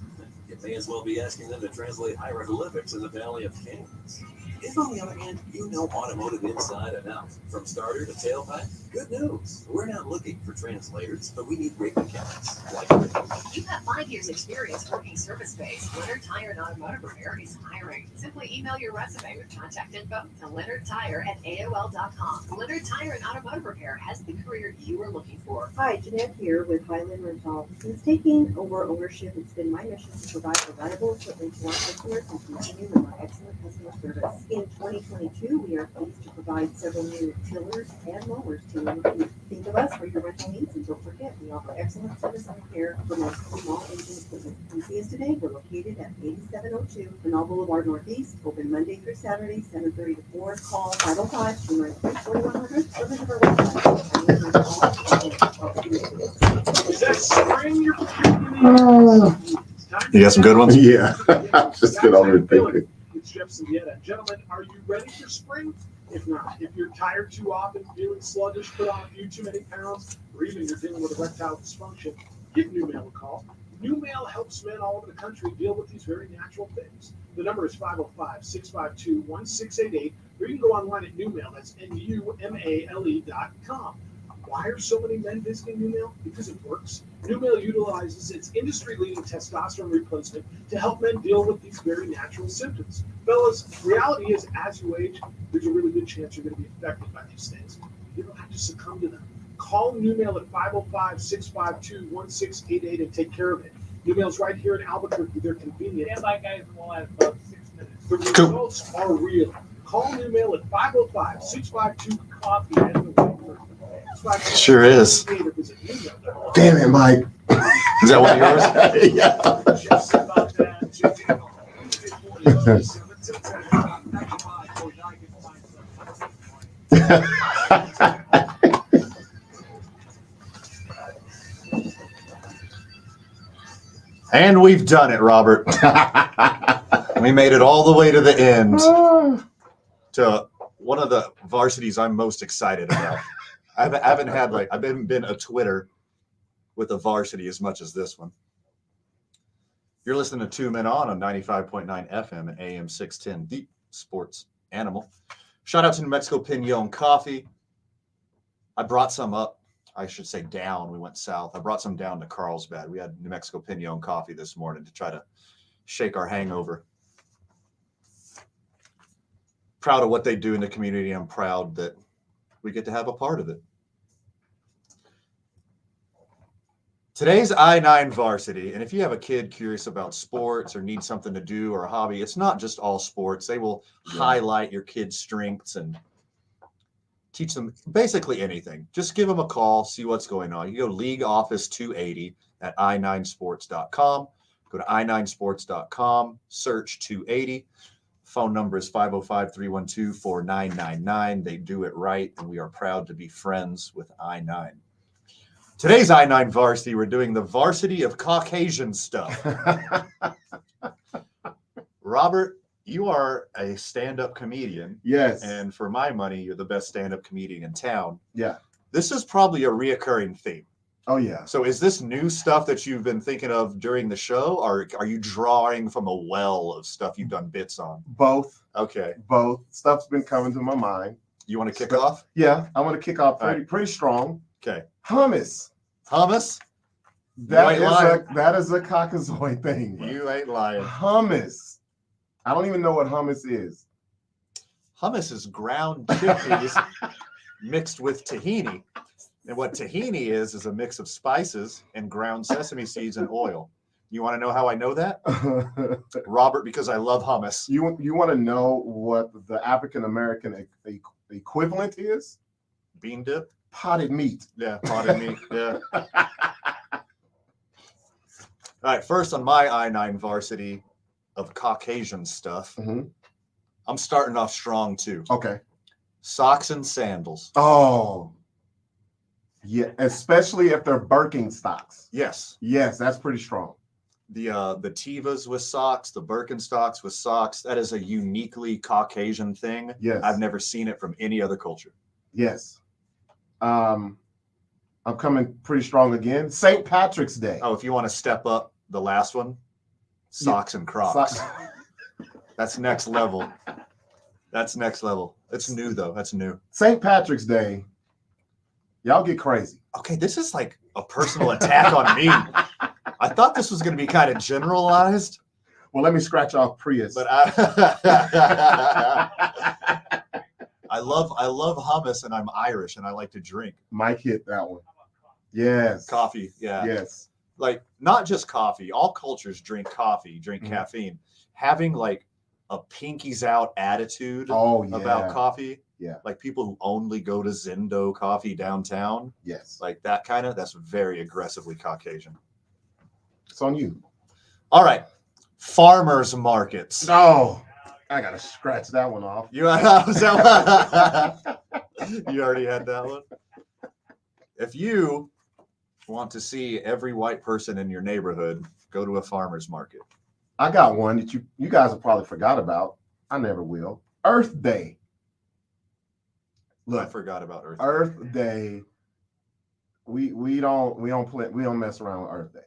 You may as well be asking them to translate hieroglyphics in the Valley of Kings. If, on the other hand, you know automotive inside and out, from starter to tailpipe, good news. We're not looking for translators, but we need great mechanics like You've got 5 years experience working service space. Leonard Tire and Automotive Repair is hiring. Simply email your resume with contact info to leonardtire@aol.com. Leonard Tire and Automotive Repair has the career you are looking for. Hi, Jeanette here with Highland Rental. Since taking over ownership, it's been my mission to provide reliable equipment to our customers and continue with our excellent customer service. In 2022, we are pleased to provide several new tillers and mowers to you. Think of us for your rental needs, and don't forget, we offer excellent service and repair for most small engine equipment. Come see us today. We're located at 8702 Canal Boulevard Northeast, open Monday through Saturday, 7:30 to 4. Call 505-293-4100 or visit our website. Is that spring you're You got some good ones? Yeah. Just get over it thinking. It's Jeff Sivietta. Gentlemen, are you ready for spring? If not, if you're tired too often, feeling sluggish, put on a few too many pounds, or even you're dealing with erectile dysfunction, give New Mail a call. New Mail helps men all over the country deal with these very natural things. The number is 505-652-1688, or you can go online at New Mail. That's NUMALE.com. Why are so many men visiting New Mail? Because it works. New Mail utilizes its industry-leading testosterone replacement to help men deal with these very natural symptoms. Fellas, reality is, as you age, there's a really good chance you're going to be affected by these things. You don't have to succumb to them. Call New Mail at 505-652-1688 and take care of it. New Mail's right here in Albuquerque. They're convenient. Standby guys will last about 6 minutes. The results are real. Call New Mail at 505-652-COFFEE. Sure is. Damn it, Mike. Is that one of yours? And we've done it, Robert. We made it all the way to the end, to one of the varsities I'm most excited about. I haven't been a Twitter with a varsity as much as this one. You're listening to 2 Men On 95.9 FM and AM 610, the sports animal. Shout out to New Mexico Pinon Coffee. I brought some up I should say down. We went south. I brought some down to Carlsbad. We had New Mexico Pinon coffee this morning to try to shake our hangover. Proud of what they do in the community. I'm proud that we get to have a part of it. Today's I-9 varsity, and if you have a kid curious about sports or need something to do or a hobby, it's not just all sports. They will highlight your kid's strengths and teach them basically anything. Just give them a call, see what's going on. You go League Office 280 at i9sports.com. Go to i9sports.com, search 280. Phone number is 505-312-4999. They do it right, and we are proud to be friends with I-9. Today's I-9 varsity, we're doing the varsity of Caucasian stuff. Robert, you are a stand-up comedian. Yes. And for my money, you're the best stand-up comedian in town. Yeah. This is probably a reoccurring theme. Oh, yeah. So is this new stuff that you've been thinking of during the show, or are you drawing from a well of stuff you've done bits on? Both. Okay. Both. Stuff's been coming to my mind. You want to kick off? Yeah, I want to kick off pretty strong. Okay. Hummus. Hummus? That is a Caucasoid thing. Bro. You ain't lying. Hummus. I don't even know what hummus is. Hummus is ground chickpeas mixed with tahini. And what tahini is a mix of spices and ground sesame seeds and oil. You want to know how I know that? Robert, because I love hummus. You want to know what the African-American equivalent is? Bean dip? Potted meat. Yeah, potted meat. Yeah. All right, first on my I-9 varsity of Caucasian stuff, I'm starting off strong too. Okay. Socks and sandals. Oh. Yeah, especially if they're Birkenstocks. Yes. Yes, that's pretty strong. The Tevas with socks, the Birkenstocks with socks, that is a uniquely Caucasian thing. Yes. I've never seen it from any other culture. Yes. I'm coming pretty strong again. St. Patrick's Day. Oh, if you want to step up the last one, socks and Crocs. That's next level. That's next level. It's new though. That's new. St. Patrick's Day. Y'all get crazy. Okay, this is like a personal attack on me. I thought this was going to be kind of generalized. Well, let me scratch off Prius. But I love hummus, and I'm Irish, and I like to drink. Mike hit that one. Yes. Coffee, yeah. Yes. Like, not just coffee. All cultures drink coffee, drink caffeine. Having like a pinkies out attitude about coffee. Yeah. Like people who only go to Zindo Coffee downtown. Yes. Like that kind of, that's very aggressively Caucasian. It's on you. All right. Farmers markets. Oh, I got to scratch that one off. You, you already had that one? If you want to see every white person in your neighborhood, go to a farmer's market. I got one that you guys have probably forgot about. I never will. Earth Day. Look, I forgot about Earth Day. We don't mess around with Earth Day.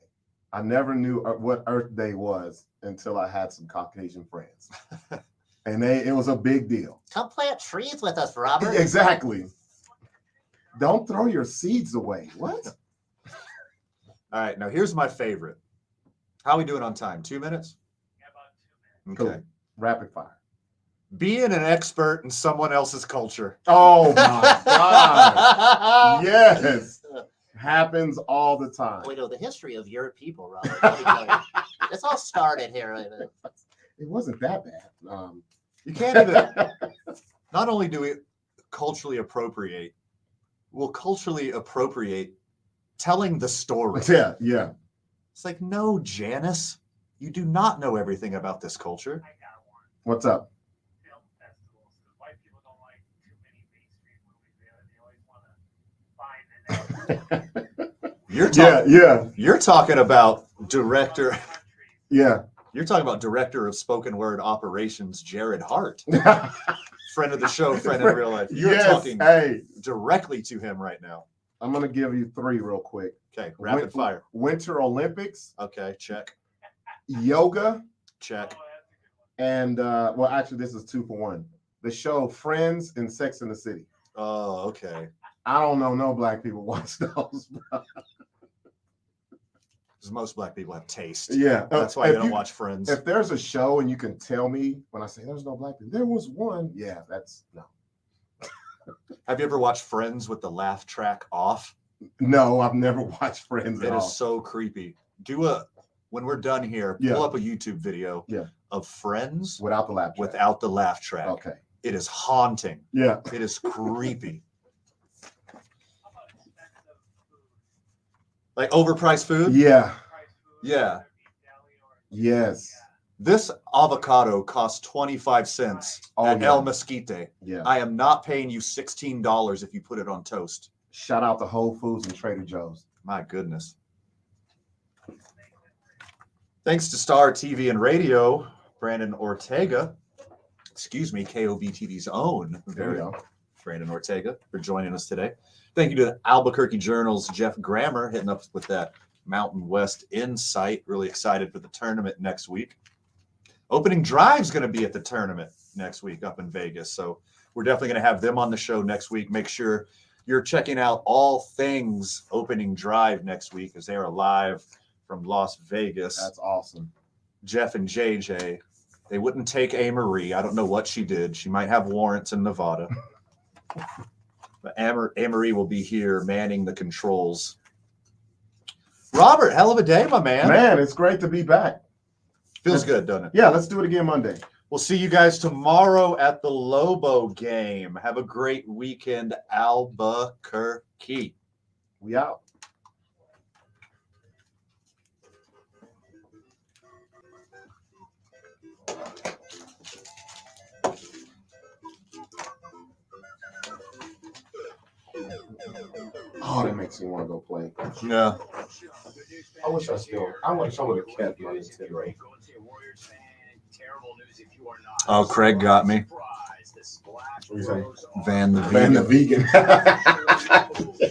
I never knew what Earth Day was until I had some Caucasian friends, and it was a big deal. Come plant trees with us, Robert. Exactly. Don't throw your seeds away. What? All right, now here's my favorite. How are we doing on time? 2 minutes? Yeah, about 2 minutes. Okay. Cool. Rapid fire. Being an expert in someone else's culture. Oh my God. Yes. Happens all the time. We know the history of your people, Robert. Let me tell you. This all started here. It wasn't that bad. You can't even, not only do we culturally appropriate, we'll culturally appropriate telling the story. Yeah, yeah. It's like, no, Janice, you do not know everything about this culture. I got one. What's up? Film festivals. Because white people don't like too many mainstream movies. They always want to find You're talking about director. Yeah. You're talking about director of spoken word operations, Jared Hart. Friend of the show, friend in real life. You're talking directly to him right now. I'm going to give you 3 real quick. Okay, rapid fire. Winter Olympics. Okay, check. Yoga. Check. And, well, actually, this is 2 for 1. The show Friends and Sex in the City. Oh, okay. I don't know. No black people watch those. Because most black people have taste. Yeah, That's why if they don't you- watch Friends. If there's a show and you can tell me when I say there's no black people, there was one. Yeah, that's no. Have you ever watched Friends with the laugh track off? No, I've never watched Friends at It all. is so creepy. When we're done here, Yeah. pull up a YouTube video Yeah. of Friends Without the laugh track. without the laugh track. Okay. It is haunting. Yeah. It is creepy. Like overpriced food? Yeah. Yeah. Yes. This avocado costs 25 cents at yeah. El Mesquite. Yeah. I am not paying you $16 if you put it on toast. Shout out to Whole Foods and Trader Joe's. My goodness. Thanks to Star TV and Radio, Brandon Ortega, KOV TV's own There we go. Brandon Ortega, for joining us today. Thank you to the Albuquerque Journal's Jeff Grammer hitting up with that Mountain West insight. Really excited for the tournament next week. Opening Drive's going to be at the tournament next week up in Vegas. So we're definitely going to have them on the show next week. Make sure you're checking out all things Opening Drive next week as they are live from Las Vegas. That's awesome. Jeff and JJ, they wouldn't take A-Marie. I don't know what she did. She might have warrants in Nevada. But A-Marie will be here manning the controls. Robert, hell of a day, my man. Man, it's great to be back. Feels good, doesn't it? Yeah, let's do it again Monday. We'll see you guys tomorrow at the Lobo game. Have a great weekend, Albuquerque. We out. Oh, that makes me want to go play. Yeah. I wish I would have kept my Nintendo. Oh, Craig got me. What do you say? Van the Van the vegan. vegan.